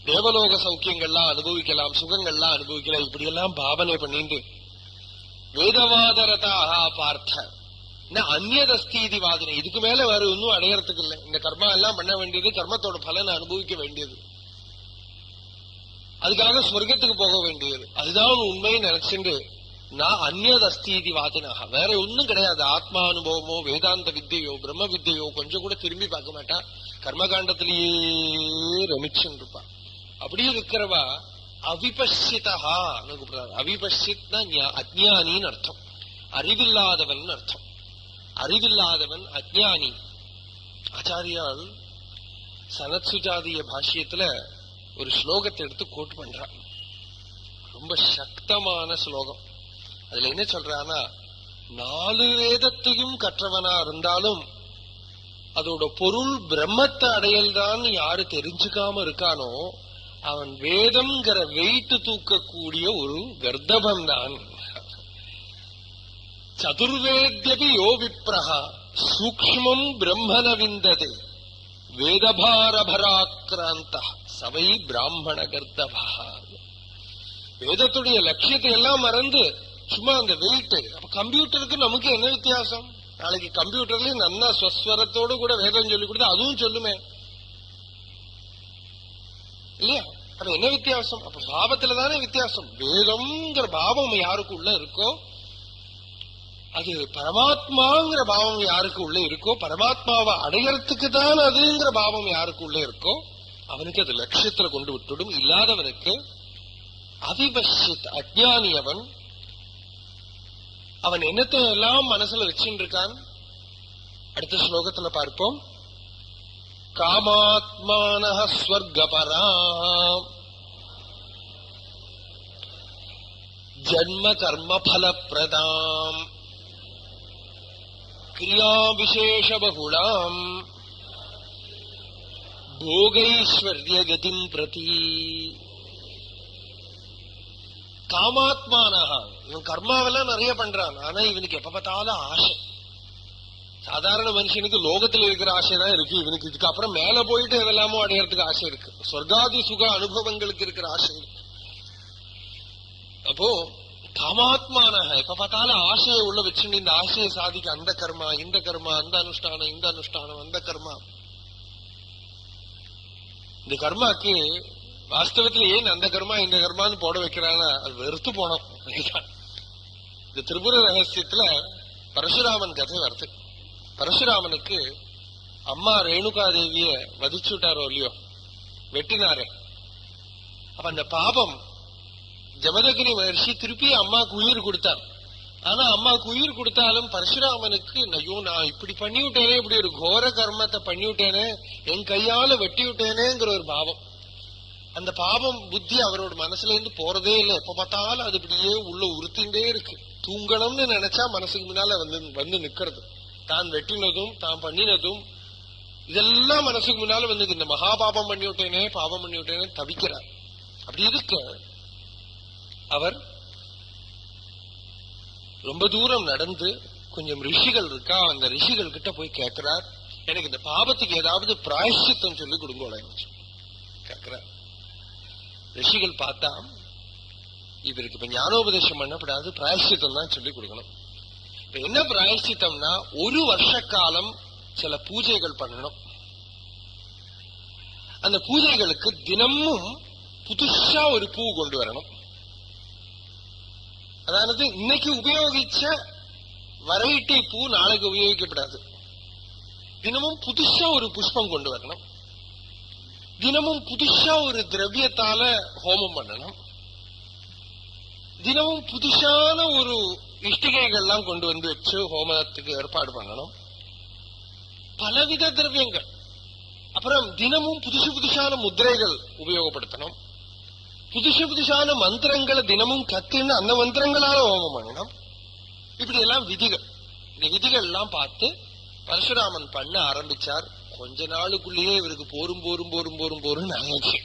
தேவலோக சௌக்கியங்கள்லாம் அனுபவிக்கலாம், சுகங்கள்லாம் அனுபவிக்கலாம், இப்படியெல்லாம் பாவனை பண்ணிட்டு வேதவாதரதாக பார்த்த அந்நியதஸ்தீதி வாதினை. இதுக்கு மேல வேற ஒன்னும் அடையறதுக்கு இல்லை. இந்த கர்மா எல்லாம் பண்ண வேண்டியது, கர்மத்தோட பலனை அனுபவிக்க வேண்டியது, அதுக்காக சொர்க்கத்துக்கு போக வேண்டியது, அதுதான் உண்மையை நினைச்சுண்டு நான் அந்நியதஸ்தீதி வாதினாக. வேற ஒன்னும் கிடையாது. ஆத்மா அனுபவமோ வேதாந்த வித்தையோ பிரம்ம வித்தையோ கொஞ்சம் கூட திரும்பி பார்க்க மாட்டா, கர்மகாண்டத்திலேயே ரமிச்சுன்னு இருப்பா. அப்படி இருக்கிறவா அவிபஷ்சிதா கூப்பிடுறாரு. அவிபஷ்சித்னா அஜ்ஞானின்னு அர்த்தம், அறிவில்லாதவன் அர்த்தம். அறிவில்லாதவன் அஜ்ஞானி. ஆச்சாரியால் சனத்சுஜாதிய பாஷ்யத்துல ஒரு ஸ்லோகத்தை எடுத்து கோட் பண்றான். ரொம்ப சக்தமான ஸ்லோகம். அதுல என்ன சொல்றான்னா, 4 வேதத்தையும் கற்றவனா இருந்தாலும் அதோட பொருள் பிரம்மத்தை அடையல் தான் யாரு தெரிஞ்சுக்காம இருக்கானோ அவன் வேதம்ங்கிற வெயிட்டு தூக்கக்கூடிய ஒரு கர்தபம் தான். சதுர்வேத்யபி யோ விப்ரஹா சூக்ஷ்மம் பிரம்மன விந்ததே வேதபாரபராக்கிராந்த சவை பிராமண கர்தபா. வேதத்துடைய லட்சியத்தை எல்லாம் மறந்து சும்மா அந்த வெயிட். அப்ப கம்ப்யூட்டருக்கு நமக்கு என்ன வித்தியாசம்? நாளைக்கு கம்ப்யூட்டர்ல நன்னா ஸ்வஸ்வரத்தோடு கூட வேதம் சொல்லி கொடுத்தா அதுவும் சொல்லுமே இல்லையா. அப்ப என்ன வித்தியாசம்? அப்ப பாவத்துலதானே வித்தியாசம். வேதம்ங்கிற பாவம் யாருக்கு உள்ள இருக்கோ, அது பரமாத்மாங்கிற பாவம் யாருக்கு உள்ள இருக்கோ, பரமாத்மாவை அடையறதுக்கு தான் அதுங்கிற பாவம் யாருக்கு உள்ள இருக்கோ, அவனுக்கு அது லட்சியத்துல கொண்டு விட்டுடும். இல்லாதவனுக்கு அவிபஷித் அஜ்ஞானி அவன் என்னத்தை எல்லாம் மனசுல வச்சுட்டு இருக்கான். அடுத்த ஸ்லோகத்துல பார்ப்போம். காமாத்மானஹ ஸ்வர்கபராம் ஜன்ம கர்ம பலப்ரதாம் கிரியா விசேஷ பகுளாம் போகைஸ்வர்ய கதிம் பிரதி. காமாத்மானஹ, இவன் கர்மாவெல்லாம் நிறைய பண்றான். ஆனா இவனுக்கு எப்ப பார்த்தாலும் ஆசை. சாதாரண மனுஷனுக்கு லோகத்தில் இருக்கிற ஆசை தான் இருக்கு. இவனுக்கு இதுக்கு அப்புறம் மேல போயிட்டு எதெல்லாமோ அடையறதுக்கு ஆசை இருக்கு. சொர்க்காதி சுக அனுபவங்களுக்கு இருக்கிற ஆசை இருக்கு. அப்போ காமாத்மானஹ, எப்ப பார்த்தாலும் ஆசையை உள்ள வச்சுட்டு இந்த ஆசையை சாதிக்க அந்த கர்மா இந்த கர்மா, அந்த அனுஷ்டானம் இந்த அனுஷ்டானம், அந்த கர்மா. இந்த கர்மாக்கு வாஸ்தவத்துல ஏன் அந்த கர்மா இந்த கர்மான்னு போட வைக்கிறான்னா அது வெறுத்து போனோம். இந்த திரிபுர ரகசியத்துல பரசுராமன் கதை வருது. பரசுராமனுக்கு அம்மா ரேணுகாதேவிய வதிச்சு விட்டாரோ இல்லையோ, வெட்டினாரு. அப்ப அந்த பாபம் ஜமதகிரி மகர்ஷி திருப்பி அம்மாக்கு உயிர் கொடுத்தார். ஆனா அம்மாக்கு உயிர் கொடுத்தாலும் பரசுராமனுக்கு ஐயோ நான் இப்படி பண்ணி விட்டேனே, இப்படி ஒரு கோர கர்மத்தை பண்ணி விட்டேனே, என் கையால வெட்டி விட்டேனேங்கிற ஒரு பாவம். அந்த பாவம் புத்தி அவரோட மனசுல இருந்து போறதே இல்லை. எப்ப பார்த்தாலும் அது இப்படியே உள்ள உறுத்திண்டே இருக்கு. தூங்கணும்னு நினைச்சா மனசுக்கு முன்னால வந்து நிக்கிறது. தான் வெட்டினதும் தான் பண்ணினதும் இதெல்லாம் மனசுக்கு முன்னால வந்து இந்த மகா பாபம் பண்ணி விட்டேனே, பாவம் பண்ணி விட்டேனே தவிக்கிறார். அப்படி இருக்க அவர் ரொம்ப தூரம் நடந்து கொஞ்சம் ரிஷிகள் இருக்கா, அந்த ரிஷிகள் கிட்ட போய் கேட்கிறார், எனக்கு இந்த பாபத்துக்கு ஏதாவது பிராயஷ்சித்தம் சொல்லி கொடுங்க கேட்கிறார். ரிஷிகள் பார்த்தா இவருக்கு இப்ப ஞானோபதேசம் பண்ணப்படாது, பிராயஷ்சித்தம் தான் சொல்லி கொடுக்கணும். இப்ப என்ன பிராயஷ்சித்தம்னா, ஒரு வருஷ காலம் சில பூஜைகள் பண்ணணும். அந்த பூஜைகளுக்கு தினமும் புதுசா ஒரு பூ கொண்டு வரணும். அதாவது இன்னைக்கு உபயோகிச்ச வெரைட்டி பூ நாளைக்கு உபயோகிக்கப்படாது. தினமும் புதுசா ஒரு புஷ்பம் கொண்டு வரணும். தினமும் புதுசா ஒரு திரவியத்தால ஹோமம் பண்ணணும். தினமும் புதுசான ஒரு இஷ்டிகைகள்லாம் கொண்டு வந்து வச்சு ஹோமத்துக்கு ஏற்பாடு பண்ணணும். பலவித திரவியங்கள். அப்புறம் தினமும் புதுசான முத்திரைகள் உபயோகப்படுத்தணும். புதுசான மந்திரங்களை தினமும் கத்துன்னு அந்த மந்திரங்களால ஹோமம் பண்ணணும். இப்படி எல்லாம் விதிகள். இந்த விதிகள் எல்லாம் பார்த்து பரசுராமன் பண்ண ஆரம்பிச்சார். கொஞ்ச நாளுக்குள்ளேயே இவருக்கு போரும் ஆயிடுச்சு.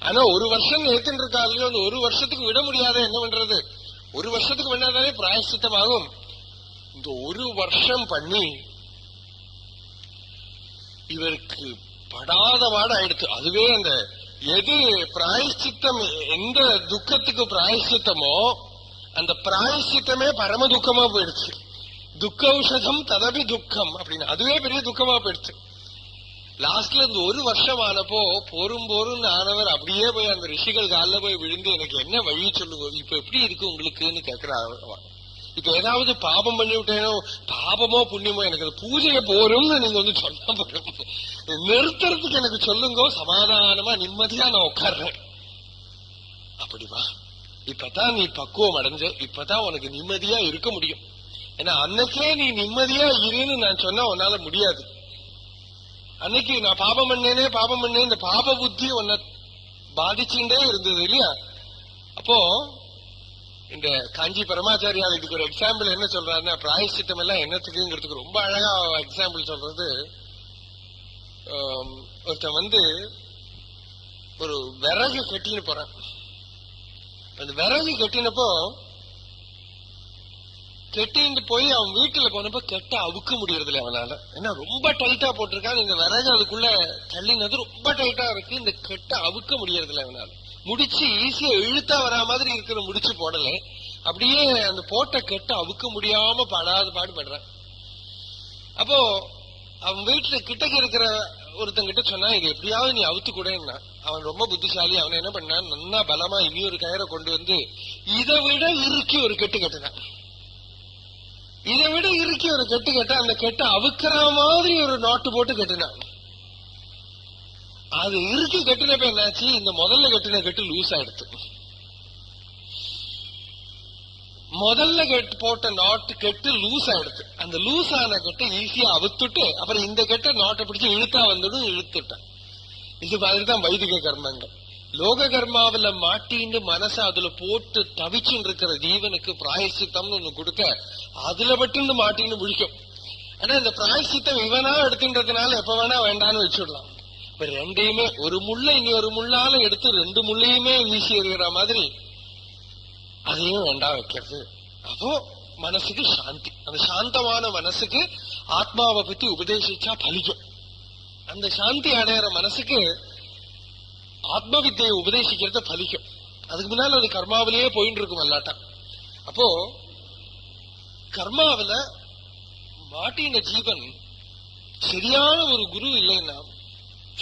ஆனா ஒரு வருஷம் ஏத்துட்டு இருக்கா இல்லையோ, அந்த ஒரு வருஷத்துக்கு விட முடியாத என்ன பண்றது? ஒரு வருஷத்துக்கு வேணாதானே பிராயஷ்சித்தமாகும். இந்த ஒரு வருஷம் பண்ணி இவருக்கு படாத பாடு ஆயிடுச்சு. அதுவே அந்த எது பிராயஷ்சித்தம், எந்த துக்கத்துக்கு பிராயஷ்சித்தமோ அந்த பிராயஷ்சித்தமே பரம துக்கமா போயிடுச்சு. துக்கௌஷதம் ததபி துக்கம் அப்படின்னு அதுவே பெரிய துக்கமா போயிடுச்சு. லாஸ்ட்ல இந்த ஒரு வருஷம் ஆனப்போ போரும் ஆனவர் அப்படியே போய் அந்த ரிஷிகள் காலில் போய் விழுந்து, எனக்கு என்ன வழி சொல்லுங்க, இப்ப எப்படி இருக்கு உங்களுக்குன்னு கேட்கிறார். இப்ப ஏதாவது பாபம் பண்ணி விட்டேனோ, பாபமோ புண்ணியமோ, எனக்கு அது பூஜையை போரும்னு நீங்க வந்து சொன்னா போறோம், நிறுத்துறதுக்கு எனக்கு சொல்லுங்க, சமாதானமா நிம்மதியா நான் உட்கார்றேன். அப்படிவா, இப்பதான் நீ பக்குவம் அடைஞ்ச, இப்பதான் உனக்கு நிம்மதியா இருக்க முடியும். ஏன்னா அன்னைக்கே நீ நிம்மதியா இருன்னு நான் சொன்னா உன்னால முடியாது. அன்னைக்கு நான் பாபம் பண்ணேனே இந்த பாப புத்தி உன்னை பாதிச்சுட்டே இருந்தது இல்லையா? அப்போ இந்த காஞ்சி பரமாச்சாரியால் இதுக்கு ஒரு எக்ஸாம்பிள் என்ன சொல்றாருன்னா, பிராயஷ்சித்தம் எல்லாம் என்னத்துக்குங்கிறதுக்கு ரொம்ப அழகா எக்ஸாம்பிள் சொல்றது. ஒருத்தன் வந்து ஒரு விறகு கட்டின்னு போறான். அந்த விறகு கட்டினப்போ கெட்டின்னு போய் அவன் வீட்டுல போனப்ப கெட்ட அவுக்க முடியறதில்ல அவனால. ஏன்னா ரொம்ப டைட்டா போட்டிருக்கான். இந்த விறகு அதுக்குள்ள தள்ளினது ரொம்ப டைட்டா இருக்கு. இந்த கெட்ட அவுக்க முடியறதில்ல அவனால. முடிச்சு ஈஸியா இழுத்தா வரா மாதிரி இருக்கிற முடிச்சு போடல. அப்படியே அந்த போட்ட கெட்ட அவுக்க முடியாம பாடாது பாடுபடுறான். அப்போ அவன் வீட்டுல கிட்டக்கு இருக்கிற ஒருத்தங்கிட்ட சொன்னா இது எப்படியாவது நீ அவுத்து கூடன்னா அவன் ரொம்ப புத்திசாலி. அவன் என்ன பண்ணான், நல்லா பலமா இனியொரு கயிறை கொண்டு வந்து இதை விட இறுக்கி ஒரு கெட்டு கட்டினான். இதை விட இறுக்கி ஒரு கெட்டு கட்ட அந்த கெட்டை அவுக்கிற மாதிரி ஒரு நாட்டு போட்டு கட்டினான். அது இறுக்கி கட்டினப்ப என்னாச்சு, இந்த முதல்ல கட்டின கெட்டு லூஸ் ஆயிடுச்சு. முதல்ல போட்ட நாட்டு கெட்டு லூஸ் ஆயிடுச்சு. அந்த லூஸ் ஆன கெட்டை ஈஸியா அவுத்துட்டு அப்புறம் இந்த கெட்ட நாட்டை பிடிச்சி இழுத்தா வந்துடும், இழுத்துட்டான். இது மாதிரிதான் வைதிக கர்மங்கள். லோக கர்மாவில மாட்டின்னு மனச அதுல போட்டு தவிச்சுன்னு இருக்கிற ஜீவனுக்கு பிராயசித்தம்னு ஒண்ணு கொடுக்க அதுல மட்டும் மாட்டின்னு முழிக்கும். ஆனா இந்த பிராயசித்தம் இவனா எடுத்துன்றதுனால எப்ப வேணா வேண்டான்னு வச்சுடலாம். இப்ப ரெண்டையுமே ஒரு முள்ள இனி ஒரு முள்ளால எடுத்து ரெண்டு முள்ளையுமே வீசி எறிகிற மாதிரி அதையும் வேண்டாம் வைக்கிறது. அப்போ மனசுக்கு சாந்தி. அந்த சாந்தமான மனசுக்கு ஆத்மாவை பத்தி உபதேசிச்சா பலிக்கும். அந்த சாந்தி அடையிற மனசுக்கு ஆத்ம வித்தியை உபதேசிக்கிறத பலிக்கும். அதுக்கு முன்னால அது கர்மாவிலேயே போயிட்டு இருக்கும் அல்லாட்டா. அப்போ கர்மாவில மாட்டின ஜீவன் சரியான ஒரு குரு இல்லைன்னா,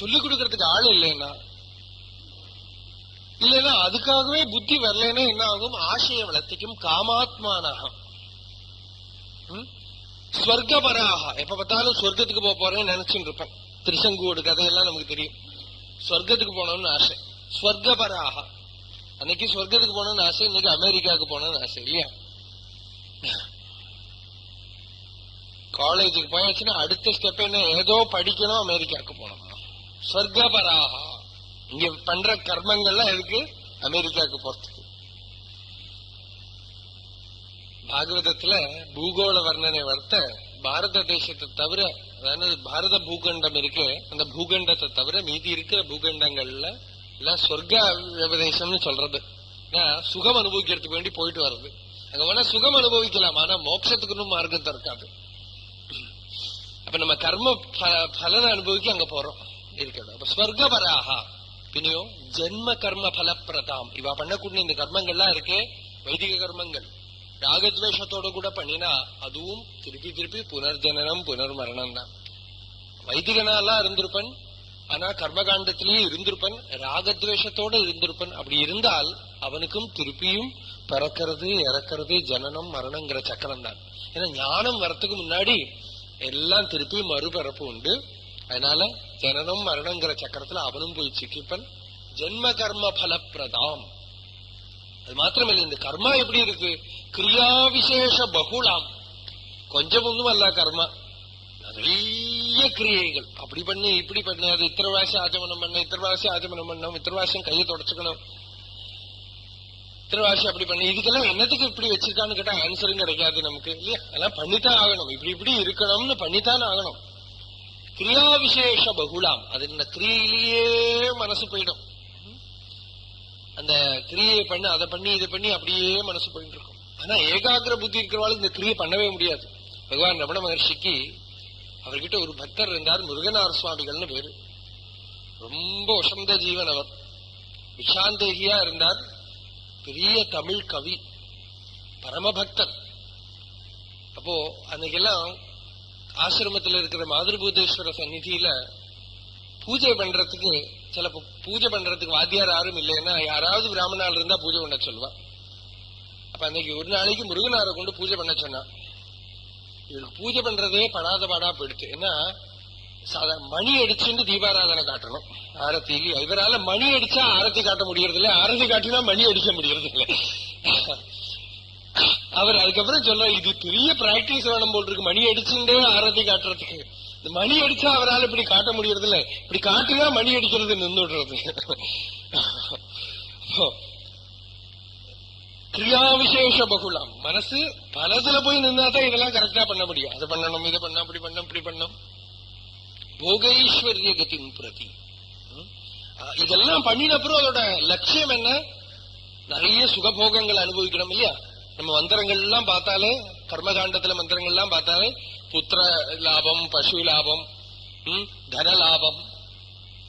சொல்லிக் கொடுக்கறதுக்கு ஆள் இல்லைன்னா, இல்லைன்னா அதுக்காகவே புத்தி வரலன்னா என்ன ஆகும், ஆசைய வளர்த்திக்கும், காமாத்மானாக ஸ்வர்கபராக. எப்ப பார்த்தாலும் சொர்க்கத்துக்கு போறேன்னு நினைச்சுட்டு இருப்பேன். திருசங்கோடு கதையெல்லாம் நமக்கு தெரியும். சொர்க்கத்துக்கு போனோம்னு ஆசை, ஸ்வர்கபராக. அன்னைக்கு சொர்க்கத்துக்கு போனோம்னு ஆசை, இன்னைக்கு அமெரிக்காவுக்கு போனோம்னு ஆசை இல்லையா? காலேஜுக்கு போயாச்சுன்னா அடுத்த ஸ்டெப் என்ன, ஏதோ படிக்கணும், அமெரிக்காவுக்கு போனோம். ஸ்வர்கபராக. இங்க பண்ற கர்மங்கள்லாம் எதுக்கு, அமெரிக்காவுக்கு போறதுக்கு. பாகவதத்துல பூகோள வர்ணனை வர்த்த பாரத தேசத்தை தவிர, அதாவது பாரத பூகண்டம் இருக்கு, அந்த பூகண்டத்தை தவிர மீதி இருக்கிற பூகண்டங்கள்ல எல்லாம் சொர்க்க விபதேசம்னு சொல்றது. சுகம் அனுபவிக்கிறதுக்கு வேண்டி போயிட்டு வர்றது. அங்க வேணா சுகம் அனுபவிக்கலாம், ஆனா மோட்சத்துக்கு மார்க்கத்தை இருக்காது. அப்ப நம்ம கர்ம பலனை அனுபவிக்க அங்க போறோம் இருக்கிறது. அப்ப ஸ்வர்கபராகா. பின்னையோ ஜென்ம கர்ம பலப்பிரதாம். இவ பண்ணக்கூடிய இந்த கர்மங்கள்லாம் இருக்கே வைதிக கர்மங்கள், ராகத்வேஷத்தோட கூட பண்ணினா அதுவும் திருப்பி திருப்பி புனர்ஜனனம் புனர்மரணம் தான். வைதிகனாலாம் இருந்திருப்பன், ஆனா கர்மகாண்டத்திலேயே இருந்திருப்பன், ராகத்வேஷத்தோட இருந்திருப்பன். அப்படி இருந்தால் அவனுக்கும் திருப்பியும் பிறக்கிறது இறக்கிறது ஜனனம் மரணங்கிற சக்கரம் தான். ஏன்னா ஞானம் வரத்துக்கு முன்னாடி எல்லாம் திருப்பி மறுபிறப்பு உண்டு. அதனால ஜனனம் மரணங்கிற சக்கரத்துல அவனும் போய் சிக்கிப்பன். ஜென்ம கர்ம பலப்பிரதாம். அது மாத்திரமில்லை, இந்த கர்மா எப்படி இருக்கு, கிரியா விசேஷ பகுலாம். கொஞ்சம் ஒண்ணும் அல்ல கர்மா, நிறைய கிரியைகள். அப்படி பண்ணு இப்படி பண்ணு, அது இத்தனை வாசி ஆச்சமனம் பண்ண, இத்தனை வாசி ஆச்சமனம் பண்ணணும், இத்தனை வாசியம் கையை தொடச்சுக்கணும், இத்தனை வாசி அப்படி பண்ணு. இதுக்கெல்லாம் என்னத்துக்கு இப்படி வச்சிருக்கான்னு கேட்டா ஆன்சரும் கிடைக்காது நமக்கு இல்லையா? அதெல்லாம் பண்ணித்தான் ஆகணும், இப்படி இப்படி இருக்கணும்னு பண்ணித்தான் ஆகணும். கிரியா விசேஷ பகுலாம். அது இந்த கிரியிலேயே மனசு போயிடும். அந்த கிரியை பண்ண, அதை பண்ணி இதை பண்ணி அப்படியே மனசு போயிட்டு இருக்கும். ஆனா ஏகாகிர புத்தி இருக்கிறவாள் இந்த கிரியை பண்ணவே முடியாது. பகவான் ரமண மகர்ஷிக்கு அவர்கிட்ட ஒரு பக்தர் இருந்தார், முருகனார் சுவாமிகள்னு பேரு. ரொம்ப உசந்த ஜீவன் அவர். விஷாந்தேகியா இருந்தார். பெரிய தமிழ் கவி, பரமபக்தர். அப்போ அன்னைக்கெல்லாம் ஆசிரமத்தில் இருக்கிற மாதிருபூதேஸ்வர சந்நிதியில பூஜை பண்றதுக்கு, சில பூஜை பண்றதுக்கு வாத்தியார் யாரும் இல்லைன்னா யாராவது பிராமணால் இருந்தா பூஜை பண்ண சொல்லுவா. அப்ப அன்னைக்கு ஒரு நாளைக்கு முருகனாரை கொண்டு பூஜை பண்ண சொன்னா. இவருக்கு பூஜை பண்றதே படாத பாடா போயிடுச்சு. ஏன்னா மணி அடிச்சுன்னு தீபாராதனை காட்டணும், ஆரத்தி. இவரால மணி அடிச்சா ஆரத்தி காட்ட முடியறது இல்லை, ஆரத்தி காட்டினா மணி அடிக்க முடியறது இல்லை. அவர் அதுக்கப்புறம் சொல்ல, இது பெரிய பிராக்டிஸ் வேணும் போல் இருக்கு, மணி அடிச்சுட்டே ஆரத்தி காட்டுறதுக்கு. இந்த மணி அடிச்சா அவரால் இப்படி காட்ட முடியறது இல்லை, இப்படி காட்டினா மணி அடிக்கிறது நின்றுடுறது. கிரியா விசேஷ பகுலாம். மனசு பலதுல போய் நின்னாதான் இதெல்லாம் கரெக்டா பண்ண முடியும். அதை பண்ணணும், இதை பண்ண, அப்படி பண்ண, இப்படி பண்ணும். போகைஸ்வர்ய கதிம் பிரதி. இதெல்லாம் பண்ணினப்புறம் அதோட லட்சியம் என்ன, நிறைய சுகபோகங்கள் அனுபவிக்கணும் இல்லையா? நம்ம மந்திரங்கள் எல்லாம் பார்த்தாலே, கர்மகாண்டத்துல மந்திரங்கள் எல்லாம் பார்த்தாலே புத்திர லாபம், பசு லாபம், தன லாபம்,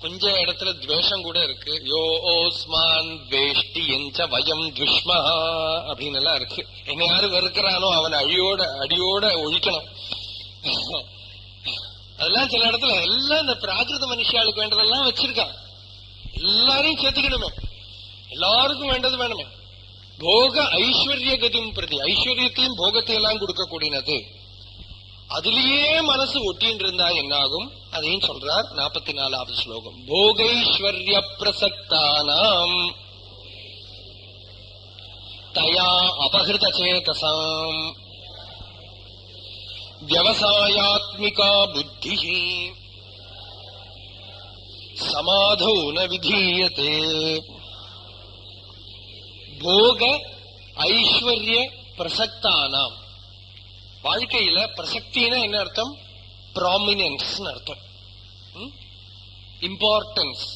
கொஞ்ச இடத்துல துவேஷம் கூட இருக்கு. யோ ஓஸ்மான் வேஷ்டி எஞ்ச வயம் துஷ்மா அப்படின்னு எல்லாம் இருக்கு. என்ன யாரு வெறுக்கிறானோ அவன் அடியோட ஒழிக்கணும். அதெல்லாம் சில இடத்துல எல்லாம் இந்த பிராகிருத மனுஷாளுக்கு வேண்டதெல்லாம் வச்சிருக்கான். எல்லாரையும் சேர்த்துக்கணுமே, எல்லாருக்கும் வேண்டது வேணுமே. போக ஐஸ்வர்ய கதிம் பிரதி, ஐஸ்வர்யத்தையும் போகத்தையெல்லாம் கொடுக்கக்கூடியது. அதுலயே மனசு ஒட்டின்னு இருந்தா என்னாகும், அதையும் சொல்றார் 44வது ஸ்லோகம். போகைஸ்வர்ய பிரசக்தானாம் தயா அபகிருத சேதசாம் வியவசாயாத்மிகா புத்தி சமாதோ ந விதீயதே. போக ஐஸ்வர்ய பிரசக்தானாம், வாழ்க்கையில பிரசக்தினா என்ன அர்த்தம்? ப்ராமினன்ஸ் அர்த்தம், இம்பார்ட்டன்ஸ்.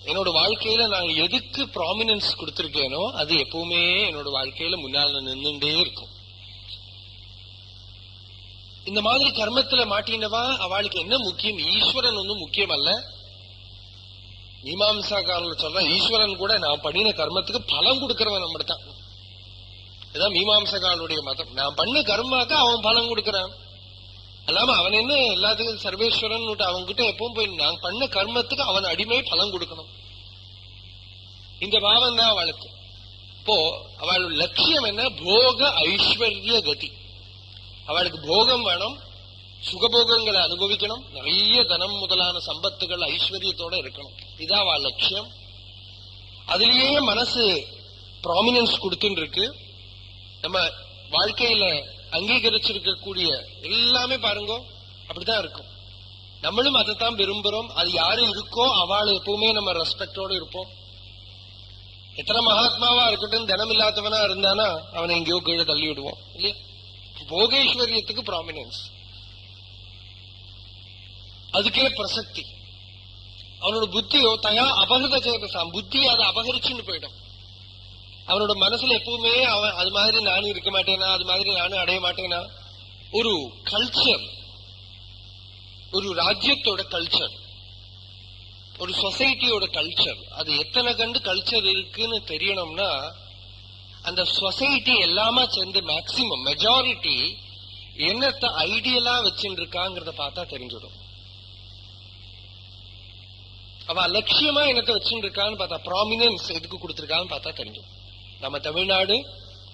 என்னோட வாழ்க்கையில நான் எதுக்கு ப்ராமினன்ஸ் கொடுத்திருக்கேனோ அது எப்பவுமே என்னோட வாழ்க்கையில முன்னால நின்றுட்டே இருக்கும். இந்த மாதிரி கர்மத்துல மாட்டினவா அவளுக்கு என்ன முக்கியம்? ஈஸ்வரன் ஒன்னும் முக்கியம் அல்ல. மீமாம்சாக்காரர்கள் சொல்ற ஈஸ்வரன் கூட நான் பண்ணின கர்மத்துக்கு பலம் கொடுக்கிறவன் நம்மதான். இதான் மீமாம்சகாலுடைய மதம். நான் பண்ண கர்மாக்க அவன் பலம் கொடுக்கிறான். அல்லாம அவன் என்ன எல்லாத்துக்கும் சர்வேஸ்வரன் அவன்கிட்ட எப்பவும் போய் நான் பண்ண கர்மத்துக்கு அவன் அடிமை பலம் கொடுக்கணும். இந்த பாவம் தான் அவளுக்கு. இப்போ அவள் லட்சியம் என்ன? போக ஐஸ்வர்ய கதி. அவளுக்கு போகம் வேணும், சுகபோகங்களை அனுபவிக்கணும், நிறைய தனம் முதலான சம்பத்துகள் ஐஸ்வர்யத்தோட இருக்கணும். இதான் அவள் லட்சியம். அதுலயே மனசு ப்ராமினன்ஸ் கொடுத்துட்டு இருக்கு. நம்ம வாழ்க்கையில அங்கீகரிச்சிருக்கக்கூடிய எல்லாமே பாருங்க அப்படித்தான் இருக்கும். நம்மளும் அதைத்தான் விரும்புறோம். அது யாரு இருக்கோ அவள் எப்பவுமே நம்ம ரெஸ்பெக்டோட இருப்போம். எத்தனை மகாத்மாவா இருக்கட்டும், தனம் இல்லாதவனா இருந்தானா அவனை எங்கேயோ கீழே தள்ளி விடுவோம் இல்லையா? போகேஸ்வரியத்துக்கு ப்ராமினன்ஸ், அதுக்கே பிரசக்தி. அவனோட புத்தியோ தயா அபகிருத சேதசாம், புத்தி அதை அபகரிச்சுன்னு போயிடும். அவனோட மனசுல எப்பவுமே அவன் அது மாதிரி நானும் இருக்க மாட்டேனா, அது மாதிரி நானும் அடைய மாட்டேனா. ஒரு கல்ச்சர், ஒரு ராஜ்யத்தோட கல்ச்சர், ஒரு சொசைட்டியோட கல்ச்சர், அது எத்தனை கண்டு கல்ச்சர் இருக்குன்னு தெரியணும்னா அந்த சொசைட்டி எல்லாமே சேர்ந்து மேக்சிமம் மெஜாரிட்டி என்னத்த ஐடியலா வச்சுட்டு இருக்காங்கிறத பார்த்தா தெரிஞ்சிடும். அவ லட்சியமா என்னத்தை வச்சுட்டு இருக்கான்னு பார்த்தா, ப்ராமினன்ஸ் எதுக்கு கொடுத்திருக்கான்னு பார்த்தா தெரிஞ்சிடும். நம்ம தமிழ்நாடு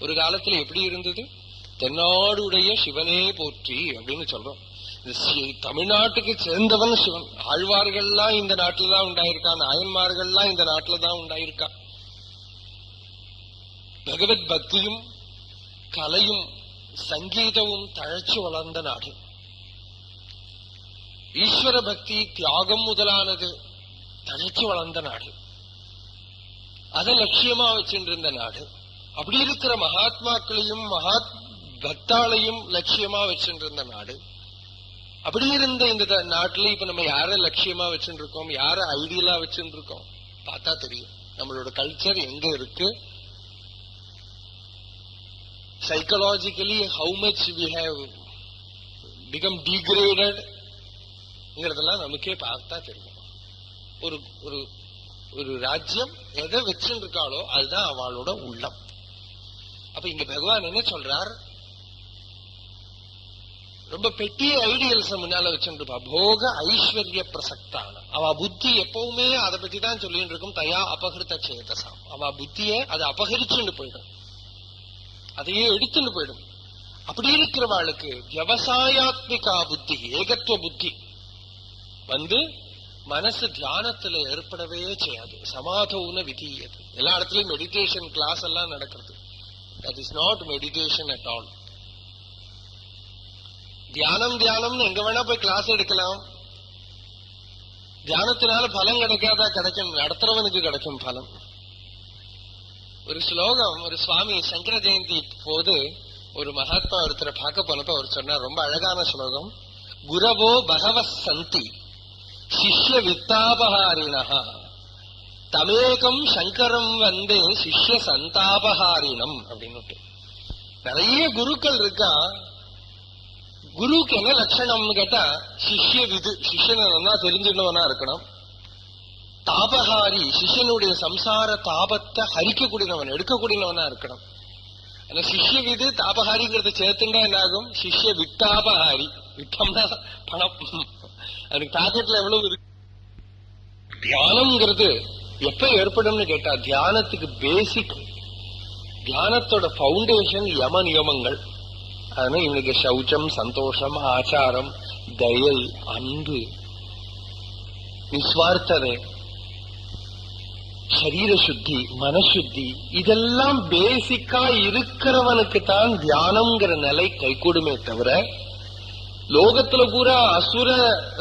ஒரு காலத்துல எப்படி இருந்தது? தென்னாடுடைய சிவனே போற்றி அப்படின்னு சொல்றோம். தமிழ்நாட்டுக்கு சேர்ந்தவன் சிவன். ஆழ்வார்கள்லாம் இந்த நாட்டில்தான் உண்டாயிருக்கா, நாயன்மார்கள்லாம் இந்த நாட்டில்தான் உண்டாயிருக்கா. பகவத் பக்தியும் கலையும் சங்கீதமும் தழைச்சு வளர்ந்த நாடு. ஈஸ்வர பக்தி தியாகம் முதலானது தழைச்சு வளர்ந்த நாடு. அதை லட்சியமா வச்சுருந்த நாடு. அப்படி இருக்கிற மகாத்மாக்களையும் பக்தாளையும் லட்சியமா வச்சுருந்த நாடு. அப்படி இருந்த இந்த நாட்டுல இப்ப நம்ம யார லட்சியமா வச்சுட்டு இருக்கோம், யார ஐடியலா வச்சுட்டு இருக்கோம் பார்த்தா தெரியும் நம்மளோட கல்ச்சர் எங்க இருக்கு. Psychologically how much we have become degraded ங்கிறதெல்லாம் நமக்கே பார்த்தா தெரியும். ஒரு ஒரு ஒரு ராஜ்யம் எதை வச்சுட்டு இருக்காளோ அதுதான் அவளோட உள்ளம். அப்ப இங்க பகவான் என்ன சொல்றார்? ரொம்ப பெட்டிய ஐடியல்ஸ் முன்னால வச்சுருப்பா. போக ஐஸ்வர்ய பிரசக்தான அவ புத்தி எப்பவுமே அதை பத்தி தான் சொல்லிட்டு இருக்கும். தயா அபகிருத்த சேதசாம், அவ புத்திய அதை அபகரிச்சுட்டு போயிடும், அதையே எடுத்துட்டு போயிடும். அப்படி இருக்கிறவாளுக்கு விவசாயாத்மிகா புத்தி, ஏகத்துவ புத்தி வந்து மனசு தியானத்துல ஏற்படவே செய்யாது. சமாதோன விதீயது. எல்லா இடத்துலயும் மெடிடேஷன் கிளாஸ் எல்லாம் நடக்கிறது. That is not meditation at all. தியானம் தியானம்னு எங்க வேணா போய் கிளாஸ் எடுக்கலாம். தியானத்தினால பலம் கிடைக்காதா? கிடைக்கும், நடத்துறவனுக்கு கிடைக்கும் பலம். ஒரு ஸ்லோகம், ஒரு சுவாமி சங்கர ஜெயந்தி போது ஒரு மகாத்மா ஒருத்தரை பார்க்க போனப்ப அவர் சொன்னார், ரொம்ப அழகான ஸ்லோகம். குரவோ பகவ சந்தி சிஷ்ய வித்தாபஹாரிணா தமேகம் சங்கரம் வந்தே சிஷ்ய சந்தாபஹாரிணம் அப்படின்னு. நிறைய குருக்கள் இருக்கா. குருவுக்கு என்ன லட்சணம்னு கேட்டா சிஷ்ய விது, சிஷ்யனை நல்லா தெரிஞ்சிருந்தவனா இருக்கணும். தாபஹாரி, சிஷ்யனுடைய சம்சார தாபத்தை ஹரிக்கக்கூடியவன், எடுக்கக்கூடியவனா இருக்கணும். ஆனா சிஷ்ய விது தாபஹாரிங்கிறத சேர்த்துண்டா என்ன ஆகும்? சிஷ்ய விட்டாபஹாரி. விட்டம்னா பணம், அதுக்கு டார்கெட்ல எவ்வளவு இருக்கு. தியானம்ங்கிறது எப்ப ஏற்படும்னு கேட்டா, தியானத்துக்கு பேசிக், தியானத்தோட பவுண்டேஷன் யம நியமங்கள். அதனால இவனுக்கு சௌச்சம், சந்தோஷம், ஆச்சாரம், தயை, அன்பு, நிஸ்வார்த்ததை, சரீர சுத்தி, மனசுத்தி, இதெல்லாம் பேசிக்கா இருக்கிறவனுக்கு தான் தியானம்ங்கிற நிலை கைகூடுமே தவிர, லோகத்துல பூரா அசுர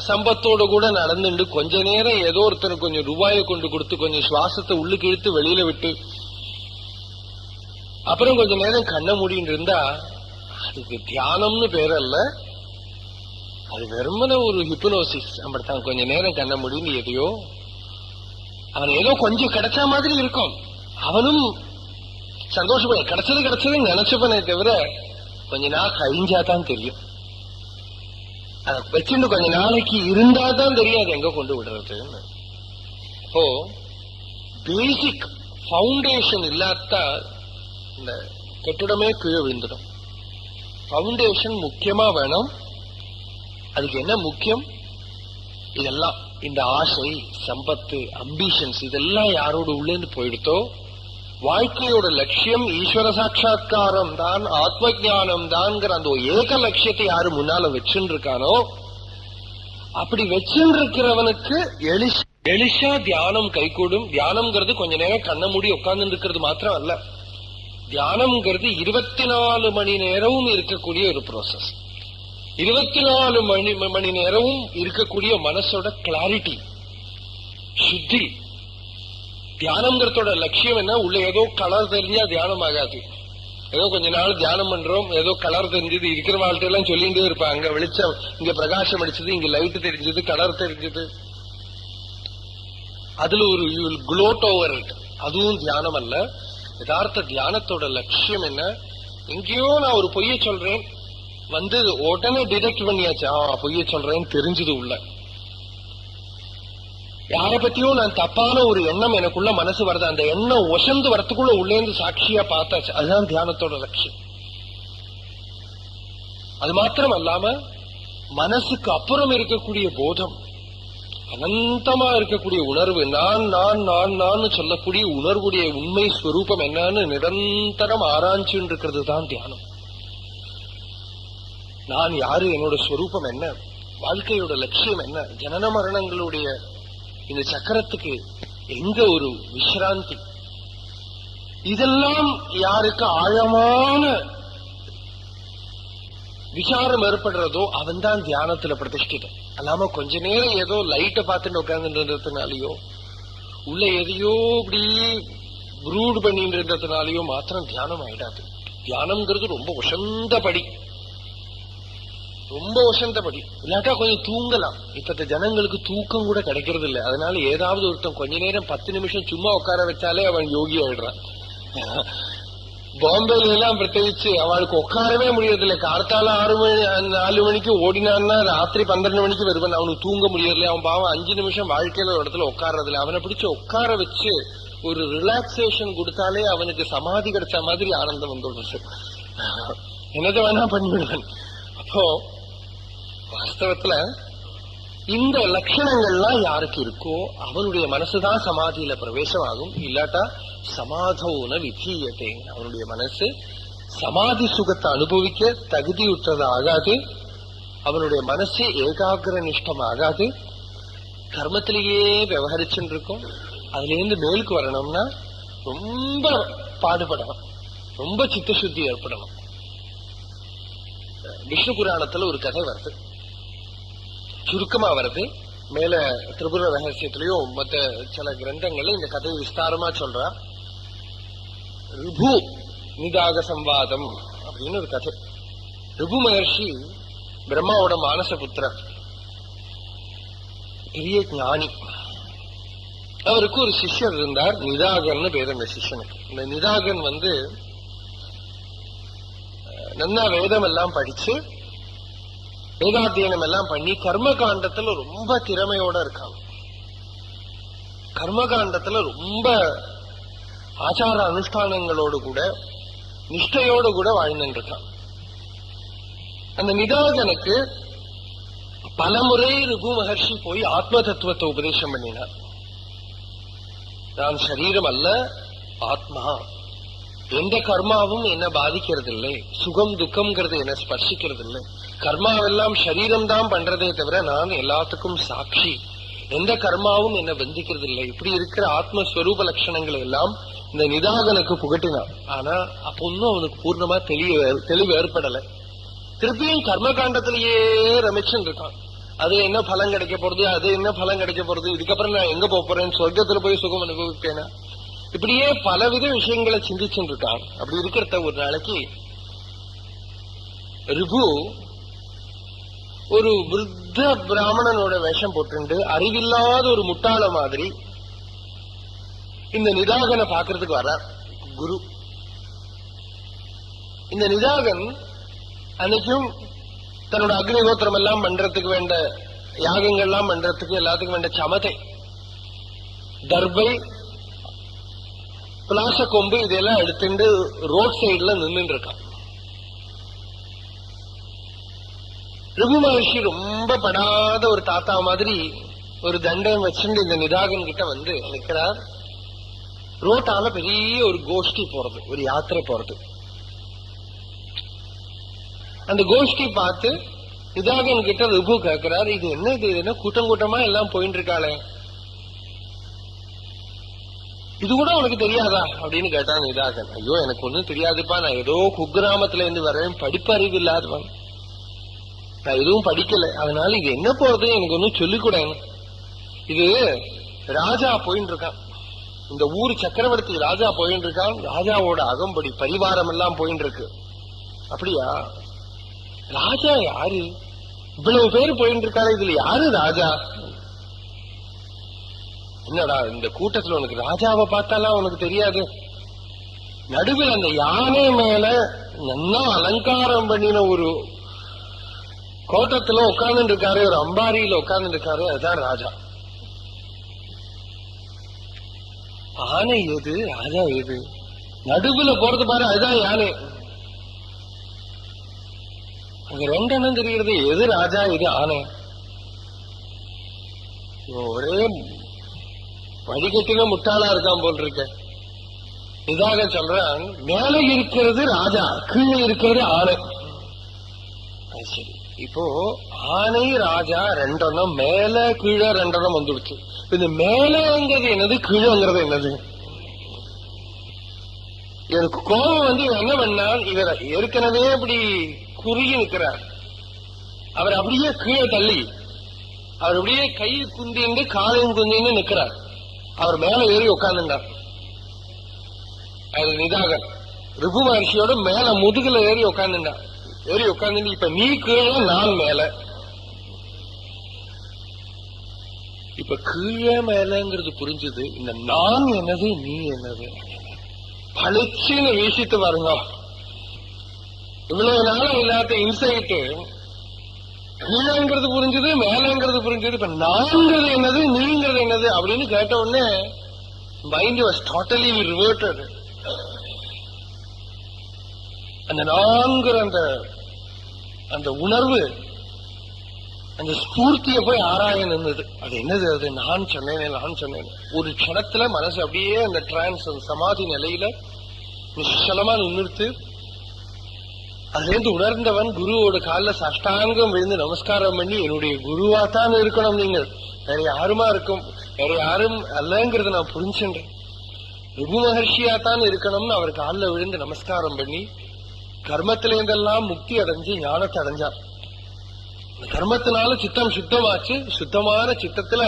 சம்பத்தோட கூட நடந்துட்டு கொஞ்ச நேரம் ஏதோ ஒருத்தர் கொஞ்சம் ரூபாயை கொண்டு கொடுத்து கொஞ்சம் சுவாசத்தை உள்ளுக்கு இழுத்து வெளியில விட்டு அப்புறம் கொஞ்ச நேரம் கண்ண மூடின்னு இருந்தா அதுக்கு தியானம்னு பேரல்ல, அது வெறுமன ஒரு ஹிப்னோசிஸ். அப்படித்தான் கொஞ்ச நேரம் கண்ண முடின்னு எதையோ அவன் ஏதோ கொஞ்சம் கிடைச்ச மாதிரி இருக்கும், அவனும் சந்தோஷப்பட கிடைச்சது நினைச்சப்பனே தவிர கொஞ்ச நாள் கழிஞ்சாதான் தெரியும். அதை வச்சுட்டு கொஞ்ச நாளைக்கு இருந்தாதான் தெரியாது எங்க கொண்டு விடுறதுன்னு. இப்போ பேசிக் பவுண்டேஷன் இல்லாத இந்த கட்டிடமே கீழே விழுந்துடும். பவுண்டேஷன் முக்கியமா வேணும். அதுக்கு என்ன முக்கியம்? இதெல்லாம் இந்த ஆசை, சம்பத்து, அம்பிஷன்ஸ் இதெல்லாம் யாரோட உள்ளேந்து போயிடுத்தோ, வாழ்க்கையோட லட்சியம் ஈஸ்வர சாட்சா்காரம் தான், ஆத்ம ஜானம் தான்ங்கிற அந்த ஏக லட்சியத்தை யாரு முன்னால வச்சுட்டு இருக்கானோ, அப்படி வச்சுட்டு இருக்கிறவனுக்கு எளிஷா தியானம் கைகூடும். தியானம்ங்கிறது கொஞ்ச நேரம் கண்ண மூடி உட்கார்ந்து இருக்கிறது மாத்திரம் அல்ல, தியானம்ங்கிறது 24 மணி நேரமும் இருக்கக்கூடிய ஒரு ப்ராசஸ். 24 மணி நேரமும் இருக்கக்கூடிய மனசோட கிளாரிட்டி, சுத்தி. தியானம்ங்கிறதோட லட்சியம் என்ன? உள்ள ஏதோ கலர் தெரிஞ்சா தியானம் ஆகாது. ஏதோ கொஞ்ச நாள் தியானம் பண்றோம், ஏதோ கலர் தெரிஞ்சது, இருக்கிற வாழ்க்கை எல்லாம் சொல்லிட்டே இருப்பாங்க. வெளிச்சம் இங்க பிரகாசம் அடிச்சது, இங்க லைட் தெரிஞ்சது, கலர் தெரிஞ்சது, அதுல ஒரு குளோட் ஓவர் இட், அதுவும் தியானம் அல்ல. யதார்த்த தியானத்தோட லட்சியம் என்ன? எங்கேயோ நான் ஒரு பொய்ய சொல்றேன், வந்து உடனே டிடெக்ட் பண்ணியாச்சு, பொய்ய சொல்றேன்னு தெரிஞ்சது உள்ள. யார பத்தியும் நான் தப்பான ஒரு எண்ணம் எனக்குள்ள மனசு வருது, அந்த எண்ணம் ஒசந்து வரத்துக்குள்ள உள்ளேந்து சாட்சியா பார்த்தாச்சு. அதுதான் தியானத்தோட லட்சியம். அது மாத்திரம் அல்லாம மனசுக்கு அப்புறம் இருக்கக்கூடிய போதம், அனந்தமா இருக்கக்கூடிய உணர்வு, நான் நான் நான் நான் சொல்லக்கூடிய உணர்வுடைய உண்மை ஸ்வரூபம் என்னன்னு நிரந்தரம் ஆராய்ச்சின்னு இருக்கிறது தான் தியானம். நான் யாரு, என்னோட ஸ்வரூபம் என்ன, வாழ்க்கையோட லட்சியம் என்ன, ஜனன மரணங்களுடைய இந்த சக்கரத்துக்கு எங்க ஒரு விசிராந்தி, இதெல்லாம் யாருக்கு ஆழமான விசாரம் ஏற்படுறதோ அவன் தான் தியானத்துல பிரதிஷ்டிதன். அல்லாம கொஞ்ச நேரம் ஏதோ லைட்டை பார்த்துட்டு உட்கார்ந்துன்றதுனாலயோ உள்ள எதையோ இப்படி ப்ரூட் பண்ணிட்டு இருந்ததுனாலயோ மாத்திரம் தியானம் ஆயிடாது. தியானம்ங்கிறது ரொம்ப உசந்தபடி, ரொம்ப உசந்தபடி. இல்லாட்டா கொஞ்சம் தூங்கலாம். இப்பத்த ஜனங்களுக்கு தூக்கம் கூட கிடைக்கிறது இல்லை. அதனால ஏதாவது ஒருத்தன் கொஞ்ச நேரம் 10 நிமிஷம் சும்மா உட்கார வச்சாலே அவன் யோகி ஆயிடுறான். பாம்பேல எல்லாம் பிரத்யேகிச்சு அவளுக்கு உட்காரவே முடியறதில்லை. கார்த்தால 4 மணிக்கு ஓடினான்னா ராத்திரி 12 மணிக்கு வருவான். அவனுக்கு தூங்க முடியறதில்லை. அவன் பாவம் 5 நிமிஷம் வாழ்க்கையில ஒரு இடத்துல உட்கார்றதில்லை. அவனை பிடிச்சு உட்கார வச்சு ஒரு ரிலாக்ஸேஷன் கொடுத்தாலே அவனுக்கு சமாதி கிடைச்ச மாதிரி ஆனந்தம் வந்துடுச்சு. என்னதை வேணா பண்ணிவிடுவான். அப்போ வாஸ்தவத்துல இந்த லட்சணங்கள்லாம் யாருக்கு இருக்கோ அவனுடைய மனசுதான் சமாதியில பிரவேசமாகும். இல்லாட்டா சமாதோன விதீயத்தை, அவனுடைய மனசு சமாதி சுகத்தை அனுபவிக்க தகுதியுற்றது ஆகாது. அவனுடைய மனசு ஏகாகிர நிஷ்டம் ஆகாது. கர்மத்திலேயே விவகரிச்சுட்டு இருக்கும். அதுல இருந்து மேலுக்கு வரணும்னா ரொம்ப பாடுபடணும், ரொம்ப சித்தசுத்தி ஏற்படணும். விஷ்ணு புராணத்துல ஒரு கதை வருது, சுருக்கமா வருது. மேல திரிபுர ரகசியத்திலயும் மற்ற சில கிரந்தங்கள்ல இந்த கதையை விஸ்தாரமா சொல்றா. ரிபு நிதாக சம்வாதம் அப்படின்னு ஒரு கதை. ரிபு மகர்ஷி பிரம்மாவோட மானச புத்திரர், பெரிய ஞானி. அவருக்கு ஒரு சிஷ்யர் இருந்தார், நிதாகன் பேர் அந்த சிஷ்யனுக்கு. இந்த நிதாகன் நல்லா வேதம் எல்லாம் படிச்சு வேதாத்தியனம் எல்லாம் பண்ணி கர்மகாண்டத்துல ரொம்ப திறமையோட இருக்காங்க. கர்மகாண்டத்துல ரொம்ப ஆச்சார அனுஷ்டானங்களோடு கூட நிஷ்டையோடு கூட வாழ்ந்துட்டு இருக்கான். அந்த நிதாகனுக்கு பலமுறை ரிபு மகர்ஷி போய் ஆத்ம தத்துவத்தை உபதேசம் பண்ணினார். நான் சரீரம் அல்ல, ஆத்மா. எந்த கர்மாவும் என்ன பாதிக்கிறது இல்லை, சுகம் துக்கம்ங்கிறது என்ன ஸ்பர்சிக்கிறது இல்லை. கர்மாவெல்லாம் சரீரம் தான் பண்றதே தவிர நான் எல்லாத்துக்கும் சாட்சி. எந்த கர்மாவும் என்ன பந்திக்கிறது இல்லை. இப்படி இருக்கிற ஆத்மஸ்வரூப லட்சணங்களை எல்லாம் இந்த நிதாகனுக்கு புகட்டினான். ஆனா அப்ப ஒன்னும் அவனுக்கு பூர்ணமா தெளிவு ஏற்படலை. திருப்பியும் கர்மகாண்டத்திலேயே ரமிச்சுன்னு இருக்கான். அது என்ன பலம் கிடைக்க போறது, அது என்ன பலம் கிடைக்க போறது, இதுக்கப்புறம் நான் எங்க போறேன், சொர்க்கத்துல போய் சுகம் அனுபவிப்பேனா, இப்படியே பலவித விஷயங்களை சிந்திச்சுட்டு இருக்கான். அப்படி இருக்கிறத ஒரு நாளைக்கு ரிபு ஒரு விருத்த பிராமணனோட வேஷம் போட்டு அறிவில்லாத ஒரு முட்டாள மாதிரி இந்த நிதாகனை பாக்குறதுக்கு வர்றார் குரு. இந்த நிதாகன் அன்னைக்கும் தன்னோட அக்னிகோத்திரம் எல்லாம் பண்றதுக்கு வேண்ட யாகங்கள் எல்லாம் பண்றதுக்கு எல்லாத்துக்கும் வேண்ட சமதை, தர்பை, பிளாச கொம்பு இதெல்லாம் எடுத்துட்டு ரோட் சைடுல நின்று இருக்கான். ரிபு மகர்ஷி ரொம்ப படாத ஒரு தாத்தா மாதிரி ஒரு தண்டம் வச்சுட்டு இந்த நிதாகன் கிட்ட வந்து நிற்கிறார். ரோட்டால பெரிய ஒரு கோஷ்டி போறது, ஒரு யாத்திரை போறது. அந்த கோஷ்டி பார்த்து நிதாகன் கிட்ட ரிபு கேட்கிறார், இது என்ன கூட்டம் கூட்டமா எல்லாம் போயிட்டு இருக்காளே, இது கூட உனக்கு தெரியாதா அப்படின்னு கேட்டான் நிதாகன். ஐயோ எனக்கு ஒன்னும் தெரியாதுப்பா, நான் ஏதோ குக்கிராமத்துல இருந்து வரேன், படிப்பறிவு இல்லாதவன், நான் எதுவும் படிக்கல, அதனால இது என்ன போறது எனக்கு ஒன்னும் சொல்லிக்கூட. இது ராஜா போயின்னு இருக்கான், இந்த ஊர் சக்கரவர்த்தி ராஜா போயின்னு இருக்கான், ராஜாவோட அகம்படி பரிவாரம் எல்லாம் போயின்னு இருக்கு. அப்படியா, ராஜா யாரு, இவ்வளவு பேர் போயிட்டு இருக்காரு, இதுல யாரு ராஜா? என்னடா இந்த கூட்டத்துல உனக்கு ராஜாவை பார்த்தாலாம் உனக்கு தெரியாது, நடுவில் அந்த யானை மேல நல்லா அலங்காரம் பண்ணின ஒரு கோட்டத்துல உட்கார்ந்து இருக்காரு, ஒரு அம்பாரியில உட்கார்ந்து இருக்காரு, அதுதான் ராஜா. ஆனை எது, ராஜா எது? நடுவுல போறது பாரு, அதுதான் யானை. அங்க ரெண்டெண்ணம் தெரிகிறது, எது ராஜா எது ஆனை. ஒரே வழிகட்டில முட்டாளா இருக்கான் போல் இருக்க. இதாக சொல்றான், மேல இருக்கிறது ராஜா, கீழே இருக்கிறது ஆனை. சரி, இப்போ ஆனை ராஜா ரெண்டெண்ணம், மேல கீழே ரெண்டெண்ணம் வந்துடுச்சு. இந்த மேலங்கிறது என்னது, கீழங்கிறது என்னது? எனக்கு கோபம் வந்து என்ன பண்ணால், இவர் ஏற்கனவே இப்படி குறுகி நிற்கிறார், அவர் அப்படியே கீழே தள்ளி அவர் அப்படியே கை குந்திண்டு காலையும் குந்தின்னு நிற்கிறார். அவர் மேல ஏறி உட்கார்ந்துட்டார். அது நிதாகன் ரிபு மகர்ஷியோட மேல முதுகுல ஏறி உட்கார்ந்துட்டார். ஏறி உட்கார்ந்து இப்ப நீ கீழே நான் மேல. இப்ப கீழே மேலங்கிறது புரிஞ்சது. இந்த நான் என்னது நீ என்னது பளிச்சுன்னு வீசிட்டு பாருங்க. இவ்வளவு நாளும் இல்லாத இன்சைட்டு கீழங்கிறது புரிஞ்சது, மேலங்கிறது புரிஞ்சது. இப்ப நான்கிறது என்னது நீங்கிறது என்னது அப்படின்னு கேட்ட உடனே மைண்ட் வாஸ் டோட்டலி ரிவர்ட்டட். அந்த நான்கிற அந்த உணர்வு, அந்த ஸ்பூர்த்திய போய் ஆராய நின்றது. அது என்னது, அது நான் சொன்னேன். ஒரு க்ஷணத்துல மனசு அப்படியே அந்த டிரான்ஸ், சமாதி நிலையில நிச்சலமா நின்றுத்து. அதுல இருந்து உணர்ந்தவன் குருவோட காலில் சாஷ்டாங்கம் விழுந்து நமஸ்காரம் பண்ணி, என்னுடைய குருவாத்தான் இருக்கணும் நீங்கள், வேற யாருமா இருக்கும், வேற யாரும் அல்லங்கிறத நான் புரிஞ்சுட்டேன், ரிபு மகர்ஷியாத்தான் இருக்கணும்னு அவர் காலில் விழுந்து நமஸ்காரம் பண்ணி கர்மத்திலேருந்தெல்லாம் முக்தி அடைஞ்சு ஞானத்தை அடைஞ்சார். கர்மத்தினால சித்தம் சுத்தமாச்சு. சுத்தமான சித்தத்துல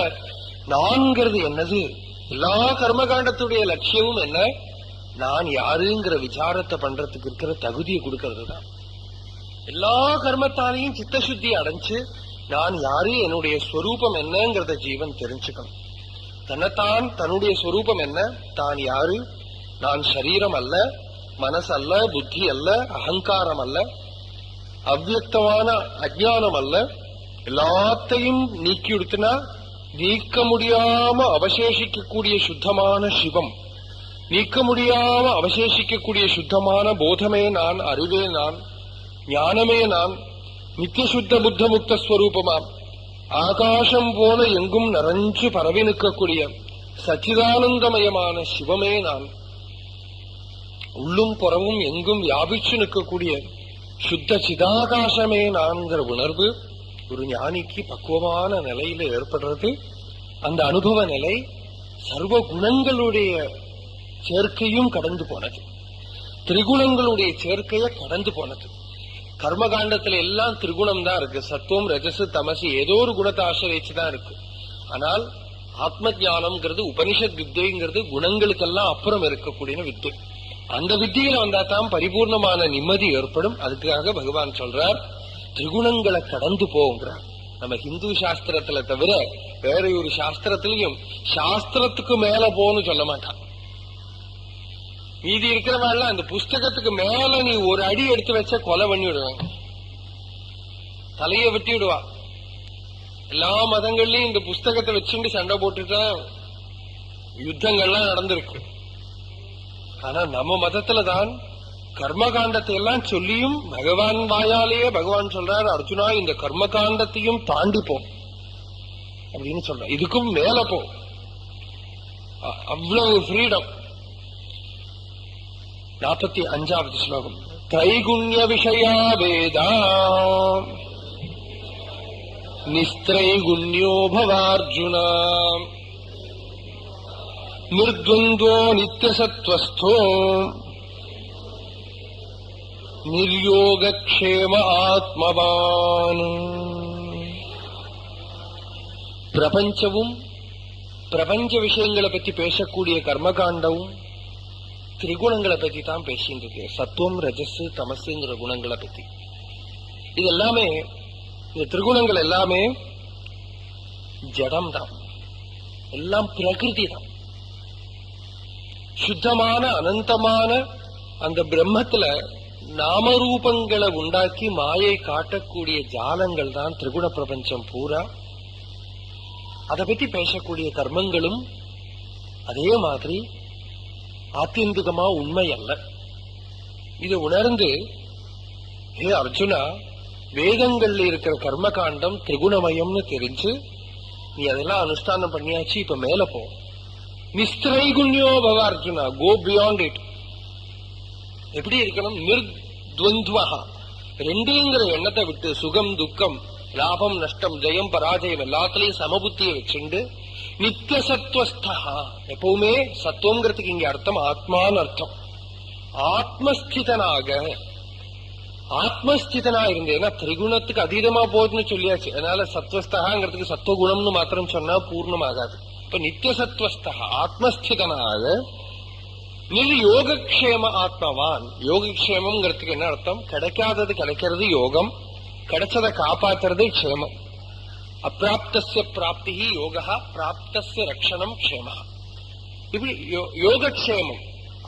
நான்கிறது என்னது, எல்லா கர்மகாண்டத்துடைய லட்சியமும் என்ன, நான் யாருங்கிற விசாரத்தை பண்றதுக்கு இருக்கிற தகுதியை கொடுக்கறது தான். எல்லா கர்மத்தாலையும் சித்தசுத்தி அடைஞ்சு நான் யாரு, என்னுடைய ஸ்வரூபம் என்னங்கிறத ஜீவன் தெரிஞ்சுக்கணும். தன்னைத்தான், தன்னுடைய ஸ்வரூபம் என்ன, தான் யாரு, நான் சரீரம் அல்ல, மனசு அல்ல, புத்தி அல்ல, அகங்காரம் அல்ல, அவ்வியக்தமான அஜ்ஞானம் அல்ல, எல்லாத்தையும் நீக்கி விடுத்தினா நீக்க முடியாம அவசேஷிக்கக்கூடிய சுத்தமான சிவம், நீக்க முடியாம அவசேஷிக்கக்கூடிய சுத்தமான போதமே நான், அறிவே நான், ஞானமே நான், நித்திய சுத்த புத்த முக்த ஸ்வரூபமாம் ஆகாசம் போல எங்கும் நிறைஞ்சு பரவி நிற்கக்கூடிய சச்சிதானந்தமயமான சிவமே நான், உள்ளும் புறவும் எங்கும் வியாபிச்சு நிற்கக்கூடிய சுத்த சிதாகாசமே நான்கிற உணர்வு ஒரு ஞானிக்கு பக்குவமான நிலையில ஏற்படுறது. அந்த அனுபவ நிலை சர்வ குணங்களுடைய சேர்க்கையும் கடந்து போனது, திரிகுணங்களுடைய சேர்க்கைய கடந்து போனது. கர்மகாண்டத்துல எல்லாம் திரிகுணம் தான் இருக்கு, சத்துவம் ரஜசு தமசு ஏதோ ஒரு குணத்தை ஆசிரியச்சுதான் இருக்கு. ஆனால் ஆத்ம ஞானம்ங்கிறது உபனிஷத் வித்தைங்கிறது குணங்களுக்கெல்லாம் அப்புறம் இருக்கக்கூடிய வித்தை. அந்த வித்தியில வந்தா தான் பரிபூர்ணமான நிம்மதி ஏற்படும். அதுக்காக பகவான் சொல்றார் திரிகுணங்களை கடந்து போங்கிறார். நம்ம ஹிந்து சாஸ்திரத்துல தவிர வேற ஒரு சாஸ்திரத்திலையும் சாஸ்திரத்துக்கு மேல போன்னு சொல்ல மாட்டான். மீதி இருக்கிறவெல்லாம் அந்த புஸ்தகத்துக்கு மேல நீ ஒரு அடி எடுத்து வச்ச கொலை பண்ணி விடுவாங்க, தலைய வெட்டி விடுவா. எல்லா மதங்கள்லயும் இந்த புஸ்தகத்தை வச்சுட்டு சண்டை போட்டுட்டா யுத்தங்கள்லாம் நடந்திருக்கு. ஆனா நம்ம மதத்துலதான் கர்மகாண்டத்தை எல்லாம் சொல்லியும் பகவான் வாயாலேயே பகவான் சொல்றாரு, அர்ஜுனா இந்த கர்மகாண்டத்தையும் தாண்டிப்போம் அப்படின்னு சொல்ற, இதுக்கும் மேல போ. அவ்வளவு ஃப்ரீடம். 45வது ஸ்லோகம். த்ரைகுண்ய விஷயா வேதா நிஸ்திரைகுண்யோ பவார்ஜுனா நிர்த்வந்தோ நித்யசத்வஸ்தோ நிர்யோகக்ஷேம ஆத்மவான். பிரபஞ்சமும் பிரபஞ்ச விஷயங்களை பற்றி பேசக்கூடிய கர்மகாண்டமும் திரிகுணங்களை பற்றி தான் பேசிட்டு இருக்கு. சத்துவம் ரஜஸ் தமசுங்கிற குணங்களை பற்றி. இது எல்லாமே, இந்த திரிகுணங்கள் எல்லாமே ஜடம் தான், எல்லாம் பிரகிருதி தான். சுத்தமான அனந்தமான அந்த பிரம்மத்துல நாமரூபங்களை உண்டாக்கி மாயை காட்டக்கூடிய ஜாலங்கள் தான் திரிகுண பிரபஞ்சம் பூரா. அதை பற்றி பேசக்கூடிய கர்மங்களும் அதே மாதிரி ஆத்தியந்திகமா உண்மை அல்ல. இதை உணர்ந்து, ஹே அர்ஜுனா, வேதங்கள்ல இருக்கிற கர்மகாண்டம் திரிகுணமயம்னு தெரிஞ்சு நீ அதெல்லாம் அனுஷ்டானம் பண்ணியாச்சு, இப்ப மேல போ. நிஸ்திரைகுண்யோ பவ அர்ஜுனா, கோ பியாண்ட் இட். எப்படி இருக்கணும்? நிர்த்வந்த்வஹா, ரெண்டுங்கிற எண்ணத்தை விட்டு சுகம் துக்கம் லாபம் நஷ்டம் ஜெயம் பராஜயம் எல்லாத்திலையும் சமபுத்தியை வச்சுண்டு நித்திய சத்வஸ்தா, எப்பவுமே சத்துவங்கிறதுக்கு இங்க அர்த்தம் ஆத்மான்னு அர்த்தம். ஆத்மஸ்திதனாக, ஆத்மஸ்திதனா இருந்தேன்னா திரிகுணத்துக்கு அதீதமா போகுதுன்னு சொல்லியாச்சு. அதனால சத்வஸ்தகாங்கிறதுக்கு சத்துவகுணம்னு மாத்திரம் சொன்னா பூர்ணமாகாது. இப்ப நித்திய சத்வஸ்தா ஆத்மஸ்திதனாக யோகக்ஷேம ஆத்மவான். யோகக்ஷேமம்ங்கிறதுக்கு என்ன அர்த்தம்? கிடைக்காதது கிடைக்கிறது யோகம், கிடைச்சதை காப்பாத்துறது க்ஷேமம். அப்பிராப்தஸ்ய பிராப்தி யோகா, பிராப்தஸ்ய ரக்ஷணம் க்ஷேம. இப்படி யோகக்ஷேமம்,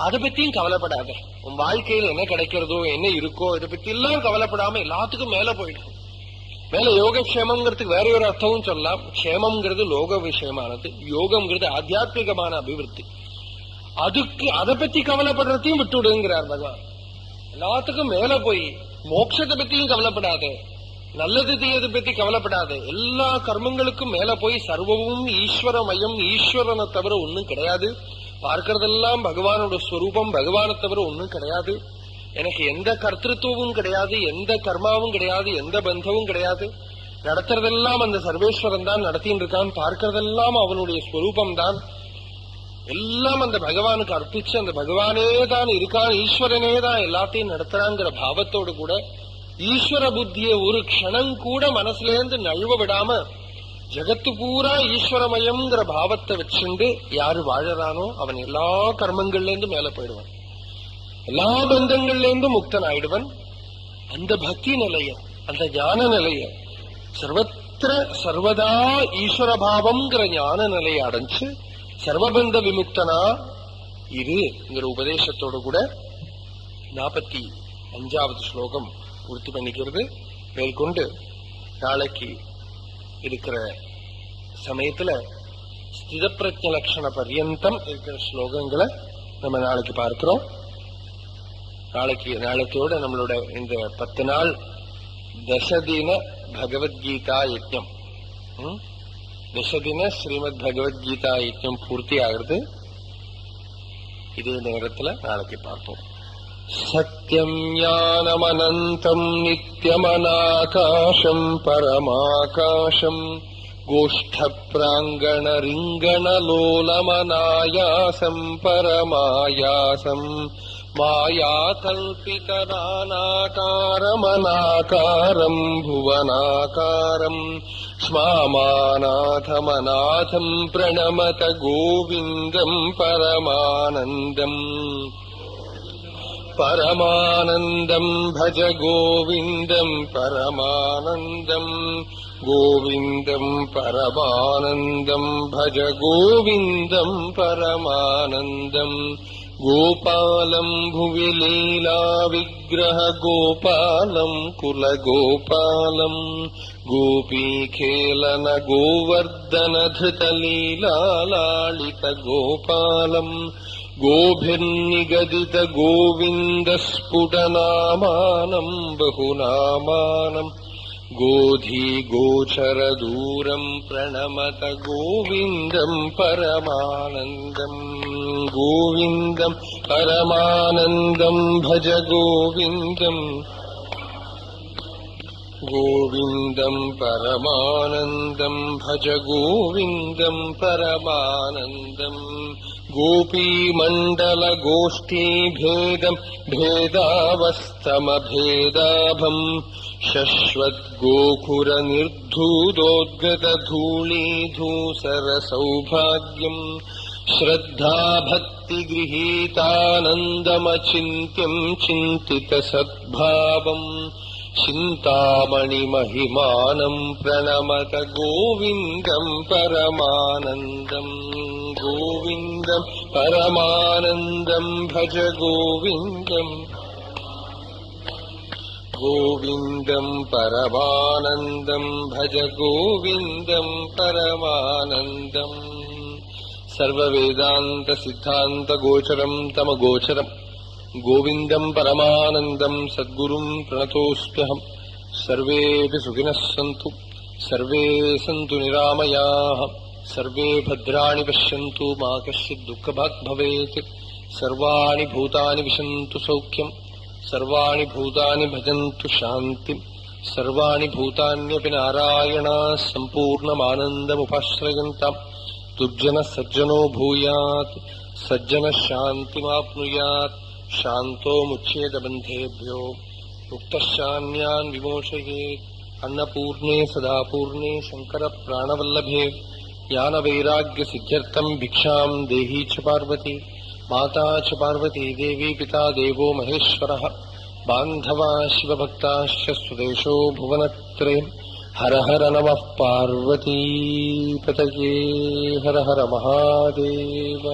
அதை பத்தியும் கவலைப்படாத. உன் வாழ்க்கையில் என்ன கிடைக்கிறதோ என்ன இருக்கோ இதை பத்தி எல்லாம் கவலைப்படாம எல்லாத்துக்கும் மேல போயிடும். மேல யோகக்ஷேமங்கிறதுக்கு வேற ஒரு அர்த்தமும் சொல்லலாம். க்ஷேமம்ங்கிறது லோக விஷயமானது, யோகம்ங்கிறது ஆத்தியாத்மிகமான அபிவிருத்தி. அதுக்கு அதை பத்தி கவலைப்படுறதையும் விட்டுடுங்கிறார் பகவான். எல்லாத்துக்கும் மேல போய் மோட்சத்தை பத்தியும் கவலைப்படாத, நல்லது தீயதை பத்தி கவலைப்படாத. எல்லா கர்மங்களுக்கும் மேல போய் சர்வமும் ஈஸ்வரமயம், ஈஸ்வரனை தவிர ஒன்னும் கிடையாது. பார்க்கறதெல்லாம் பகவானோட ஸ்வரூபம், பகவானை தவிர ஒன்னும் கிடையாது. எனக்கு எந்த கர்த்திருவமும் கிடையாது, எந்த கர்மாவும் கிடையாது, எந்த பந்தமும் கிடையாது. நடத்துறதெல்லாம் அந்த சர்வேஸ்வரன் தான் நடத்தின்னு இருக்கான். பார்க்கறதெல்லாம் அவனுடைய ஸ்வரூபம் தான். எல்லாம் அந்த பகவானுக்கு அர்ப்பிச்சு அந்த பகவானே தான் இருக்கான், ஈஸ்வரனே தான் எல்லாத்தையும் நடத்துறாங்கிற பாவத்தோடு கூட ஈஸ்வர புத்தியை ஒரு க்ஷணம் கூட மனசுல இருந்து நழுவ விடாம ஜகத்து பூரா ஈஸ்வரமயம்ங்கிற பாவத்தை வச்சுண்டு யாரு வாழறானோ அவன் எல்லா கர்மங்கள்ல இருந்து மேல போயிடுவான், எல்லா பந்தங்கள்ல இருந்து முக்தன் ஆயிடுவன். அந்த பக்தி நிலைய, அந்த ஞான நிலைய, சர்வத்திர சர்வதா ஈஸ்வர பாவம்ங்கிற ஞான நிலையை அடைஞ்சு சர்வபந்த விமுக்தனா இருங்கிற உபதேசத்தோடு கூட 45வது ஸ்லோகம் பூர்த்தி பண்ணிக்கிறது. மேற்கொண்டு நாளைக்கு இருக்கிற சமயத்துல ஸ்திதப்பிரஜ லட்சண பர்யந்தம் இருக்கிற ஸ்லோகங்களை நம்ம நாளைக்கு பார்க்கிறோம். நாளைக்கோட நம்மளோட இந்த 10 நாள் தசதின பகவத்கீதா யஜ்ஞம் தசதின ஸ்ரீமத் பகவத்கீதா யஜ்ஞம் பூர்த்தி ஆகிறது. இதே நேரத்தில் நாளைக்கு பார்ப்போம். சத்யம் ஞானமனந்தம் நித்யமநாகாசம் பரமாகாசம் கோஷ்ட பிராங்கண ரிங்கணலோலமநாயாசம் பரமாயாசம் மாயா கல்பிதநானாகாரமநாகாரம் புவனாகாரம் ஸ்மாமாநாதமநாதம் பிரணமத கோவிந்தம் பரமானந்தம் பரமானந்தம் பஜ கோவிந்தம் பரமானந்தம் கோவிந்தம் பரமானந்தம் பஜ கோவிந்தம் பரமானந்தம் கோபாலம் புவி லீலா விக்கிரக கோபாலம் குல கோபாலம் கோபீகேலன கோவர்தன திருத லீலா லாளித கோபாலம் கோபிர்நிகதித கோவிந்த ஸ்புடநாமானம் பகுநாமானம் கோதி கோச்சர தூரம் பிரணமத கோவிந்தம் பரமானந்தம் கோவிந்தம் பரமானந்தம் பஜ கோவிந்தம் கோவிந்தம் பரமானந்தம் பஜ கோவிந்தம் பரமானந்தம் கோபீ மண்டல கோஷ்டீ பேதம் பேதாவஸ்தமபேதாபம் சஸ்வத் கோகுர நிர்தூதோத்கத தூளீதூசர சௌபாக்யம் ஸ்ரத்தா பக்தி கிரஹீதானந்தமசிந்த்யம் சிந்தித சத்பாவம் சிந்தாமணி மகிமானம் பிரணமத கோவிந்தம் பரமானந்தம் கோவிந்தம் பரமானந்தம் பஜ கோவிந்தம் கோவிந்தம் பரமானந்தம் பஜ கோவிந்தம் பரமானந்தம் சர்வ வேதாந்த சித்தாந்த கோச்சரம் தம கோச்சரம் கோவிந்தம் பரமானந்தம் சத்குரும் பிரணதோஸ்ம்யஹம். சர்வேபி சுகினः சந்து சர்வே சந்து நிராமயாः சர்வே பத்ராணி பஷ்யந்து மா கஷ்சித் துக்கபாக் பவேத். சர்வாணி பூதானி விசந்து சௌக்கியம் சர்வாணி பூதானி பஜந்து சாந்திம் சர்வாணி பூதான்யபி நாராயணாः சம்பூர்ணமானந்தமுபாஸ்ரயந்தாம். துர்ஜன சஜ்ஜனோ பூயாத் சஜ்ஜன சாந்திமாப்னுயாத் शान्तो मुच्येत बन्धेभ्यो मुक्तशान्यान् विमोचयेत्. अन्नपूर्णे सदापूर्णे शङ्कर प्राणवल्लभे ज्ञानवैराग्य सिद्ध्यर्थम् भिक्षाम् देही च पार्वती माता च पार्वती देवी पिता देवो महेश्वरः बान्धवा शिवभक्ताश्च स्वदेशो भुवनत्रयम्. हर हर नमः पार्वती पतये हर हर महादेव.